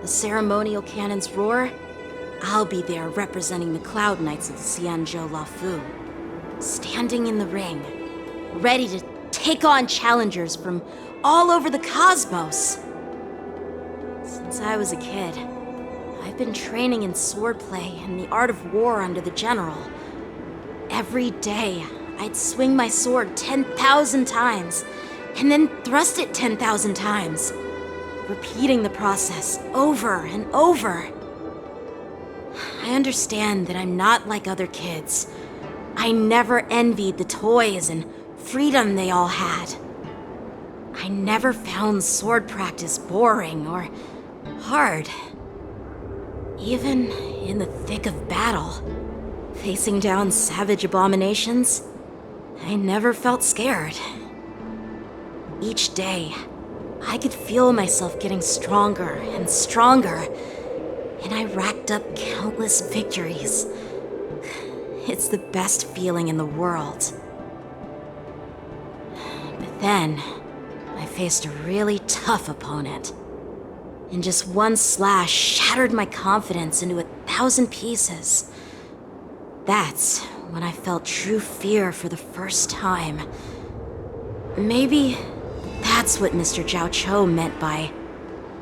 the ceremonial cannons roar, I'll be there representing the Cloud Knights of the Xianzhou Luofu, standing in the ring, ready to take on challengers from all over the cosmos. Since I was a kid, I've been training in swordplay and the art of war under the general. Every day, I'd swing my sword 10,000 times, and then thrust it 10,000 times, repeating the process over and over. I understand that I'm not like other kids. I never envied the toys and freedom they all had. I never found sword practice boring or hard. Even in the thick of battle, facing down savage abominations, I never felt scared. Each day, I could feel myself getting stronger and stronger, and I racked up countless victories. It's the best feeling in the world. But then, I faced a really tough opponent. And just one slash shattered my confidence into 1,000 pieces. That's when I felt true fear for the first time. Maybe that's what Mr. Jiaoqiu meant by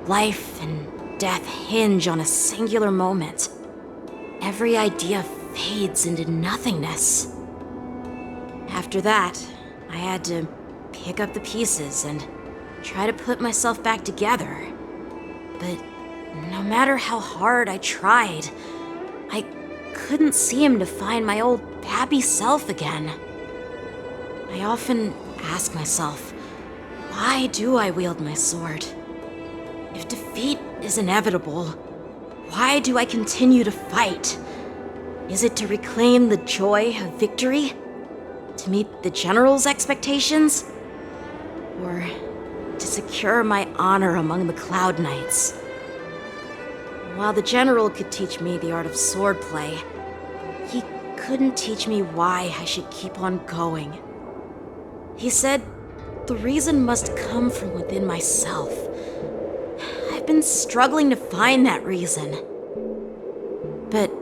life and death hinge on a singular moment. every idea fades into nothingness. After that, I had to pick up the pieces and try to put myself back together. But no matter how hard I tried, I couldn't seem to find my old happy self again. I often ask myself, why do I wield my sword? If defeat is inevitable, why do I continue to fight? Is it to reclaim the joy of victory? To meet the general's expectations? Or to secure my honor among the Cloud Knights? While the general could teach me the art of swordplay, he couldn't teach me why I should keep on going. He said the reason must come from within myself. I've been struggling to find that reason. But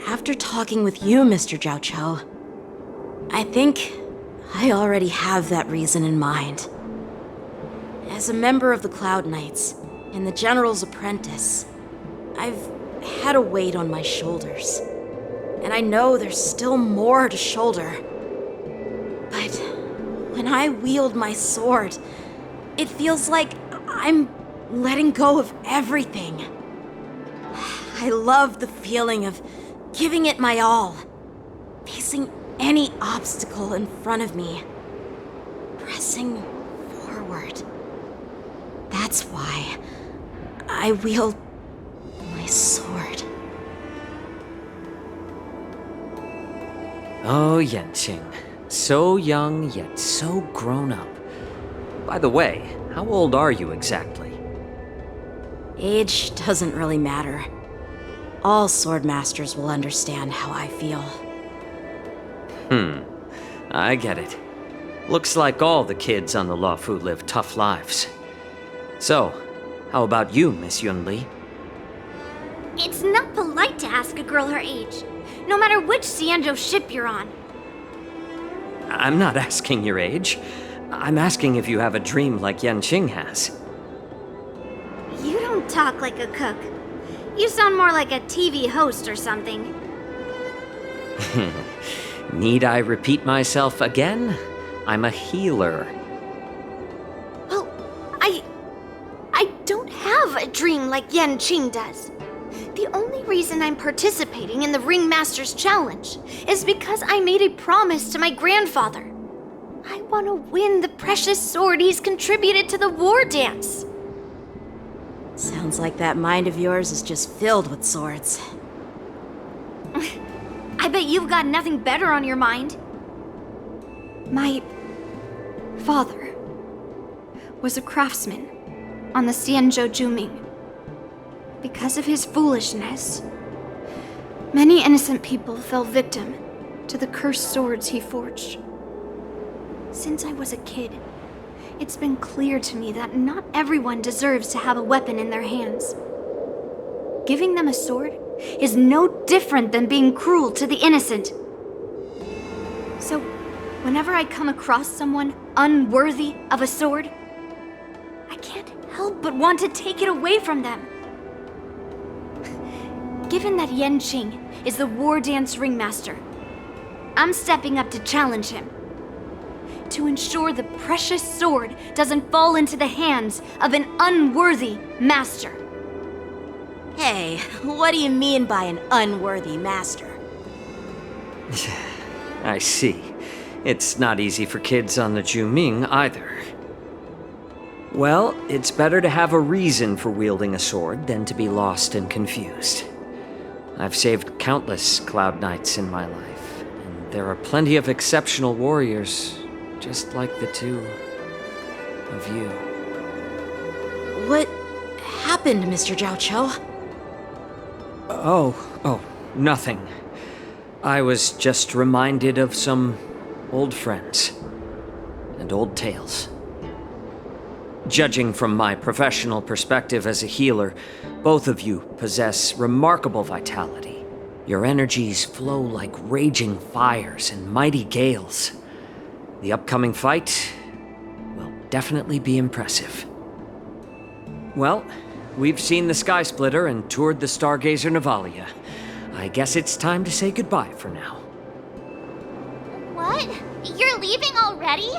after talking with you, Mr. Zhao Cho, I think I already have that reason in mind. As a member of the Cloud Knights and the General's apprentice, I've had a weight on my shoulders. And I know there's still more to shoulder. But when I wield my sword, it feels like I'm letting go of everything. I love the feeling of giving it my all, facing any obstacle in front of me, pressing forward. That's why I wield my sword. Oh, Yanqing. So young, yet so grown up. By the way, how old are you exactly? Age doesn't really matter. All sword masters will understand how I feel. I get it. Looks like all the kids on the Luofu live tough lives. So, how about you, Miss Yunli? It's not polite to ask a girl her age, no matter which Xianzhou ship you're on. I'm not asking your age. I'm asking if you have a dream like Yanqing has. You don't talk like a cook. You sound more like a TV host or something. Need I repeat myself again? I'm a healer. Well, I don't have a dream like Yanqing does. The only reason I'm participating in the Ringmaster's Challenge is because I made a promise to my grandfather. I want to win the precious sword he's contributed to the war dance. Sounds like that mind of yours is just filled with swords. I bet you've got nothing better on your mind. My father was a craftsman on the Xianzhou Juming. Because of his foolishness, many innocent people fell victim to the cursed swords he forged. Since I was a kid, it's been clear to me that not everyone deserves to have a weapon in their hands. Giving them a sword is no different than being cruel to the innocent. So, whenever I come across someone unworthy of a sword, I can't help but want to take it away from them. Given that Yanqing is the war dance ringmaster, I'm stepping up to challenge him. To ensure the precious sword doesn't fall into the hands of an unworthy master. Hey, what do you mean by an unworthy master? I see. It's not easy for kids on the Juming either. Well, it's better to have a reason for wielding a sword than to be lost and confused. I've saved countless Cloud Knights in my life, and there are plenty of exceptional warriors, just like the two of you. What happened, Mr. Zhao Cho? Oh, nothing. I was just reminded of some old friends and old tales. Judging from my professional perspective as a healer, both of you possess remarkable vitality. Your energies flow like raging fires and mighty gales. The upcoming fight will definitely be impressive. Well, we've seen the Sky Splitter and toured the Stargazer Navalia. I guess it's time to say goodbye for now. What? You're leaving already?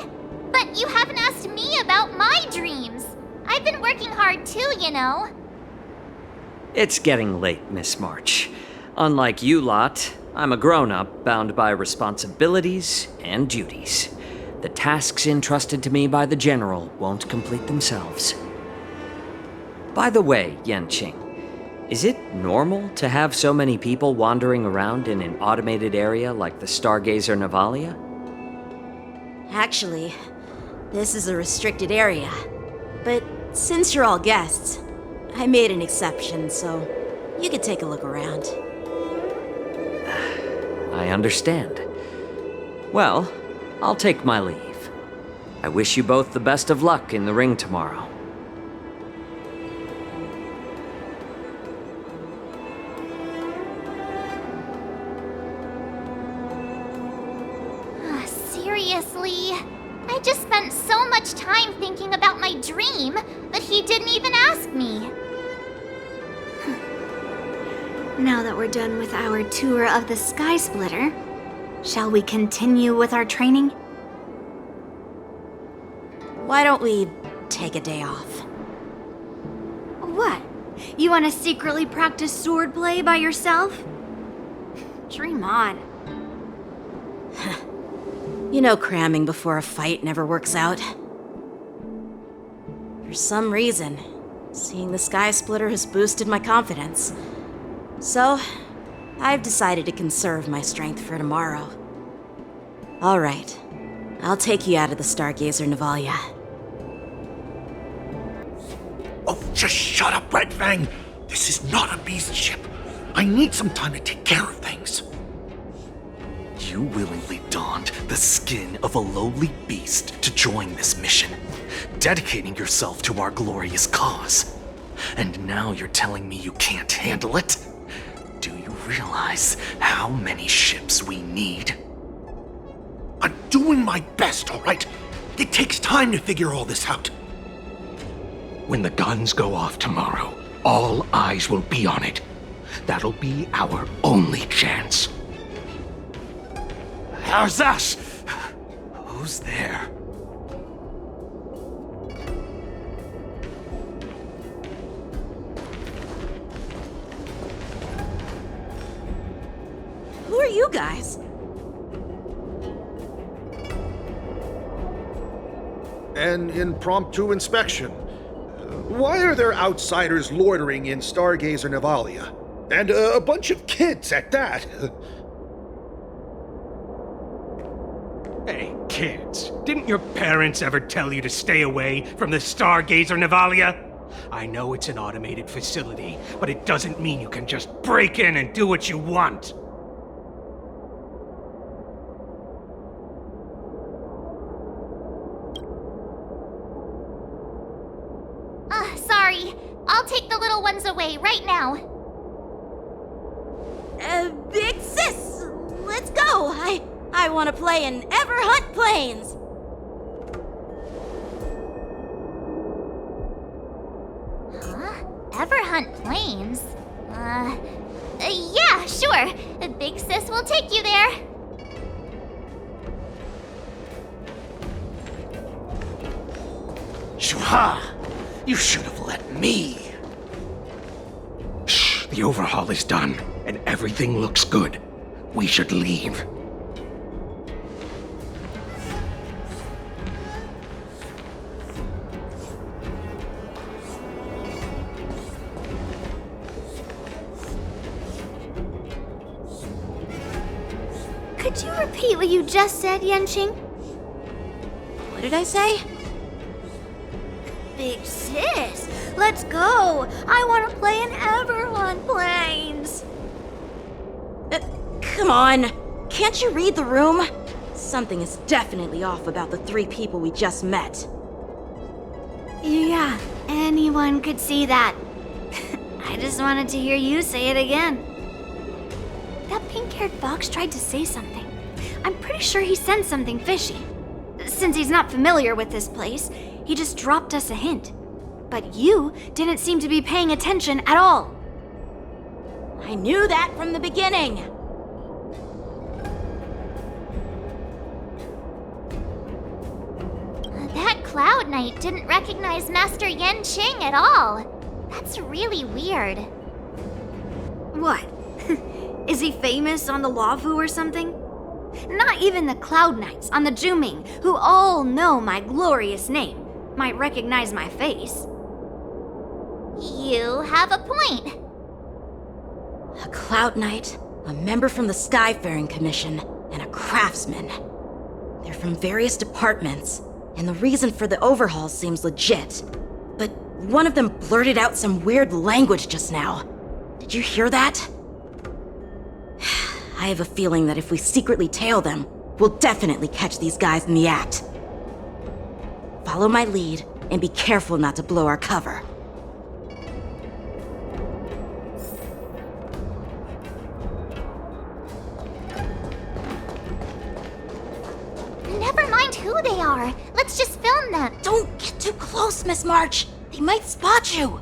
But you haven't asked me about my dreams. I've been working hard too, you know. It's getting late, Miss March. Unlike you lot, I'm a grown-up bound by responsibilities and duties. The tasks entrusted to me by the General won't complete themselves. By the way, Yanqing, is it normal to have so many people wandering around in an automated area like the Stargazer Navalia? Actually, this is a restricted area. But since you're all guests, I made an exception, so you could take a look around. I understand. Well, I'll take my leave. I wish you both the best of luck in the ring tomorrow. Seriously? I just spent so much time thinking about my dream that he didn't even ask me. Now that we're done with our tour of the Sky Splitter, shall we continue with our training? Why don't we take a day off? What? You want to secretly practice swordplay by yourself? Dream on. You know cramming before a fight never works out. For some reason, seeing the Sky Splitter has boosted my confidence. So, I've decided to conserve my strength for tomorrow. All right, I'll take you out of the Stargazer Navalia. Oh, just shut up, Red Fang! This is not a beast ship. I need some time to take care of things. You willingly donned the skin of a lowly beast to join this mission, dedicating yourself to our glorious cause. And now you're telling me you can't handle it? Do you realize how many ships we need? I'm doing my best, all right? It takes time to figure all this out. When the guns go off tomorrow, all eyes will be on it. That'll be our only chance. How's that? Who's there? Who are you guys? An impromptu inspection. Why are there outsiders loitering in Stargazer Navalia? And a bunch of kids at that. Hey, kids, didn't your parents ever tell you to stay away from the Stargazer Navalia? I know it's an automated facility, but it doesn't mean you can just break in and do what you want. Sorry. I'll take the little ones away right now. Big sis, let's go. I want to play in Ever Hunt Plains. Huh? Ever Hunt Plains? Yeah, sure. Big sis will take you there. Shuha! You should have let me. Shh, the overhaul is done, and everything looks good. We should leave. Could you repeat what you just said, Yanqing? What did I say? Big sis, let's go! I want to play in Ever Hunt Plains! Come on! Can't you read the room? Something is definitely off about the 3 people we just met. Yeah, anyone could see that. I just wanted to hear you say it again. That pink-haired fox tried to say something. I'm pretty sure he sensed something fishy. Since he's not familiar with this place, he just dropped us a hint. But you didn't seem to be paying attention at all. I knew that from the beginning! That Cloud Knight didn't recognize Master Yen Qing at all. That's really weird. What? Is he famous on the Luofu or something? Not even the Cloud Knights on the Juming, who all know my glorious name, might recognize my face. You have a point. A Cloud Knight, a member from the Skyfaring Commission, and a craftsman. They're from various departments, and the reason for the overhaul seems legit. But one of them blurted out some weird language just now. Did you hear that? I have a feeling that if we secretly tail them, we'll definitely catch these guys in the act. Follow my lead, and be careful not to blow our cover. Never mind who they are. Let's just film them. Don't get too close, Miss March. They might spot you.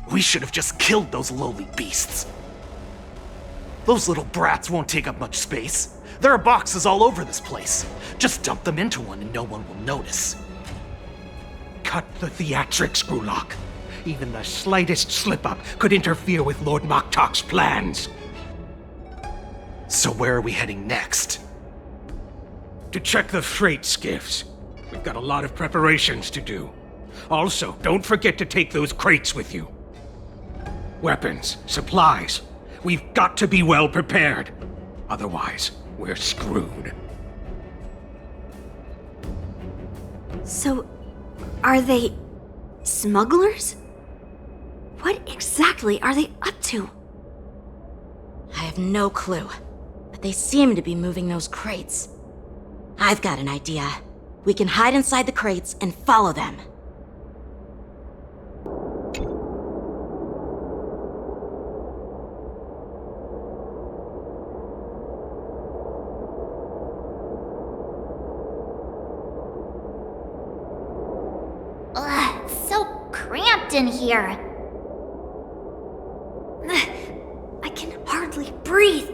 We should have just killed those lowly beasts. Those little brats won't take up much space. There are boxes all over this place. Just dump them into one and no one will notice. Cut the theatrics, Grulok. Even the slightest slip-up could interfere with Lord Moktok's plans. So where are we heading next? To check the freight skiffs. We've got a lot of preparations to do. Also, don't forget to take those crates with you. Weapons, supplies. We've got to be well prepared. Otherwise, we're screwed. So, are they smugglers? What exactly are they up to? I have no clue, but they seem to be moving those crates. I've got an idea. We can hide inside the crates and follow them. Ugh, it's so cramped in here. I can hardly breathe.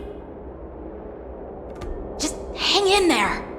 Just hang in there.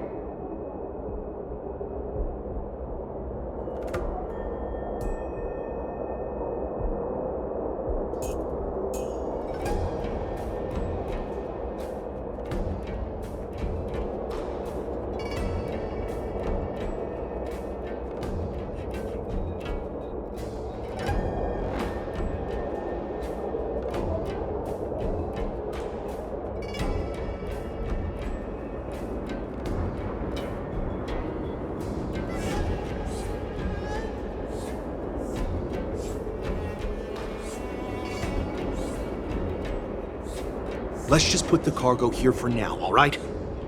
Let's just put the cargo here for now, all right?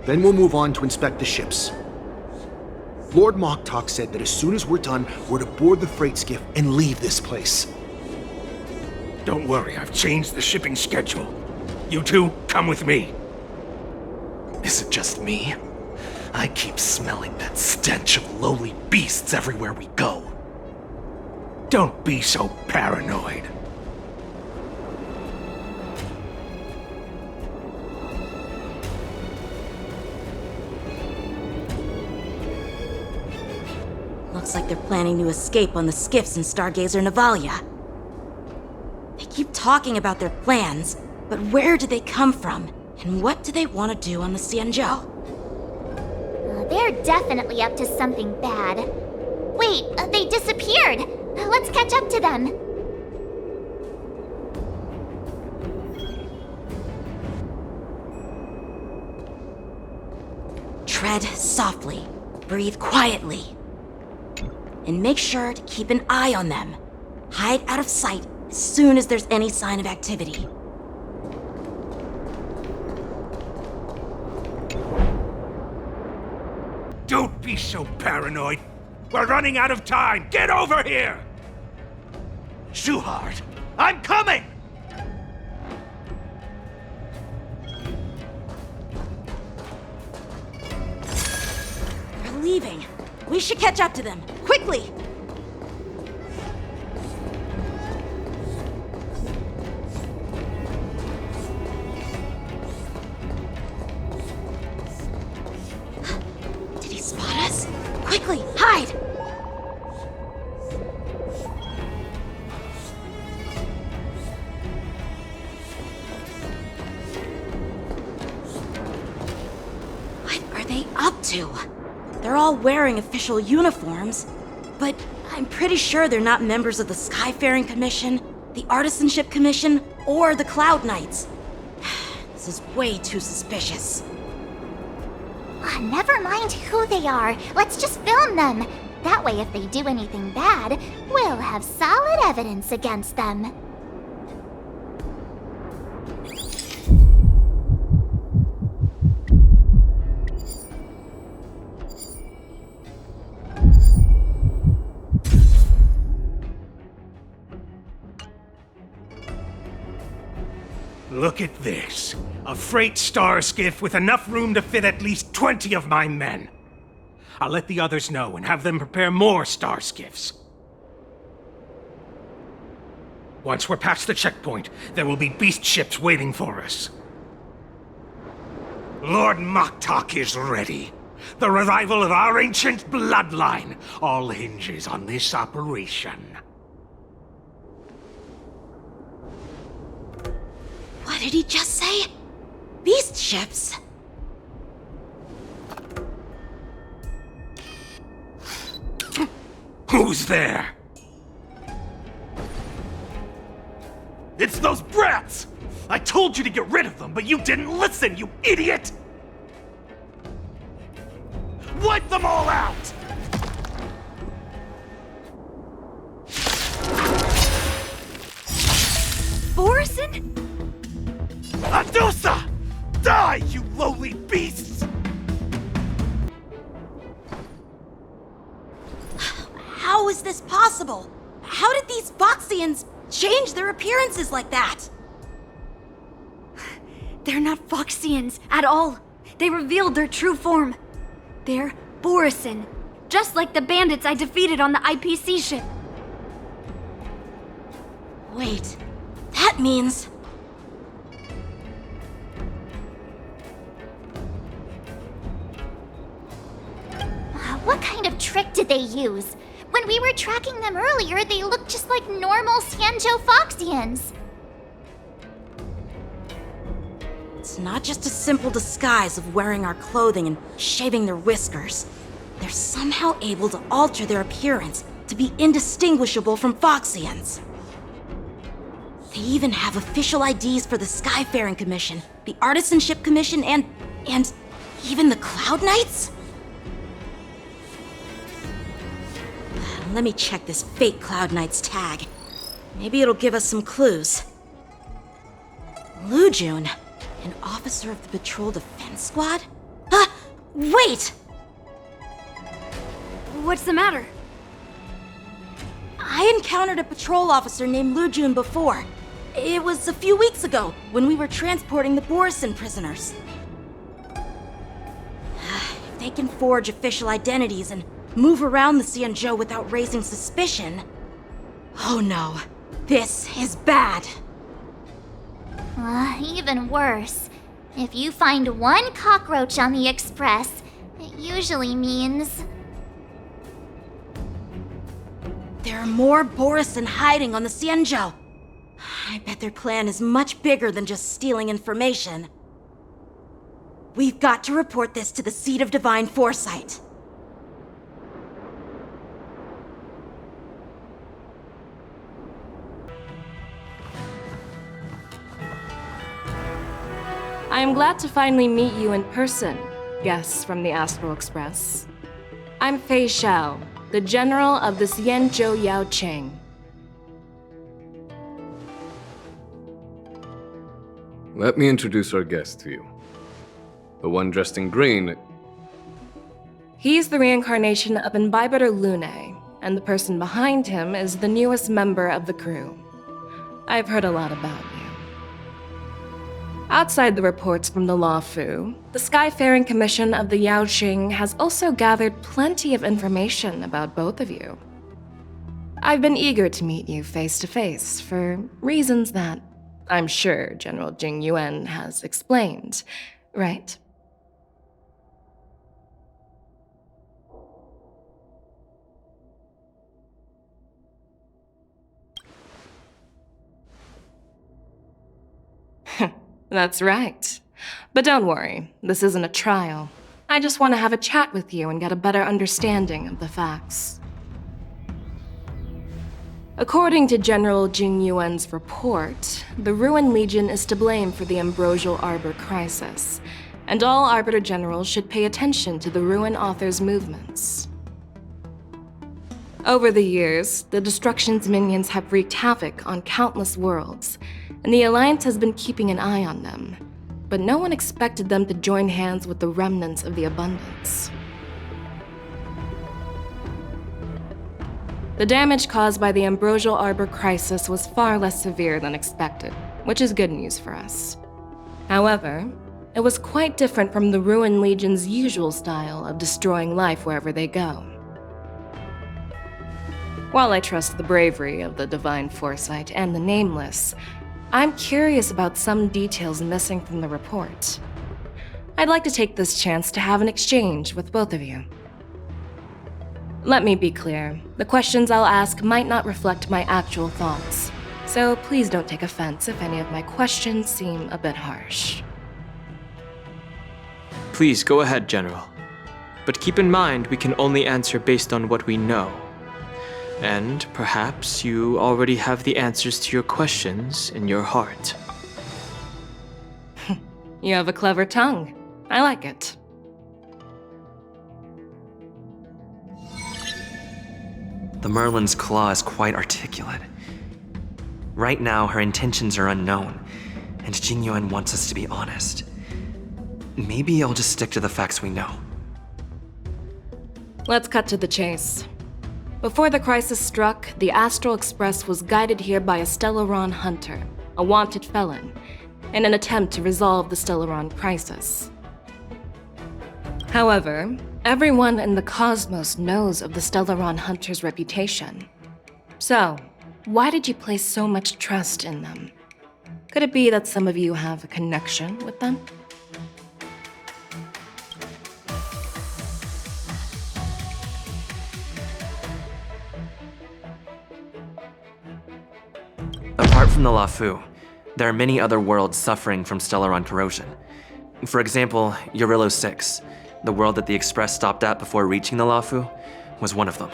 Then we'll move on to inspect the ships. Lord Moktok said that as soon as we're done, we're to board the freight skiff and leave this place. Don't worry, I've changed the shipping schedule. You two, come with me. Is it just me? I keep smelling that stench of lowly beasts everywhere we go. Don't be so paranoid. Looks like they're planning to escape on the skiffs in Stargazer Navalia. They keep talking about their plans, but where do they come from? And what do they want to do on the Xianzhou? They're definitely up to something bad. Wait, they disappeared! Let's catch up to them. Tread softly, breathe quietly. And make sure to keep an eye on them. Hide out of sight as soon as there's any sign of activity. Don't be so paranoid. We're running out of time. Get over here! Shuhard, I'm coming! They're leaving. We should catch up to them. Quickly! Did he spot us? Quickly, hide! What are they up to? They're all wearing official uniforms, but I'm pretty sure they're not members of the Skyfaring Commission, the Artisanship Commission, or the Cloud Knights. This is way too suspicious. Never mind who they are. Let's just film them. That way, if they do anything bad, we'll have solid evidence against them. Look at this. A freight star skiff with enough room to fit at least 20 of my men. I'll let the others know and have them prepare more star skiffs. Once we're past the checkpoint, there will be beast ships waiting for us. Lord Moktok is ready. The revival of our ancient bloodline all hinges on this operation. What did he just say? Beast ships? Who's there? It's those brats! I told you to get rid of them, but you didn't listen, you idiot! Wipe them all out! Borison? Adusa! Die, you lowly beasts! How is this possible? How did these Foxians change their appearances like that? They're not Foxians at all. They revealed their true form. They're Borison, just like the bandits I defeated on the IPC ship. Wait, that means... What kind of trick did they use? When we were tracking them earlier, they looked just like normal Xianzhou Foxians. It's not just a simple disguise of wearing our clothing and shaving their whiskers. They're somehow able to alter their appearance to be indistinguishable from Foxians. They even have official IDs for the Skyfaring Commission, the Artisanship Commission, and even the Cloud Knights? Let me check this fake Cloud Knight's tag. Maybe it'll give us some clues. Lujun, an officer of the Patrol Defense Squad? Wait! What's the matter? I encountered a patrol officer named Lujun before. It was a few weeks ago, when we were transporting the Borison prisoners. If they can forge official identities and move around the Xianzhou without raising suspicion... Oh no, this is bad. Even worse. If you find one cockroach on the Express, it usually means... There are more Borison hiding on the Xianzhou. I bet their plan is much bigger than just stealing information. We've got to report this to the Seat of Divine Foresight. I am glad to finally meet you in person, guests from the Astral Express. I'm Fei Xiao, the General of the Xianzhou Yaoqing. Let me introduce our guest to you. The one dressed in green. He's the reincarnation of Imbibiter Lune, and the person behind him is the newest member of the crew. I've heard a lot about you. Outside the reports from the Luofu, the Skyfaring Commission of the Yaoqing has also gathered plenty of information about both of you. I've been eager to meet you face to face for reasons that I'm sure General Jing Yuan has explained, right? That's right. But don't worry, this isn't a trial. I just want to have a chat with you and get a better understanding of the facts. According to General Jing Yuan's report, the Ruin Legion is to blame for the Ambrosial Arbor crisis, and all Arbiter Generals should pay attention to the Ruin Author's movements. Over the years, the Destruction's minions have wreaked havoc on countless worlds, and the Alliance has been keeping an eye on them, but no one expected them to join hands with the remnants of the Abundance. The damage caused by the Ambrosial Arbor crisis was far less severe than expected, which is good news for us. However, it was quite different from the Ruin Legion's usual style of destroying life wherever they go. While I trust the bravery of the Divine Foresight and the Nameless, I'm curious about some details missing from the report. I'd like to take this chance to have an exchange with both of you. Let me be clear, the questions I'll ask might not reflect my actual thoughts, so please don't take offense if any of my questions seem a bit harsh. Please go ahead, General. But keep in mind we can only answer based on what we know. And perhaps you already have the answers to your questions in your heart. You have a clever tongue. I like it. The Merlin's claw is quite articulate. Right now, her intentions are unknown, and Jing Yuan wants us to be honest. Maybe I'll just stick to the facts we know. Let's cut to the chase. Before the crisis struck, the Astral Express was guided here by a Stellaron hunter, a wanted felon, in an attempt to resolve the Stellaron crisis. However, everyone in the cosmos knows of the Stellaron hunter's reputation. So, why did you place so much trust in them? Could it be that some of you have a connection with them? Apart from the Luofu, there are many other worlds suffering from Stellaron corrosion. For example, Eurillo 6, the world that the Express stopped at before reaching the Luofu, was one of them.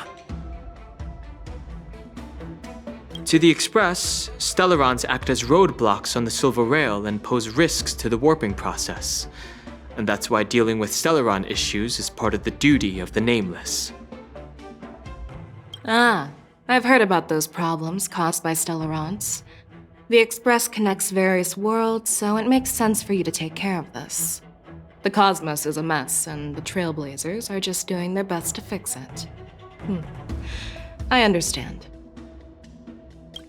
To the Express, Stellarons act as roadblocks on the Silver Rail and pose risks to the warping process. And that's why dealing with Stellaron issues is part of the duty of the Nameless. Ah, I've heard about those problems caused by Stellarons. The Express connects various worlds, so it makes sense for you to take care of this. The cosmos is a mess, and the Trailblazers are just doing their best to fix it. I understand.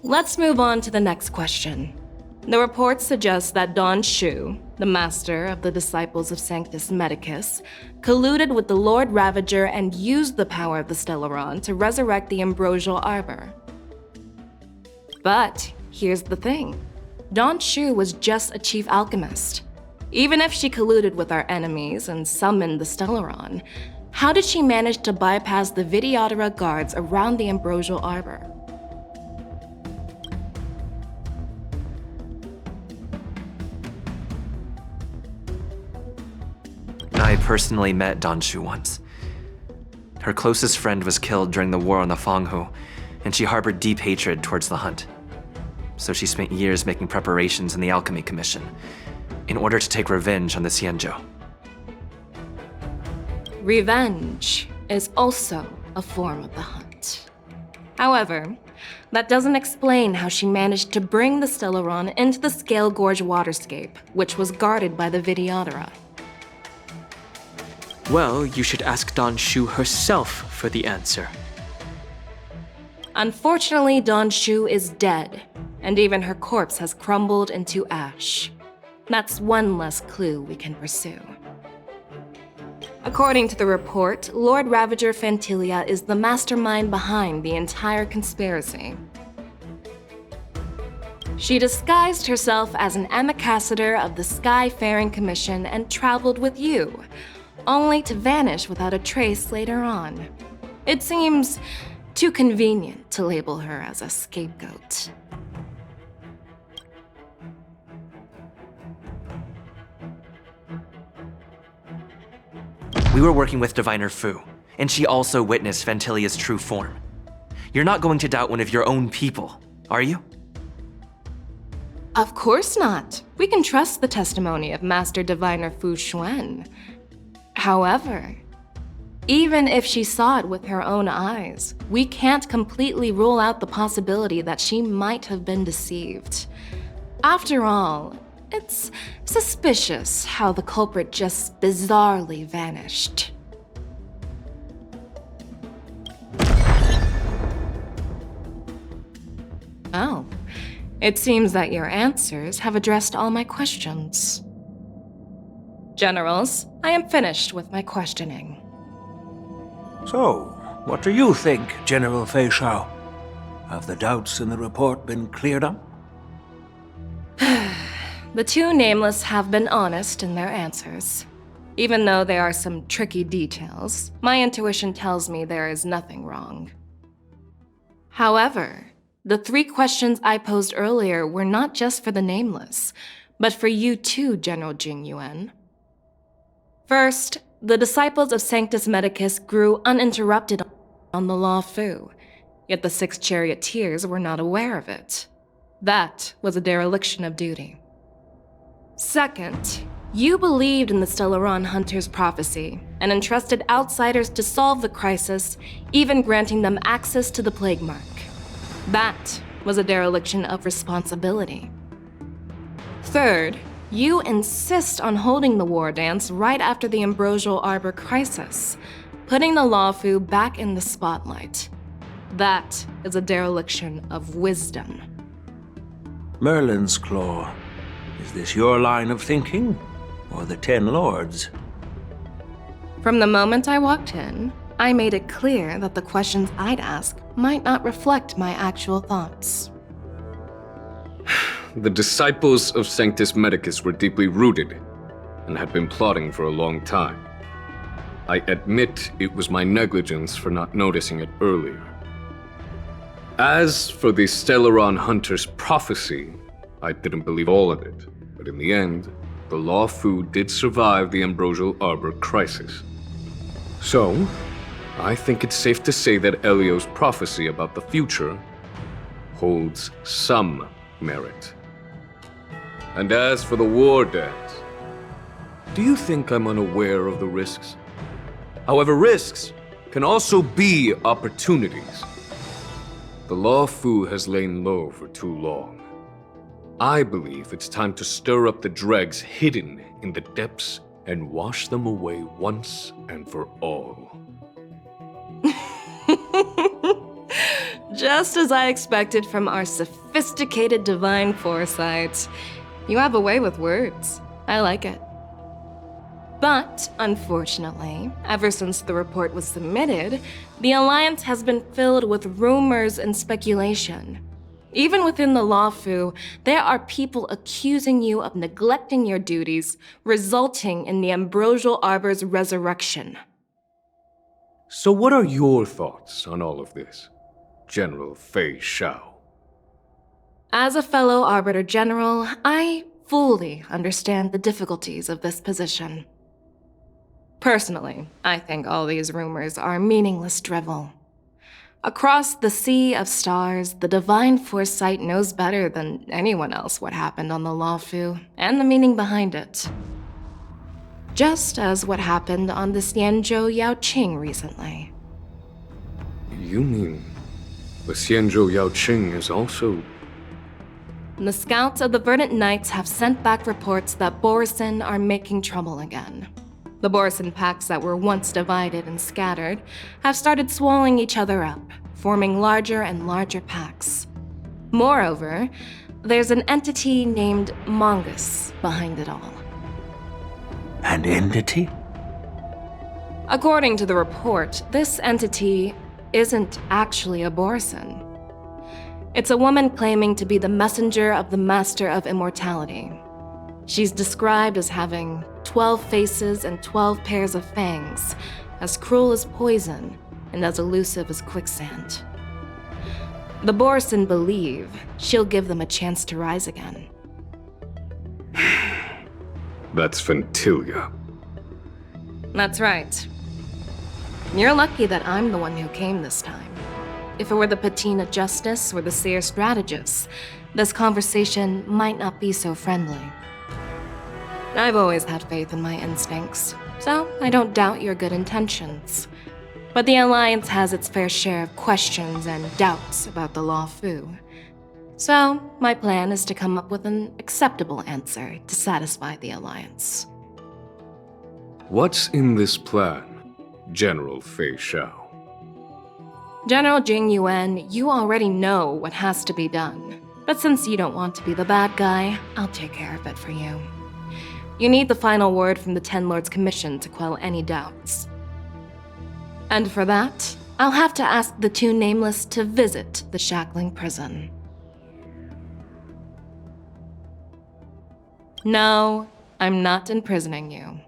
Let's move on to the next question. The report suggests that Don Shu, the master of the Disciples of Sanctus Medicus, colluded with the Lord Ravager and used the power of the Stellaron to resurrect the Ambrosial Arbor. But here's the thing. Don Shu was just a chief alchemist. Even if she colluded with our enemies and summoned the Stellaron, how did she manage to bypass the Videodora guards around the Ambrosial Arbor? I personally met Don Shu once. Her closest friend was killed during the war on the Fanghu, and she harbored deep hatred towards the Hunt. So she spent years making preparations in the Alchemy Commission, in order to take revenge on the Xianzhou. Revenge is also a form of the Hunt. However, that doesn't explain how she managed to bring the Stellaron into the Scale Gorge waterscape, which was guarded by the Videodora. Well, you should ask Don Shu herself for the answer. Unfortunately, Don Shu is dead, and even her corpse has crumbled into ash. That's one less clue we can pursue. According to the report, Lord Ravager Fantilia is the mastermind behind the entire conspiracy. She disguised herself as an ambassador of the Skyfaring Commission and traveled with you, only to vanish without a trace later on. It seems too convenient to label her as a scapegoat. We were working with Diviner Fu, and she also witnessed Ventilia's true form. You're not going to doubt one of your own people, are you? Of course not. We can trust the testimony of Master Diviner Fu Xuan. However, even if she saw it with her own eyes, we can't completely rule out the possibility that she might have been deceived. After all, it's suspicious how the culprit just bizarrely vanished. Oh, it seems that your answers have addressed all my questions. Generals, I am finished with my questioning. So, what do you think, General Fei Shao? Have the doubts in the report been cleared up? The two nameless have been honest in their answers. Even though there are some tricky details, my intuition tells me there is nothing wrong. However, the 3 questions I posed earlier were not just for the nameless, but for you too, General Jing Yuan. First, the disciples of Sanctus Medicus grew uninterrupted on the Law Fu, yet the 6 charioteers were not aware of it. That was a dereliction of duty. Second, you believed in the Stellaron Hunter's prophecy and entrusted outsiders to solve the crisis, even granting them access to the Plague Mark. That was a dereliction of responsibility. Third, you insist on holding the war dance right after the Ambrosial Arbor crisis, putting the Lawfu back in the spotlight. That is a dereliction of wisdom. Merlin's Claw. Is this your line of thinking, or the 10 Lords? From the moment I walked in, I made it clear that the questions I'd ask might not reflect my actual thoughts. The disciples of Sanctus Medicus were deeply rooted and had been plotting for a long time. I admit it was my negligence for not noticing it earlier. As for the Stellaron Hunter's prophecy, I didn't believe all of it, but in the end, the Law Fu did survive the Ambrosial Arbor crisis. So, I think it's safe to say that Elio's prophecy about the future holds some merit. And as for the war dance, do you think I'm unaware of the risks? However, risks can also be opportunities. The Law Fu has lain low for too long. I believe it's time to stir up the dregs hidden in the depths and wash them away once and for all. Just as I expected from our sophisticated divine foresight. You have a way with words. I like it. But, unfortunately, ever since the report was submitted, the Alliance has been filled with rumors and speculation. Even within the Law Fu, there are people accusing you of neglecting your duties, resulting in the Ambrosial Arbor's resurrection. So what are your thoughts on all of this, General Fei Shao? As a fellow Arbiter General, I fully understand the difficulties of this position. Personally, I think all these rumors are meaningless drivel. Across the sea of stars, the divine foresight knows better than anyone else what happened on the Law Fu and the meaning behind it. Just as what happened on the Xianzhou Yaoqing recently. You mean the Xianzhou Yaoqing is also... The scouts of the Verdant Knights have sent back reports that Borisin are making trouble again. The Borson packs that were once divided and scattered have started swallowing each other up, forming larger and larger packs. Moreover, there's an entity named Mongus behind it all. An entity? According to the report, this entity isn't actually a Borson. It's a woman claiming to be the messenger of the Master of Immortality. She's described as having 12 faces and 12 pairs of fangs, as cruel as poison and as elusive as quicksand. The Borson believe she'll give them a chance to rise again. That's Ventilia. That's right. You're lucky that I'm the one who came this time. If it were the Patina Justice or the Seer Strategist, this conversation might not be so friendly. I've always had faith in my instincts, so I don't doubt your good intentions. But the Alliance has its fair share of questions and doubts about the Law Fu. So, my plan is to come up with an acceptable answer to satisfy the Alliance. What's in this plan, General Fei Xiao? General Jing Yuan, you already know what has to be done. But since you don't want to be the bad guy, I'll take care of it for you. You need the final word from the Ten Lords Commission to quell any doubts. And for that, I'll have to ask the two Nameless to visit the Shackling Prison. No, I'm not imprisoning you.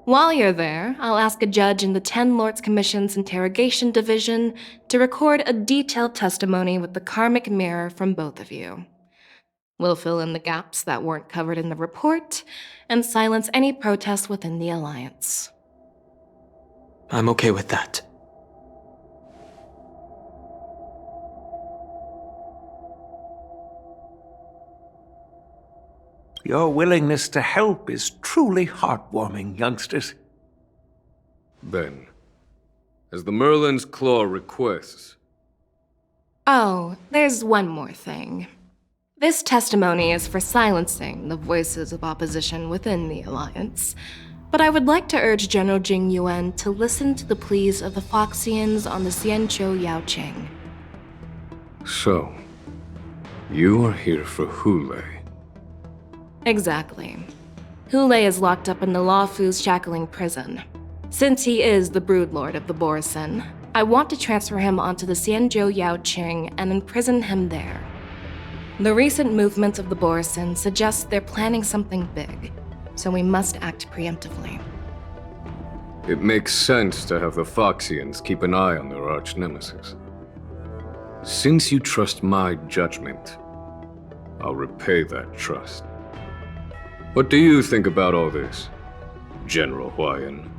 While you're there, I'll ask a judge in the Ten Lords Commission's Interrogation Division to record a detailed testimony with the karmic mirror from both of you. We'll fill in the gaps that weren't covered in the report and silence any protests within the Alliance. I'm okay with that. Your willingness to help is truly heartwarming, youngsters. Then, as the Merlin's Claw requests... Oh, there's one more thing. This testimony is for silencing the voices of opposition within the Alliance, but I would like to urge General Jing Yuan to listen to the pleas of the Foxians on the Xianzhou Yaoqing. So, you are here for Hule. Exactly. Hule is locked up in the Law Fu's Shackling Prison. Since he is the Broodlord of the Borson, I want to transfer him onto the Xianzhou Yaoqing and imprison him there. The recent movements of the Borson suggest they're planning something big, so we must act preemptively. It makes sense to have the Foxians keep an eye on their arch-nemesis. Since you trust my judgment, I'll repay that trust. What do you think about all this, General Huayan?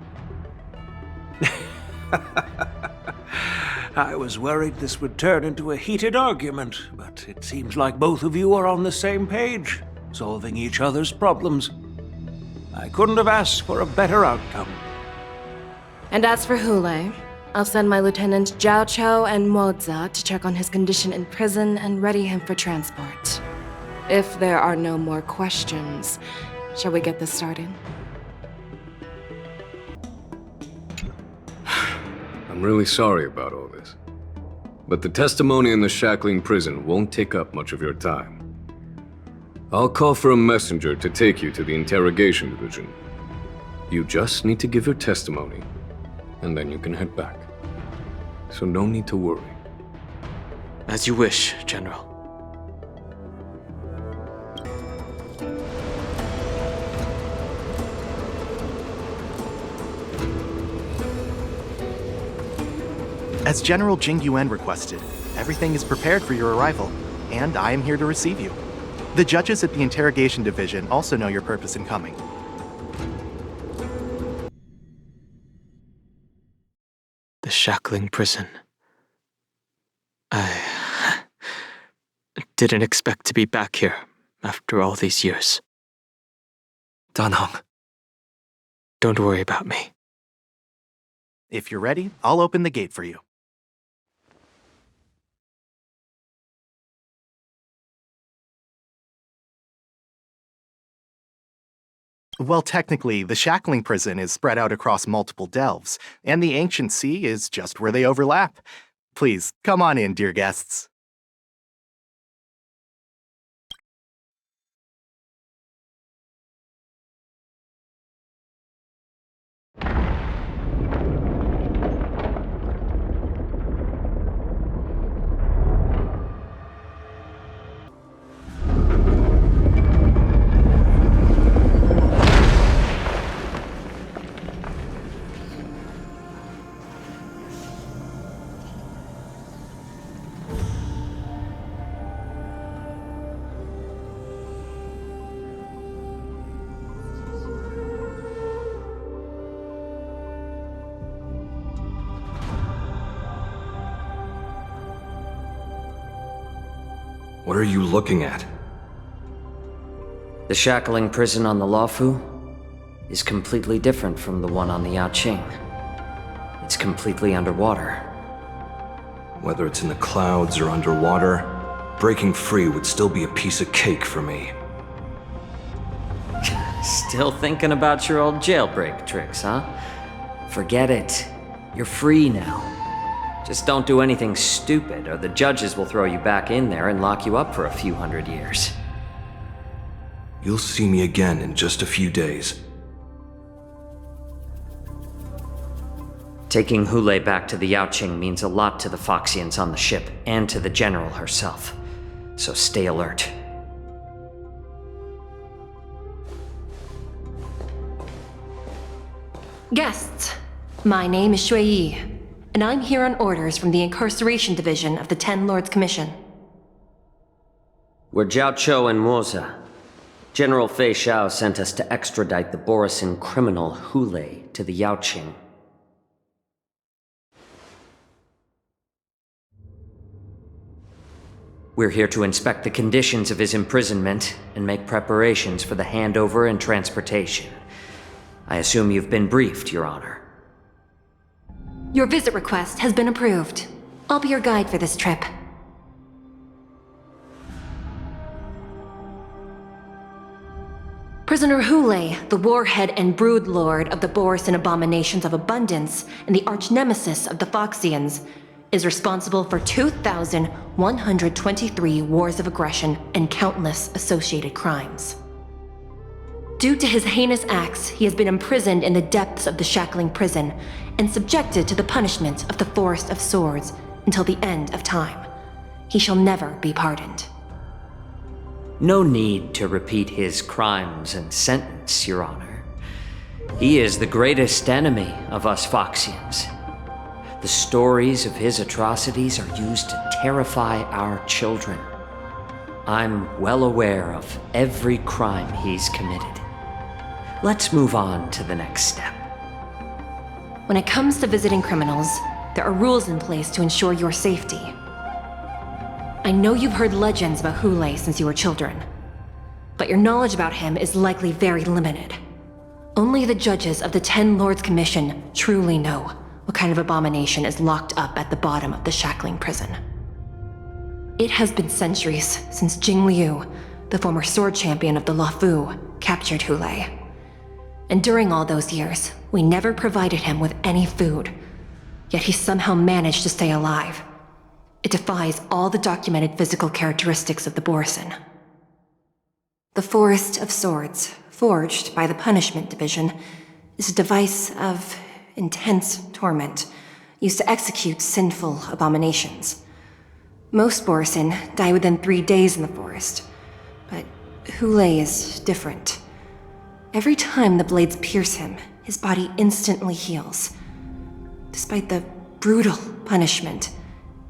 I was worried this would turn into a heated argument, but it seems like both of you are on the same page, solving each other's problems. I couldn't have asked for a better outcome. And as for Hule, I'll send my lieutenants Zhao Chou and Moza to check on his condition in prison and ready him for transport. If there are no more questions, shall we get this started? I'm really sorry about all this. But the testimony in the Shackling Prison won't take up much of your time. I'll call for a messenger to take you to the Interrogation Division. You just need to give your testimony, and then you can head back. So no need to worry. As you wish, General. As General Jing Yuan requested, everything is prepared for your arrival, and I am here to receive you. The judges at the Interrogation Division also know your purpose in coming. The Shackling Prison. I didn't expect to be back here after all these years. Danhong. Don't worry about me. If you're ready, I'll open the gate for you. Well, technically, the shackling prison is spread out across multiple delves, and the ancient sea is just where they overlap. Please, come on in, dear guests. What are you looking at? The shackling prison on the Luofu is completely different from the one on the Yaoqing. It's completely underwater. Whether it's in the clouds or underwater, breaking free would still be a piece of cake for me. Still thinking about your old jailbreak tricks, huh? Forget it. You're free now. Just don't do anything stupid, or the judges will throw you back in there and lock you up for a few hundred years. You'll see me again in just a few days. Taking Hule back to the Yaoqing means a lot to the Foxians on the ship, and to the General herself. So stay alert. Guests, my name is Shui Yi, and I'm here on orders from the Incarceration Division of the Ten Lords Commission. We're Jiao Cho and Moza. General Fei Xiao sent us to extradite the Borisin criminal Hule to the Yaoqing. We're here to inspect the conditions of his imprisonment and make preparations for the handover and transportation. I assume you've been briefed, Your Honor. Your visit request has been approved. I'll be your guide for this trip. Prisoner Hule, the warhead and brood lord of the Borisin abominations of abundance and the arch-nemesis of the Foxians, is responsible for 2,123 wars of aggression and countless associated crimes. Due to his heinous acts, he has been imprisoned in the depths of the shackling prison and subjected to the punishment of the Forest of Swords until the end of time. He shall never be pardoned. No need to repeat his crimes and sentence, Your Honor. He is the greatest enemy of us Foxians. The stories of his atrocities are used to terrify our children. I'm well aware of every crime he's committed. Let's move on to the next step. When it comes to visiting criminals, there are rules in place to ensure your safety. I know you've heard legends about Hule since you were children, but your knowledge about him is likely very limited. Only the judges of the Ten Lords Commission truly know what kind of abomination is locked up at the bottom of the shackling prison. It has been centuries since Jing Liu, the former sword champion of the Luofu, captured Hule. And during all those years, we never provided him with any food, yet he somehow managed to stay alive. It defies all the documented physical characteristics of the Borisin. The Forest of Swords, forged by the Punishment Division, is a device of intense torment, used to execute sinful abominations. Most Borisin die within 3 days in the forest, but Hule is different. Every time the blades pierce him, his body instantly heals. Despite the brutal punishment,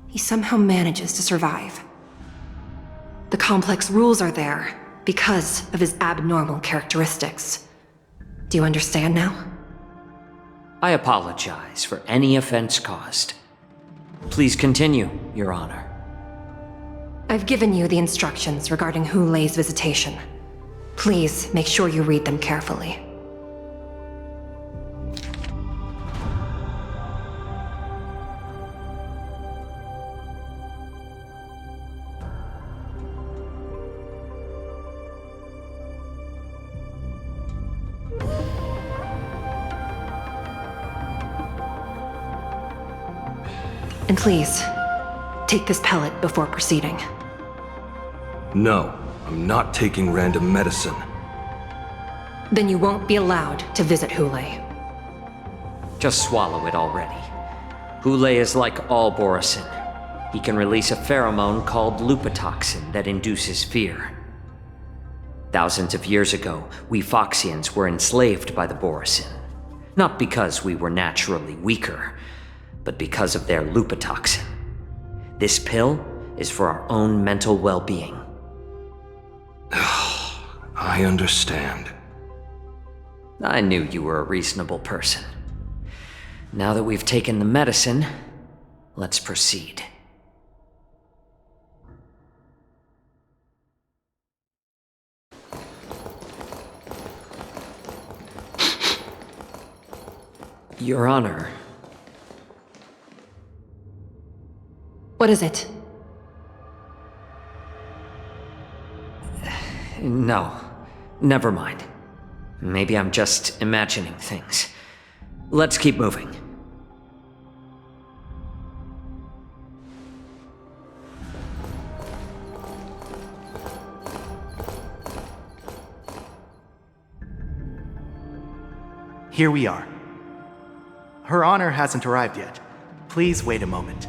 he somehow manages to survive. The complex rules are there because of his abnormal characteristics. Do you understand now? I apologize for any offense caused. Please continue, Your Honor. I've given you the instructions regarding Hule's visitation. Please make sure you read them carefully. And please, take this pellet before proceeding. No, I'm not taking random medicine. Then you won't be allowed to visit Hule. Just swallow it already. Hule is like all Borisin. He can release a pheromone called lupatoxin that induces fear. Thousands of years ago, we Foxians were enslaved by the Borisin. Not because we were naturally weaker, but because of their lupatoxin. This pill is for our own mental well-being. I understand. I knew you were a reasonable person. Now that we've taken the medicine, let's proceed. Your Honor. What is it? No, never mind. Maybe I'm just imagining things. Let's keep moving. Here we are. Her Honor hasn't arrived yet. Please wait a moment.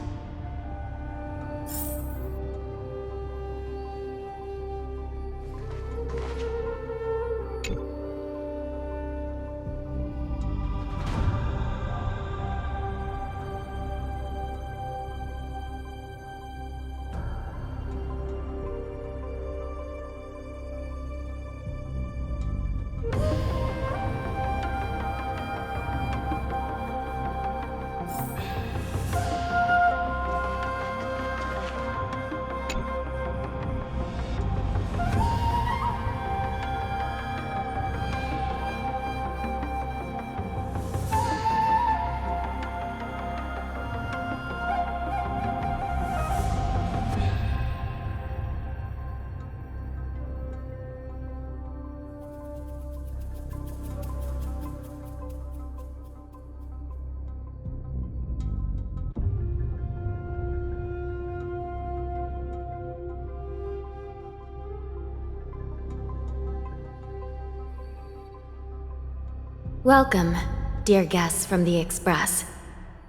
Welcome, dear guests from the Express.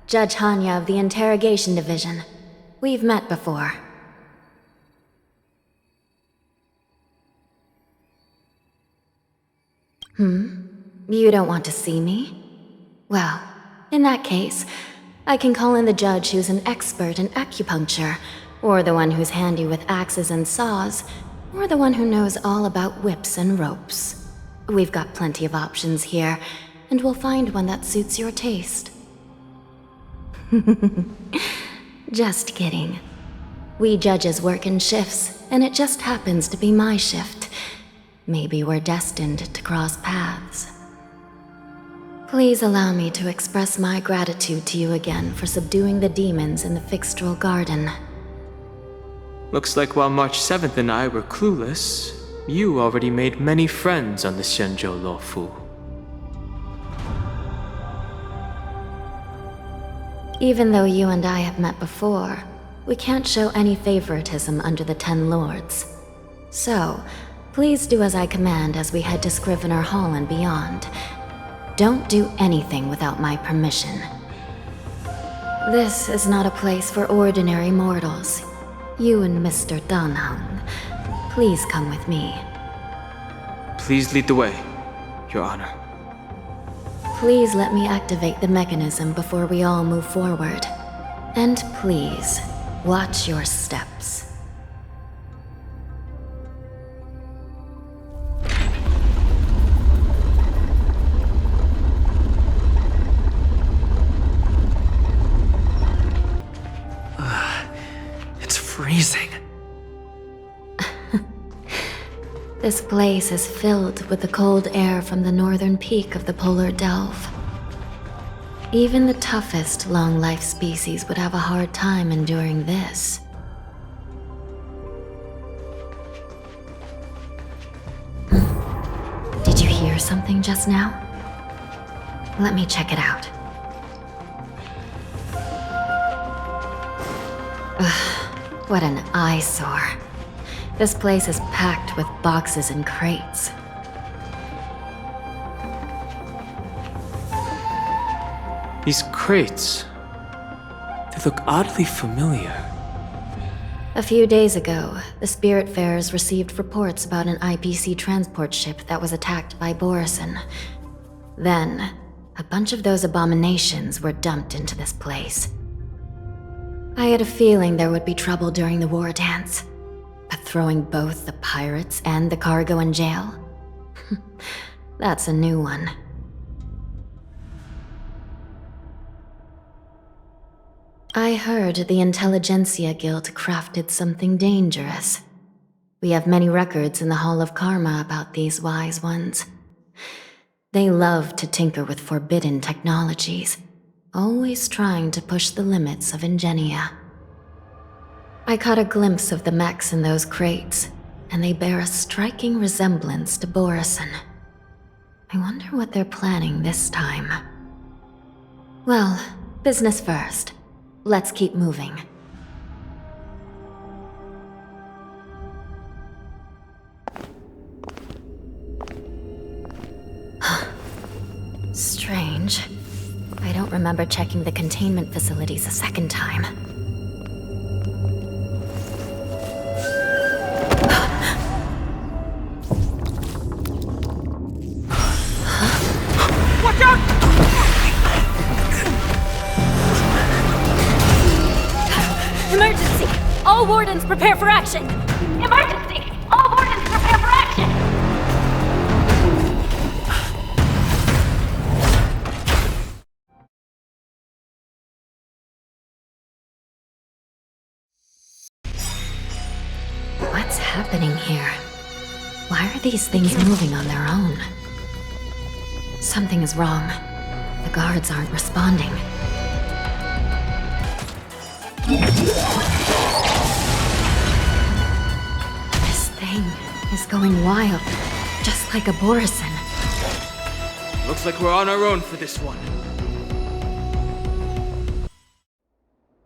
Judge Hanya of the Interrogation Division. We've met before. You don't want to see me? Well, in that case, I can call in the judge who's an expert in acupuncture, or the one who's handy with axes and saws, or the one who knows all about whips and ropes. We've got plenty of options here, and we'll find one that suits your taste. Just kidding. We judges work in shifts, and it just happens to be my shift. Maybe we're destined to cross paths. Please allow me to express my gratitude to you again for subduing the demons in the Fixtral Garden. Looks like while March 7th and I were clueless, you already made many friends on the Xianzhou Luofu. Even though you and I have met before, we can't show any favoritism under the 10 Lords. So, please do as I command as we head to Scrivener Hall and beyond. Don't do anything without my permission. This is not a place for ordinary mortals. You and Mr. Danheng, please come with me. Please lead the way, Your Honor. Please let me activate the mechanism before we all move forward. And please, watch your steps. It's freezing. This place is filled with the cold air from the northern peak of the polar delve. Even the toughest long-life species would have a hard time enduring this. Did you hear something just now? Let me check it out. What an eyesore. This place is packed with boxes and crates. These crates, they look oddly familiar. A few days ago, the Spiritfarers received reports about an IPC transport ship that was attacked by Borison. Then, a bunch of those abominations were dumped into this place. I had a feeling there would be trouble during the war dance, but throwing both the pirates and the cargo in jail? That's a new one. I heard the Intelligentsia Guild crafted something dangerous. We have many records in the Hall of Karma about these wise ones. They love to tinker with forbidden technologies, always trying to push the limits of Ingenia. I caught a glimpse of the mechs in those crates, and they bear a striking resemblance to Borison. I wonder what they're planning this time. Well, business first. Let's keep moving. Strange. I don't remember checking the containment facilities a second time. Watch out! Emergency! All wardens prepare for action! Emergency! All wardens prepare for action! What's happening here? Why are these things moving on their own? Something is wrong. The guards aren't responding. This thing is going wild, just like a Borison. Looks like we're on our own for this one.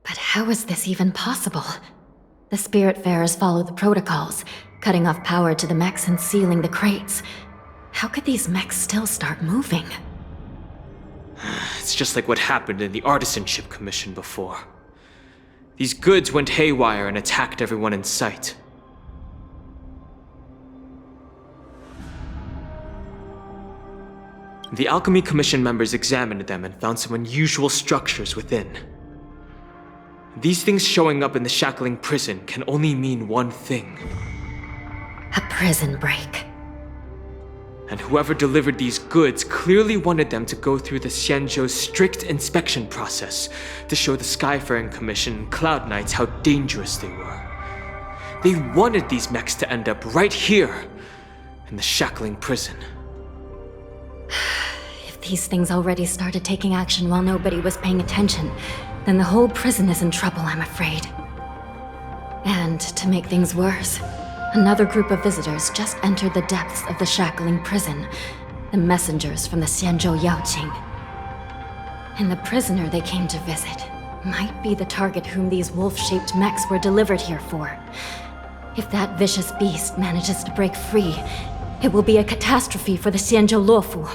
But how is this even possible? The Spiritfarers follow the protocols, cutting off power to the mechs and sealing the crates. How could these mechs still start moving? It's just like what happened in the Artisanship Commission before. These goods went haywire and attacked everyone in sight. The Alchemy Commission members examined them and found some unusual structures within. These things showing up in the Shackling prison can only mean one thing. A prison break. And whoever delivered these goods clearly wanted them to go through the Xianzhou's strict inspection process to show the Skyfaring Commission and Cloud Knights how dangerous they were. They wanted these mechs to end up right here, in the Shackling prison. If these things already started taking action while nobody was paying attention, then the whole prison is in trouble, I'm afraid. And to make things worse, another group of visitors just entered the depths of the Shackling prison, the messengers from the Xianzhou Yaoqing. And the prisoner they came to visit might be the target whom these wolf-shaped mechs were delivered here for. If that vicious beast manages to break free, it will be a catastrophe for the Xianzhou Luofu.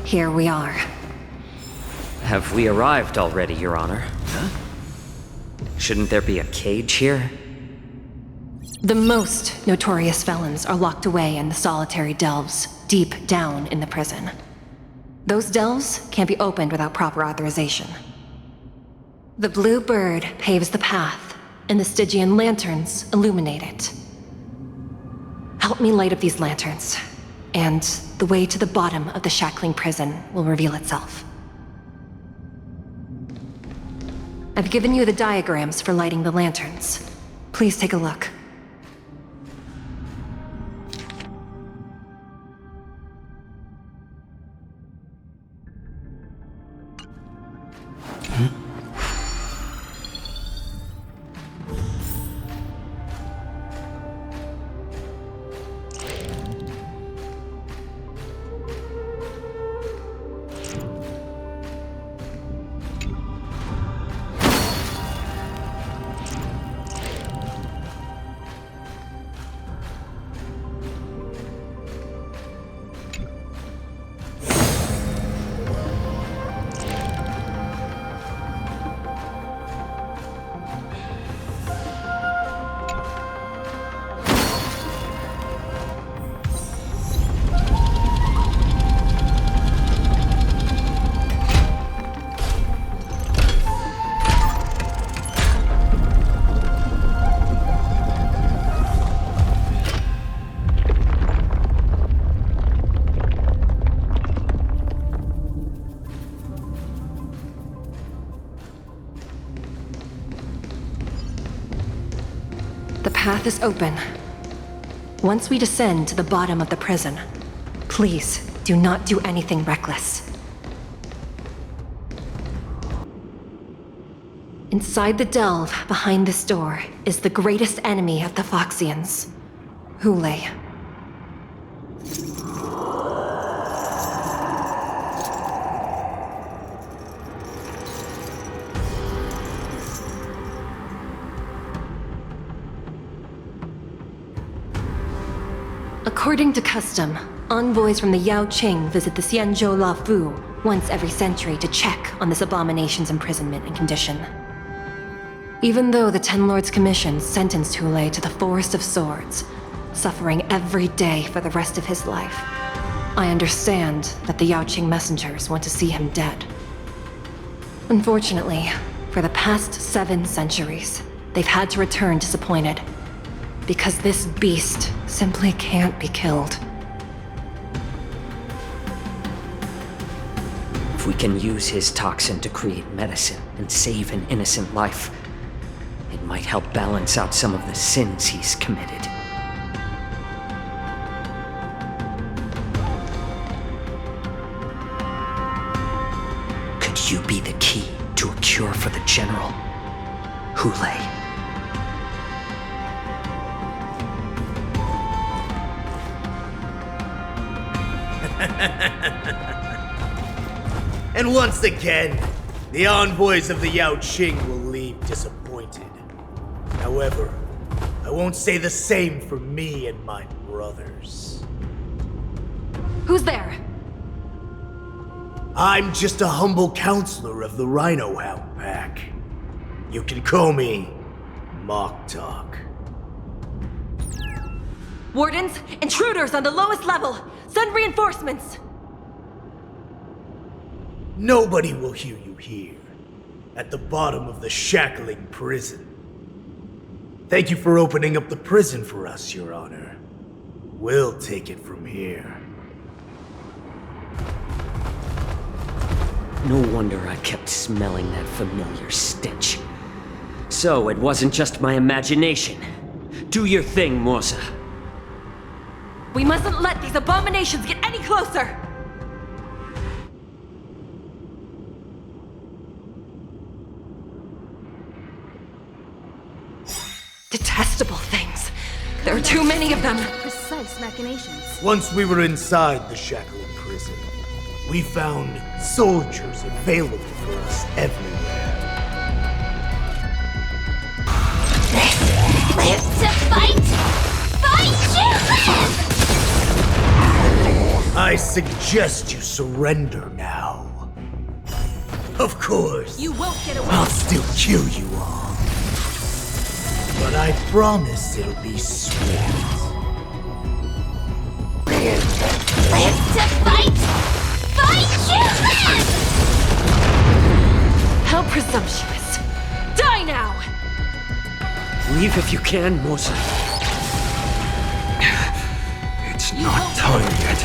Here we are. Have we arrived already, Your Honor? Huh? Shouldn't there be a cage here? The most notorious felons are locked away in the solitary delves, deep down in the prison. Those delves can't be opened without proper authorization. The blue bird paves the path, and the Stygian lanterns illuminate it. Help me light up these lanterns, and the way to the bottom of the Shackling prison will reveal itself. I've given you the diagrams for lighting the lanterns. Please take a look. The path is open. Once we descend to the bottom of the prison, please do not do anything reckless. Inside the delve behind this door is the greatest enemy of the Foxians, Hule. According to custom, envoys from the Yao Qing visit the Xianzhou Luofu once every century to check on this abomination's imprisonment and condition. Even though the Ten Lords Commission sentenced Hule to the Forest of Swords, suffering every day for the rest of his life, I understand that the Yao Qing messengers want to see him dead. Unfortunately, for the past 7 centuries, they've had to return disappointed, because this beast simply can't be killed. If we can use his toxin to create medicine and save an innocent life, it might help balance out some of the sins he's committed. Could you be the key to a cure for the General, Hule? And once again, the envoys of the Yao Qing will leave disappointed. However, I won't say the same for me and my brothers. Who's there? I'm just a humble counselor of the Rhino Hound Pack. You can call me Mock Talk. Wardens, intruders on the lowest level! Send reinforcements! Nobody will hear you here, at the bottom of the shackling prison. Thank you for opening up the prison for us, Your Honor. We'll take it from here. No wonder I kept smelling that familiar stench. So it wasn't just my imagination. Do your thing, Morsa. We mustn't let these abominations get any closer! Detestable things. There are too many of them. Precise machinations. Once we were inside the shackling prison, we found soldiers available for us everywhere. Live to fight! Fight to live! I suggest you surrender now. Of course. You won't get away. I'll still kill you all. But I promise it'll be sweet. Live to fight! Fight to live! How presumptuous! Die now! Leave if you can, Morsa. It's not done yet.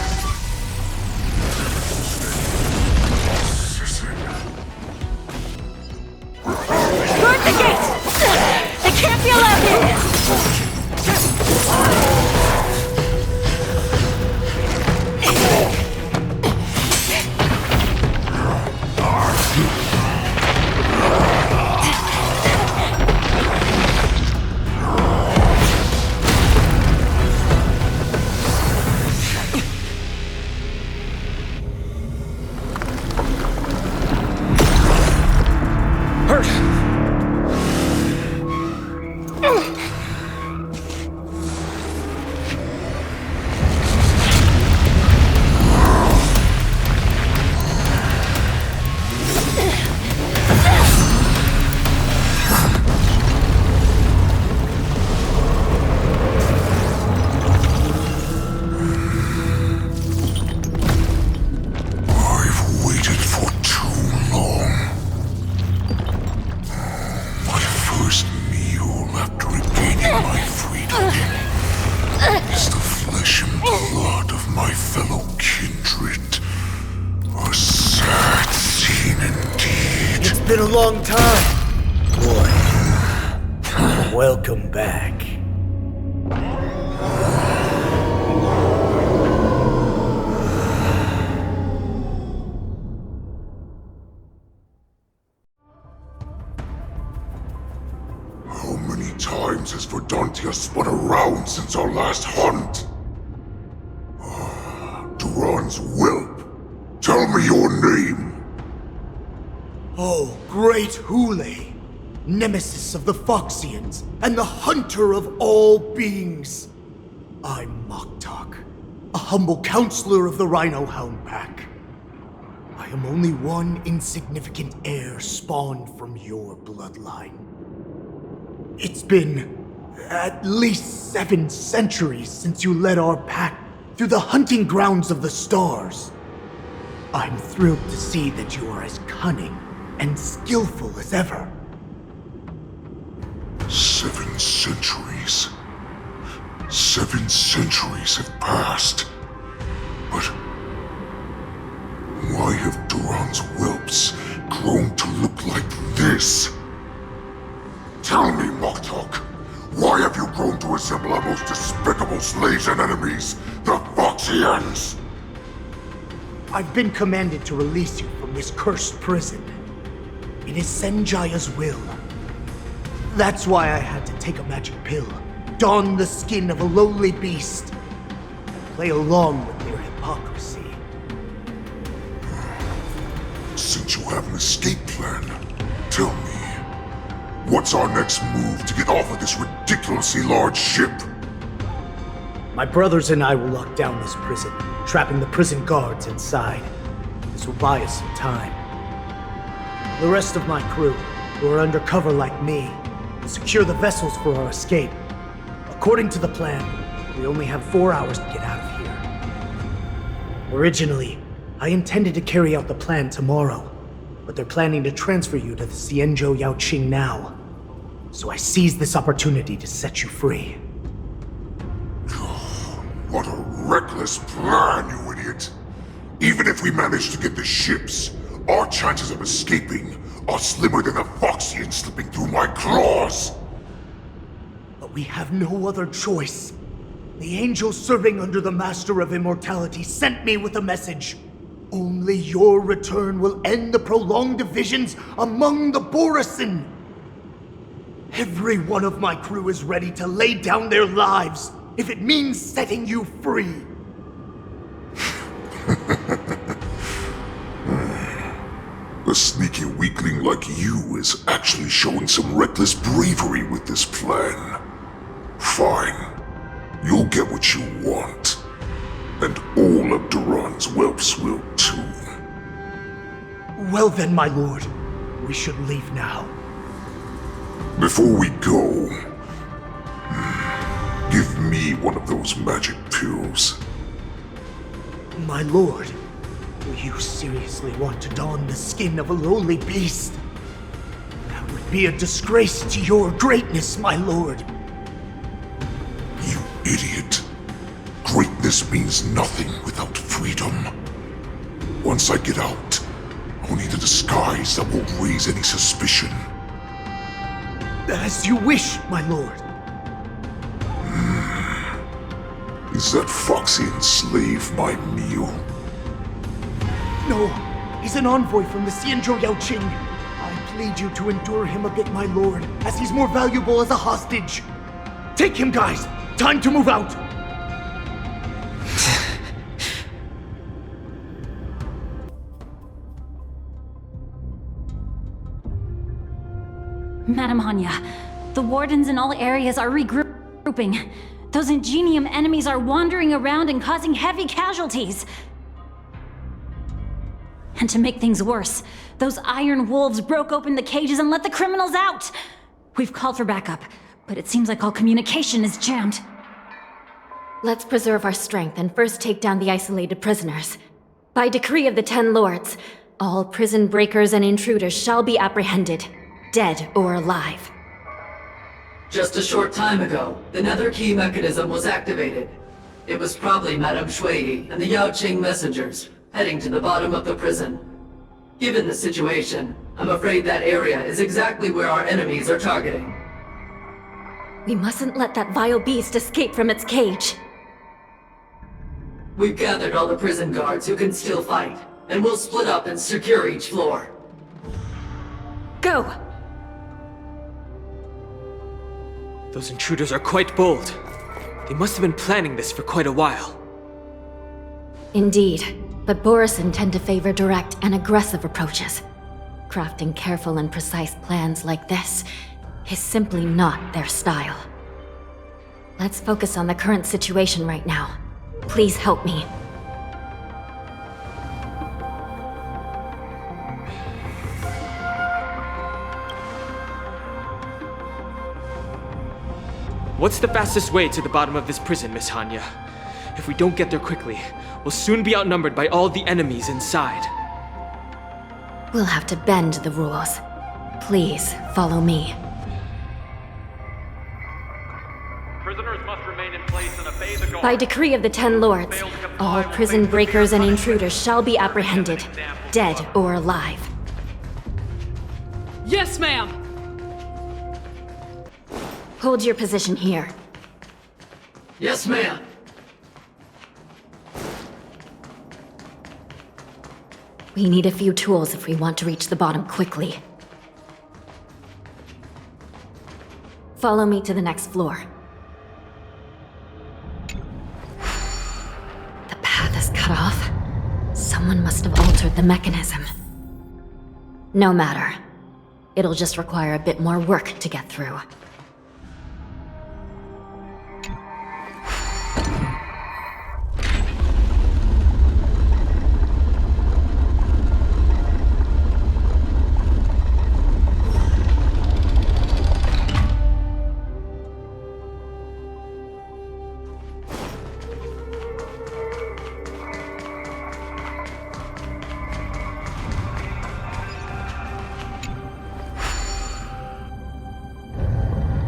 Guard the gate! They can't be allowed in! Been a long time, boy. Welcome back. How many times has Verdantia spun around since our last hunt? Duran's whelp. Tell me your name. Oh, great Hule, nemesis of the Foxians, and the hunter of all beings. I'm Moktok, a humble counselor of the Rhino Hound Pack. I am only one insignificant heir spawned from your bloodline. It's been at least 7 centuries since you led our pack through the hunting grounds of the stars. I'm thrilled to see that you are as cunning and skillful as ever. 7 centuries. 7 centuries have passed. But why have Duran's whelps grown to look like this? Tell me, Moktok, why have you grown to resemble our most despicable slaves and enemies, the Foxians? I've been commanded to release you from this cursed prison. It is Senjaya's will. That's why I had to take a magic pill, don the skin of a lowly beast, and play along with their hypocrisy. Since you have an escape plan, tell me, what's our next move to get off of this ridiculously large ship? My brothers and I will lock down this prison, trapping the prison guards inside. This will buy us some time. The rest of my crew, who are undercover like me, will secure the vessels for our escape. According to the plan, we only have 4 hours to get out of here. Originally, I intended to carry out the plan tomorrow, but they're planning to transfer you to the Xianzhou Yaoqing now. So I seized this opportunity to set you free. What a reckless plan, you idiot! Even if we manage to get the ships, our chances of escaping are slimmer than a Foxian slipping through my claws! But we have no other choice. The angel serving under the Master of Immortality sent me with a message. Only your return will end the prolonged divisions among the Borisin. Every one of my crew is ready to lay down their lives if it means setting you free. A sneaky weakling like you is actually showing some reckless bravery with this plan. Fine. You'll get what you want. And all of Duran's whelps will too. Well then, my lord. We should leave now. Before we go, give me one of those magic pills. My lord, do you seriously want to don the skin of a lowly beast? That would be a disgrace to your greatness, my lord. You idiot. Greatness means nothing without freedom. Once I get out, I'll need a disguise that won't raise any suspicion. As you wish, my lord. Is that Foxian slave my meal? No, he's an envoy from the Xianzhou Yaoqing. I plead you to endure him a bit, my lord, as he's more valuable as a hostage. Take him, guys! Time to move out! Madam Hanya, the wardens in all areas are regrouping. Those Ingenium enemies are wandering around and causing heavy casualties. And to make things worse, those iron wolves broke open the cages and let the criminals out! We've called for backup, but it seems like all communication is jammed. Let's preserve our strength and first take down the isolated prisoners. By decree of the 10 Lords, all prison breakers and intruders shall be apprehended, dead or alive. Just a short time ago, the nether key mechanism was activated. It was probably Madame Shui and the Yaoqing messengers, heading to the bottom of the prison. Given the situation, I'm afraid that area is exactly where our enemies are targeting. We mustn't let that vile beast escape from its cage. We've gathered all the prison guards who can still fight, and we'll split up and secure each floor. Go! Those intruders are quite bold. They must have been planning this for quite a while. Indeed, but Borisin tend to favor direct and aggressive approaches. Crafting careful and precise plans like this is simply not their style. Let's focus on the current situation right now. Please help me. What's the fastest way to the bottom of this prison, Miss Hanya? If we don't get there quickly, we'll soon be outnumbered by all the enemies inside. We'll have to bend the rules. Please, follow me. Prisoners must remain in place and obey the guard. By decree of the Ten Lords, all prison breakers and intruders shall be apprehended, dead or alive. Yes, ma'am! Hold your position here. Yes, ma'am. We need a few tools if we want to reach the bottom quickly. Follow me to the next floor. The path is cut off. Someone must have altered the mechanism. No matter. It'll just require a bit more work to get through.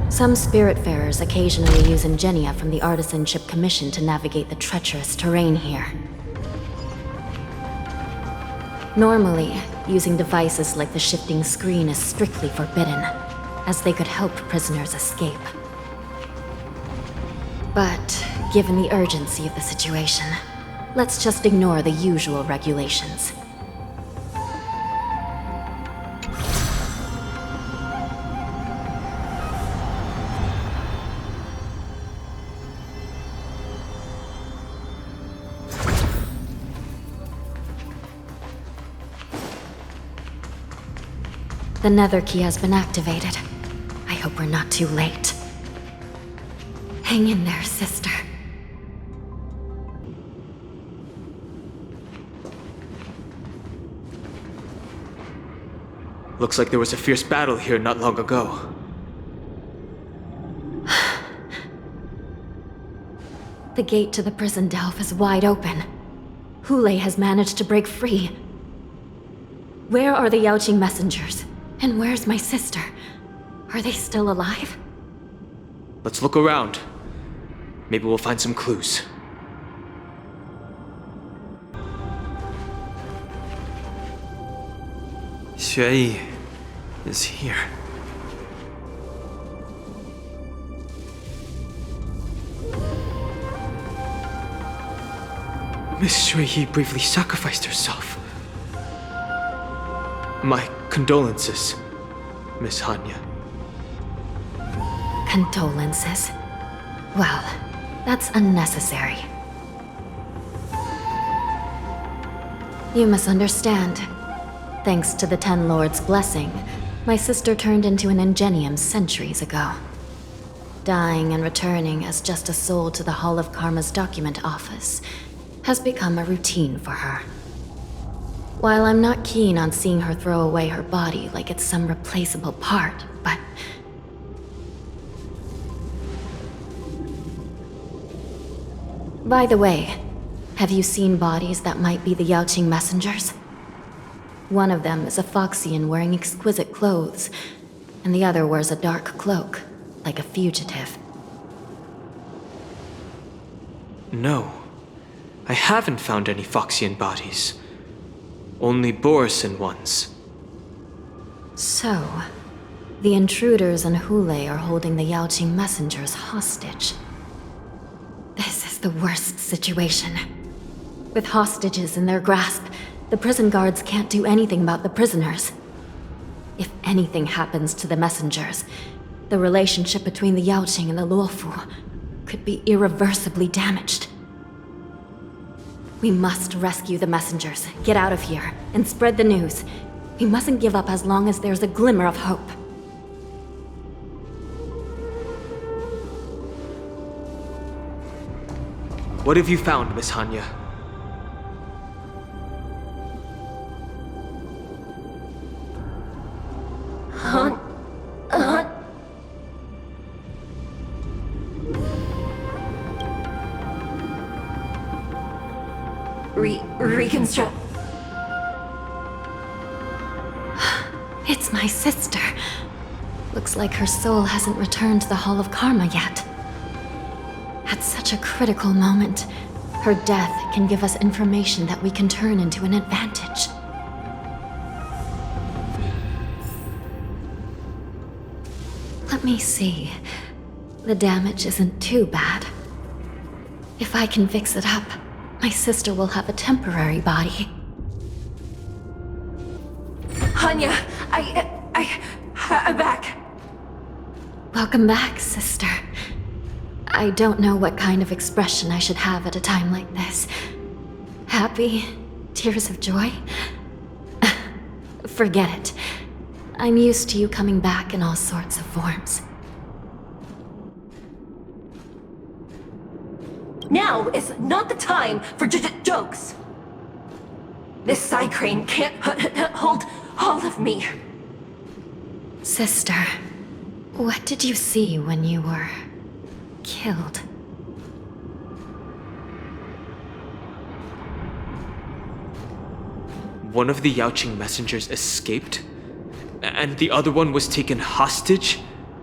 Some Spiritfarers occasionally use ingenia from the Artisanship Commission to navigate the treacherous terrain here. Normally, using devices like the shifting screen is strictly forbidden, as they could help prisoners escape. But, given the urgency of the situation, let's just ignore the usual regulations. The nether key has been activated. I hope we're not too late. Hang in there, sister. Looks like there was a fierce battle here not long ago. The gate to the prison delve is wide open. Hule has managed to break free. Where are the Yaoqing messengers? And where's my sister? Are they still alive? Let's look around. Maybe we'll find some clues. Xueyi is here. Miss Xueyi bravely sacrificed herself. My condolences, Miss Hanya. Condolences? Well, that's unnecessary. You must understand. Thanks to the Ten Lords' blessing, my sister turned into an ingenium centuries ago. Dying and returning as just a soul to the Hall of Karma's document office has become a routine for her. While I'm not keen on seeing her throw away her body like it's some replaceable part, but... By the way, have you seen bodies that might be the Yaoqing messengers? One of them is a Foxian wearing exquisite clothes, and the other wears a dark cloak, like a fugitive. No, I haven't found any Foxian bodies. Only Borisin ones. So, The intruders and Hule are holding the Yaoqing messengers hostage. This is the worst situation. With hostages in their grasp, the prison guards can't do anything about the prisoners. If anything happens to the messengers, the relationship between the Yaoqing and the Luofu could be irreversibly damaged. We must rescue the messengers, get out of here, and spread the news. We mustn't give up as long as there's a glimmer of hope. What have you found, Miss Hanya? Reconstruct. It's my sister. Looks like her soul hasn't returned to the Hall of Karma yet. At such a critical moment, her death can give us information that we can turn into an advantage. Let me see. The damage isn't too bad. If I can fix it up, my sister will have a temporary body. Hanya, I'm back. Welcome back, sister. I don't know what kind of expression I should have at a time like this. Happy? Tears of joy? Forget it. I'm used to you coming back in all sorts of forms. Now is not the time for jokes. This side crane can't hold all of me. Sister, what did you see when you were killed? One of the Yaoqing messengers escaped, and the other one was taken hostage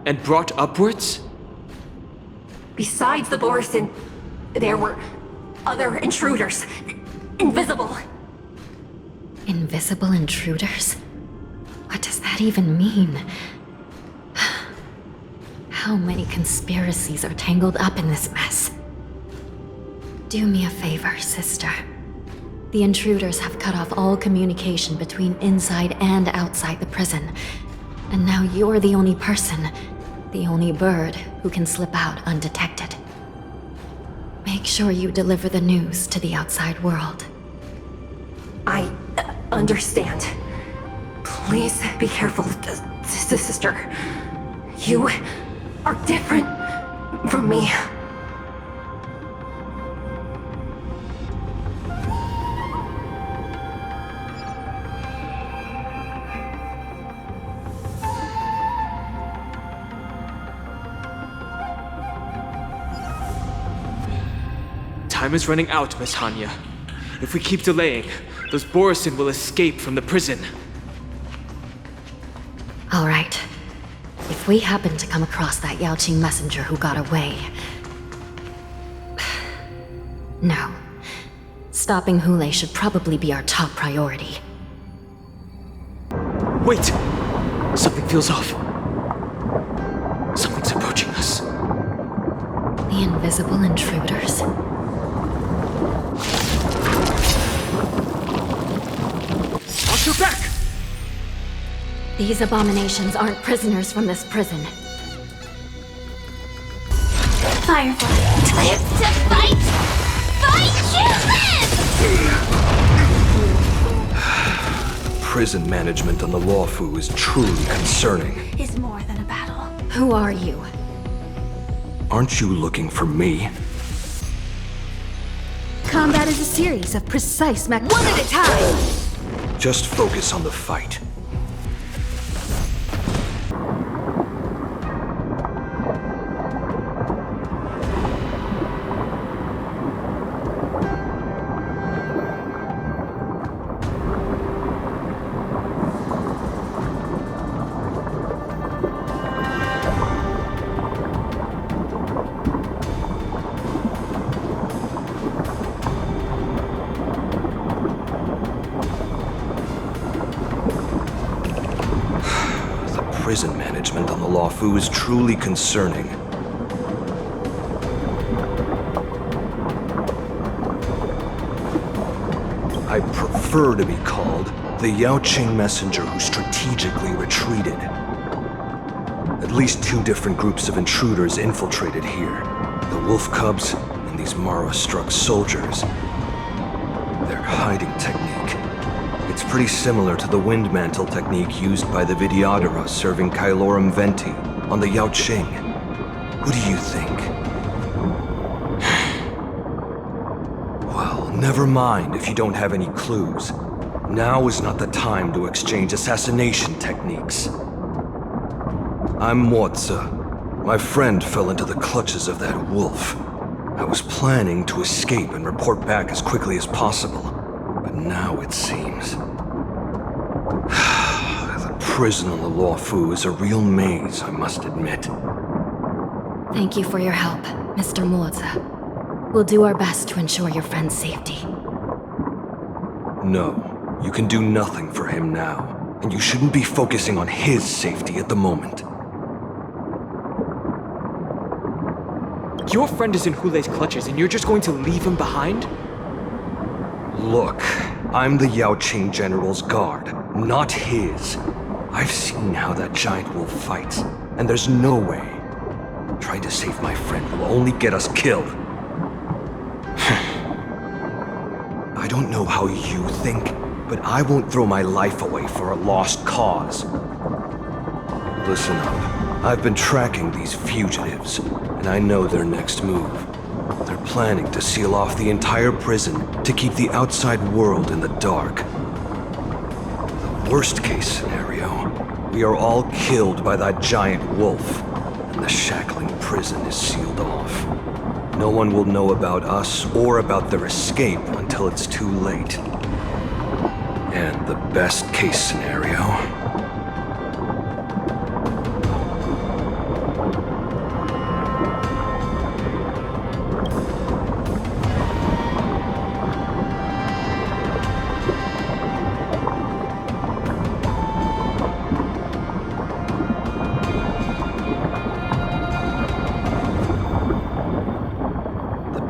and brought upwards? Besides the Borisin, there were other intruders. Invisible. Invisible intruders? What does that even mean? How many conspiracies are tangled up in this mess? Do me a favor, sister. The intruders have cut off all communication between inside and outside the prison. And now you're the only person, the only bird, who can slip out undetected. Make sure you deliver the news to the outside world. I understand. Please be careful, sister. You are different from me. Time is running out, Miss Hanya. If we keep delaying, those Borisin will escape from the prison. All right. If we happen to come across that Yaoqing messenger who got away... No. Stopping Hule should probably be our top priority. Wait! Something feels off. Something's approaching us. The invisible intruders? Watch your back! These abominations aren't prisoners from this prison. Firefly, live to fight! Fight to live! Prison management on the Luofu is truly concerning. Is more than a battle. Who are you? Aren't you looking for me? Combat is a series of precise one at a time! Just focus on the fight. Prison management management on the Luofu is truly concerning. I prefer to be called the Yaoqing messenger who strategically retreated. At least 2 different groups of intruders infiltrated here. The wolf cubs and these Mara-struck soldiers. Their hiding technique. It's pretty similar to the wind mantle technique used by the Vidyadhara serving Kailorum Venti on the Yaoqing. Who do you think? Well, never mind if you don't have any clues. Now is not the time to exchange assassination techniques. I'm Mozi. My friend fell into the clutches of that wolf. I was planning to escape and report back as quickly as possible. But now it seems... the prison on the Luofu is a real maze, I must admit. Thank you for your help, Mr. Mozi. We'll do our best to ensure your friend's safety. No, you can do nothing for him now. And you shouldn't be focusing on his safety at the moment. Your friend is in Hulei's clutches and you're just going to leave him behind? Look, I'm the Yaoqing General's guard, not his. I've seen how that giant wolf fights, and there's no way. Trying to save my friend will only get us killed. I don't know how you think, but I won't throw my life away for a lost cause. Listen up. I've been tracking these fugitives, and I know their next move. They're planning to seal off the entire prison to keep the outside world in the dark. The worst-case scenario, we are all killed by that giant wolf, and the shackling prison is sealed off. No one will know about us or about their escape until it's too late. And the best-case scenario...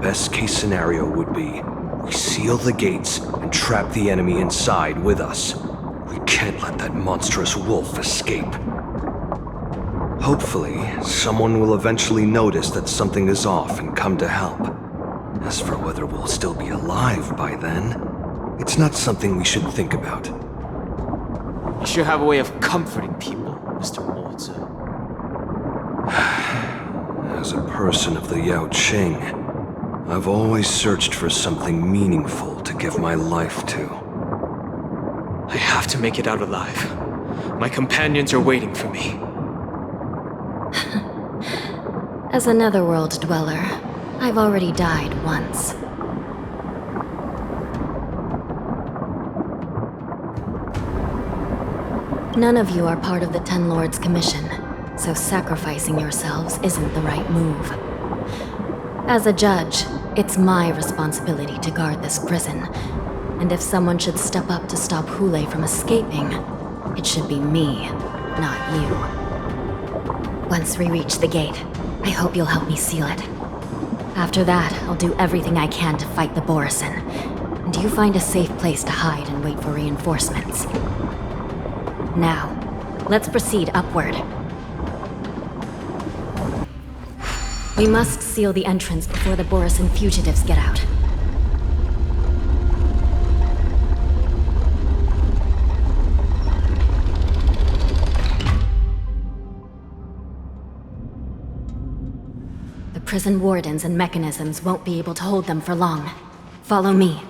Best-case scenario would be, we seal the gates and trap the enemy inside with us. We can't let that monstrous wolf escape. Hopefully, someone will eventually notice that something is off and come to help. As for whether we'll still be alive by then, it's not something we should think about. You should have a way of comforting people, Mr. Mozi. As a person of the Yaoqing, I've always searched for something meaningful to give my life to. I have to make it out alive. My companions are waiting for me. As a netherworld dweller, I've already died once. None of you are part of the Ten Lords' commission, so sacrificing yourselves isn't the right move. As a judge, it's my responsibility to guard this prison, and if someone should step up to stop Hulei from escaping, it should be me, not you. Once we reach the gate, I hope you'll help me seal it. After that, I'll do everything I can to fight the Borisin, and you find a safe place to hide and wait for reinforcements. Now, let's proceed upward. We must seal the entrance before the Borisin fugitives get out. The prison wardens and mechanisms won't be able to hold them for long. Follow me.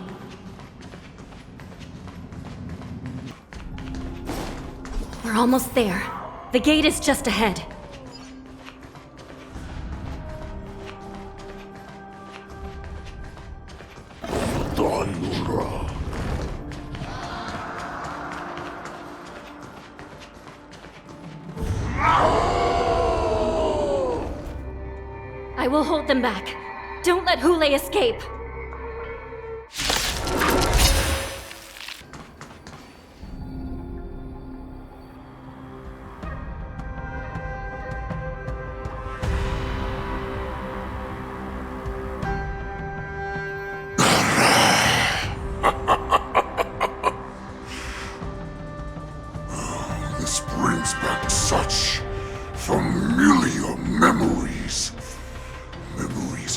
We're almost there. The gate is just ahead. I will hold them back. Don't let Hulei escape.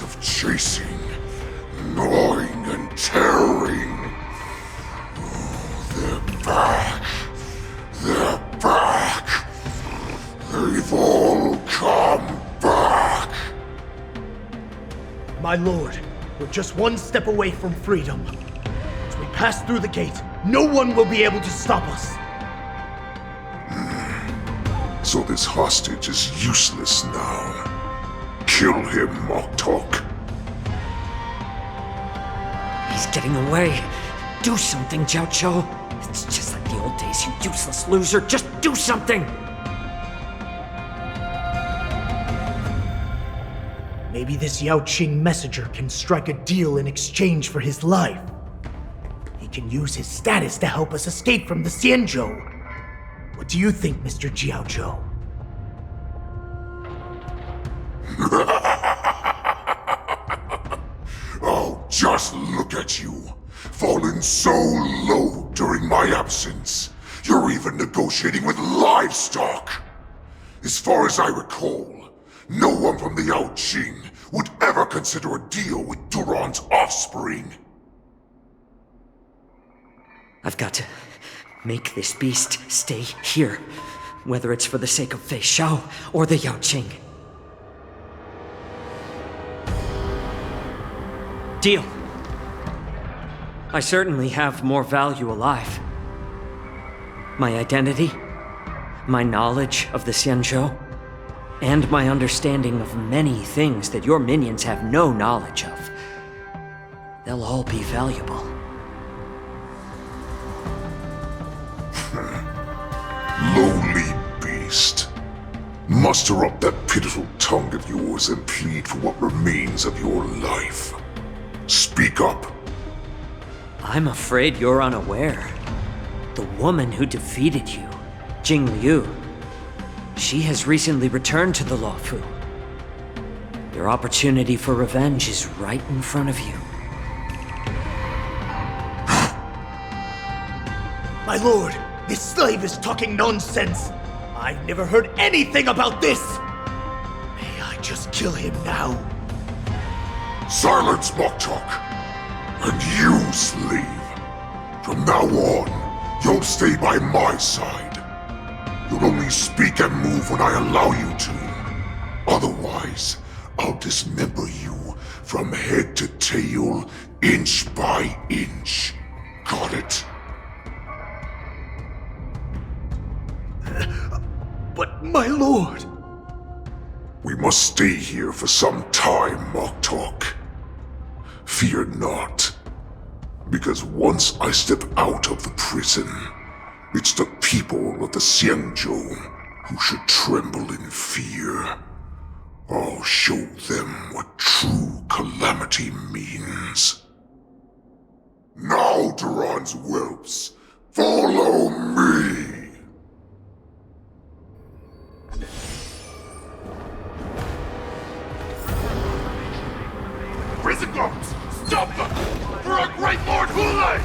of chasing, gnawing, and tearing. They're back. They're back. They've all come back. My lord, we're just one step away from freedom. As we pass through the gate, no one will be able to stop us. So this hostage is useless now. Kill him, Moktok. He's getting away. Do something, Jiao Cho. It's just like the old days, you useless loser. Just do something! Maybe this Yao Qing messenger can strike a deal in exchange for his life. He can use his status to help us escape from the Xianzhou. What do you think, Mr. Jiao Zhou? Oh, just look at you. Fallen so low during my absence. You're even negotiating with livestock. As far as I recall, no one from the Yao Qing would ever consider a deal with Duran's offspring. I've got to make this beast stay here, whether it's for the sake of Fei Shao or the Yao Qing. Deal. I certainly have more value alive. My identity, my knowledge of the Xianzhou, and my understanding of many things that your minions have no knowledge of. They'll all be valuable. Lowly beast. Muster up that pitiful tongue of yours and plead for what remains of your life. Speak up. I'm afraid you're unaware. The woman who defeated you, Jing Liu, she has recently returned to the Luofu. Your opportunity for revenge is right in front of you. My lord, this slave is talking nonsense. I've never heard anything about this. May I just kill him now? Silence, Moktok! And you, slave! From now on, you'll stay by my side. You'll only speak and move when I allow you to. Otherwise, I'll dismember you from head to tail, inch by inch. Got it? But my lord... We must stay here for some time, Moktok. Fear not. Because once I step out of the prison, it's the people of the Xianzhou who should tremble in fear. I'll show them what true calamity means. Now, Duran's whelps, follow me! Prison guards! Stop them! For our great Lord Hulei!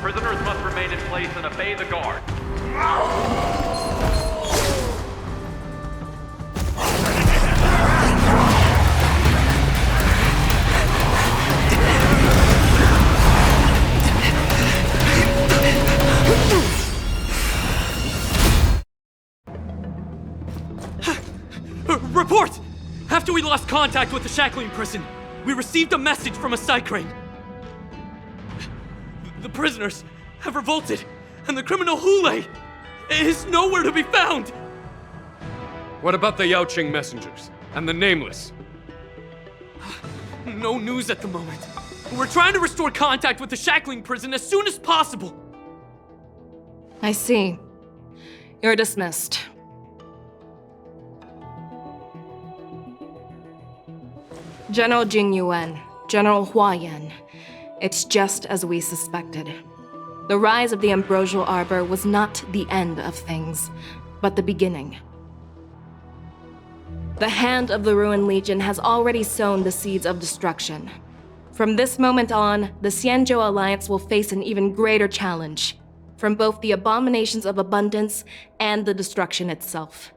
Prisoners must remain in place and obey the guard. Report! After we lost contact with the shackling prison, we received a message from a Psycrane. The prisoners have revolted, and the criminal Hulei is nowhere to be found! What about the Yao Qing messengers? And the Nameless? No news at the moment. We're trying to restore contact with the shackling prison as soon as possible. I see. You're dismissed. General Jing Yuan, General Hua Yan. It's just as we suspected. The rise of the Ambrosial Arbor was not the end of things, but the beginning. The hand of the Ruined Legion has already sown the seeds of destruction. From this moment on, the Xianzhou Alliance will face an even greater challenge, from both the abominations of abundance and the destruction itself.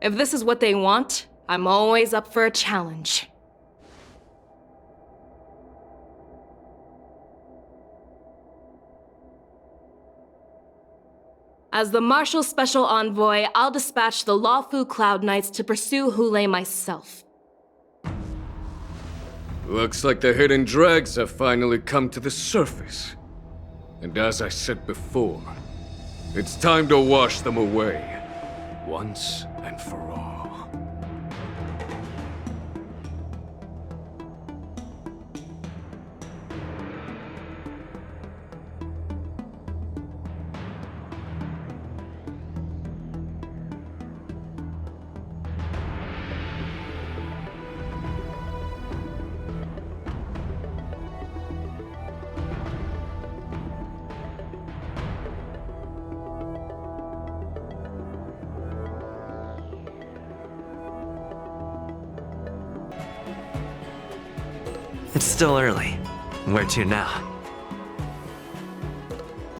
If this is what they want, I'm always up for a challenge. As the Marshal's special envoy, I'll dispatch the Lawfu Cloud Knights to pursue Hulei myself. Looks like the hidden dregs have finally come to the surface. And as I said before, it's time to wash them away, once and for all. It's still early. Where to now?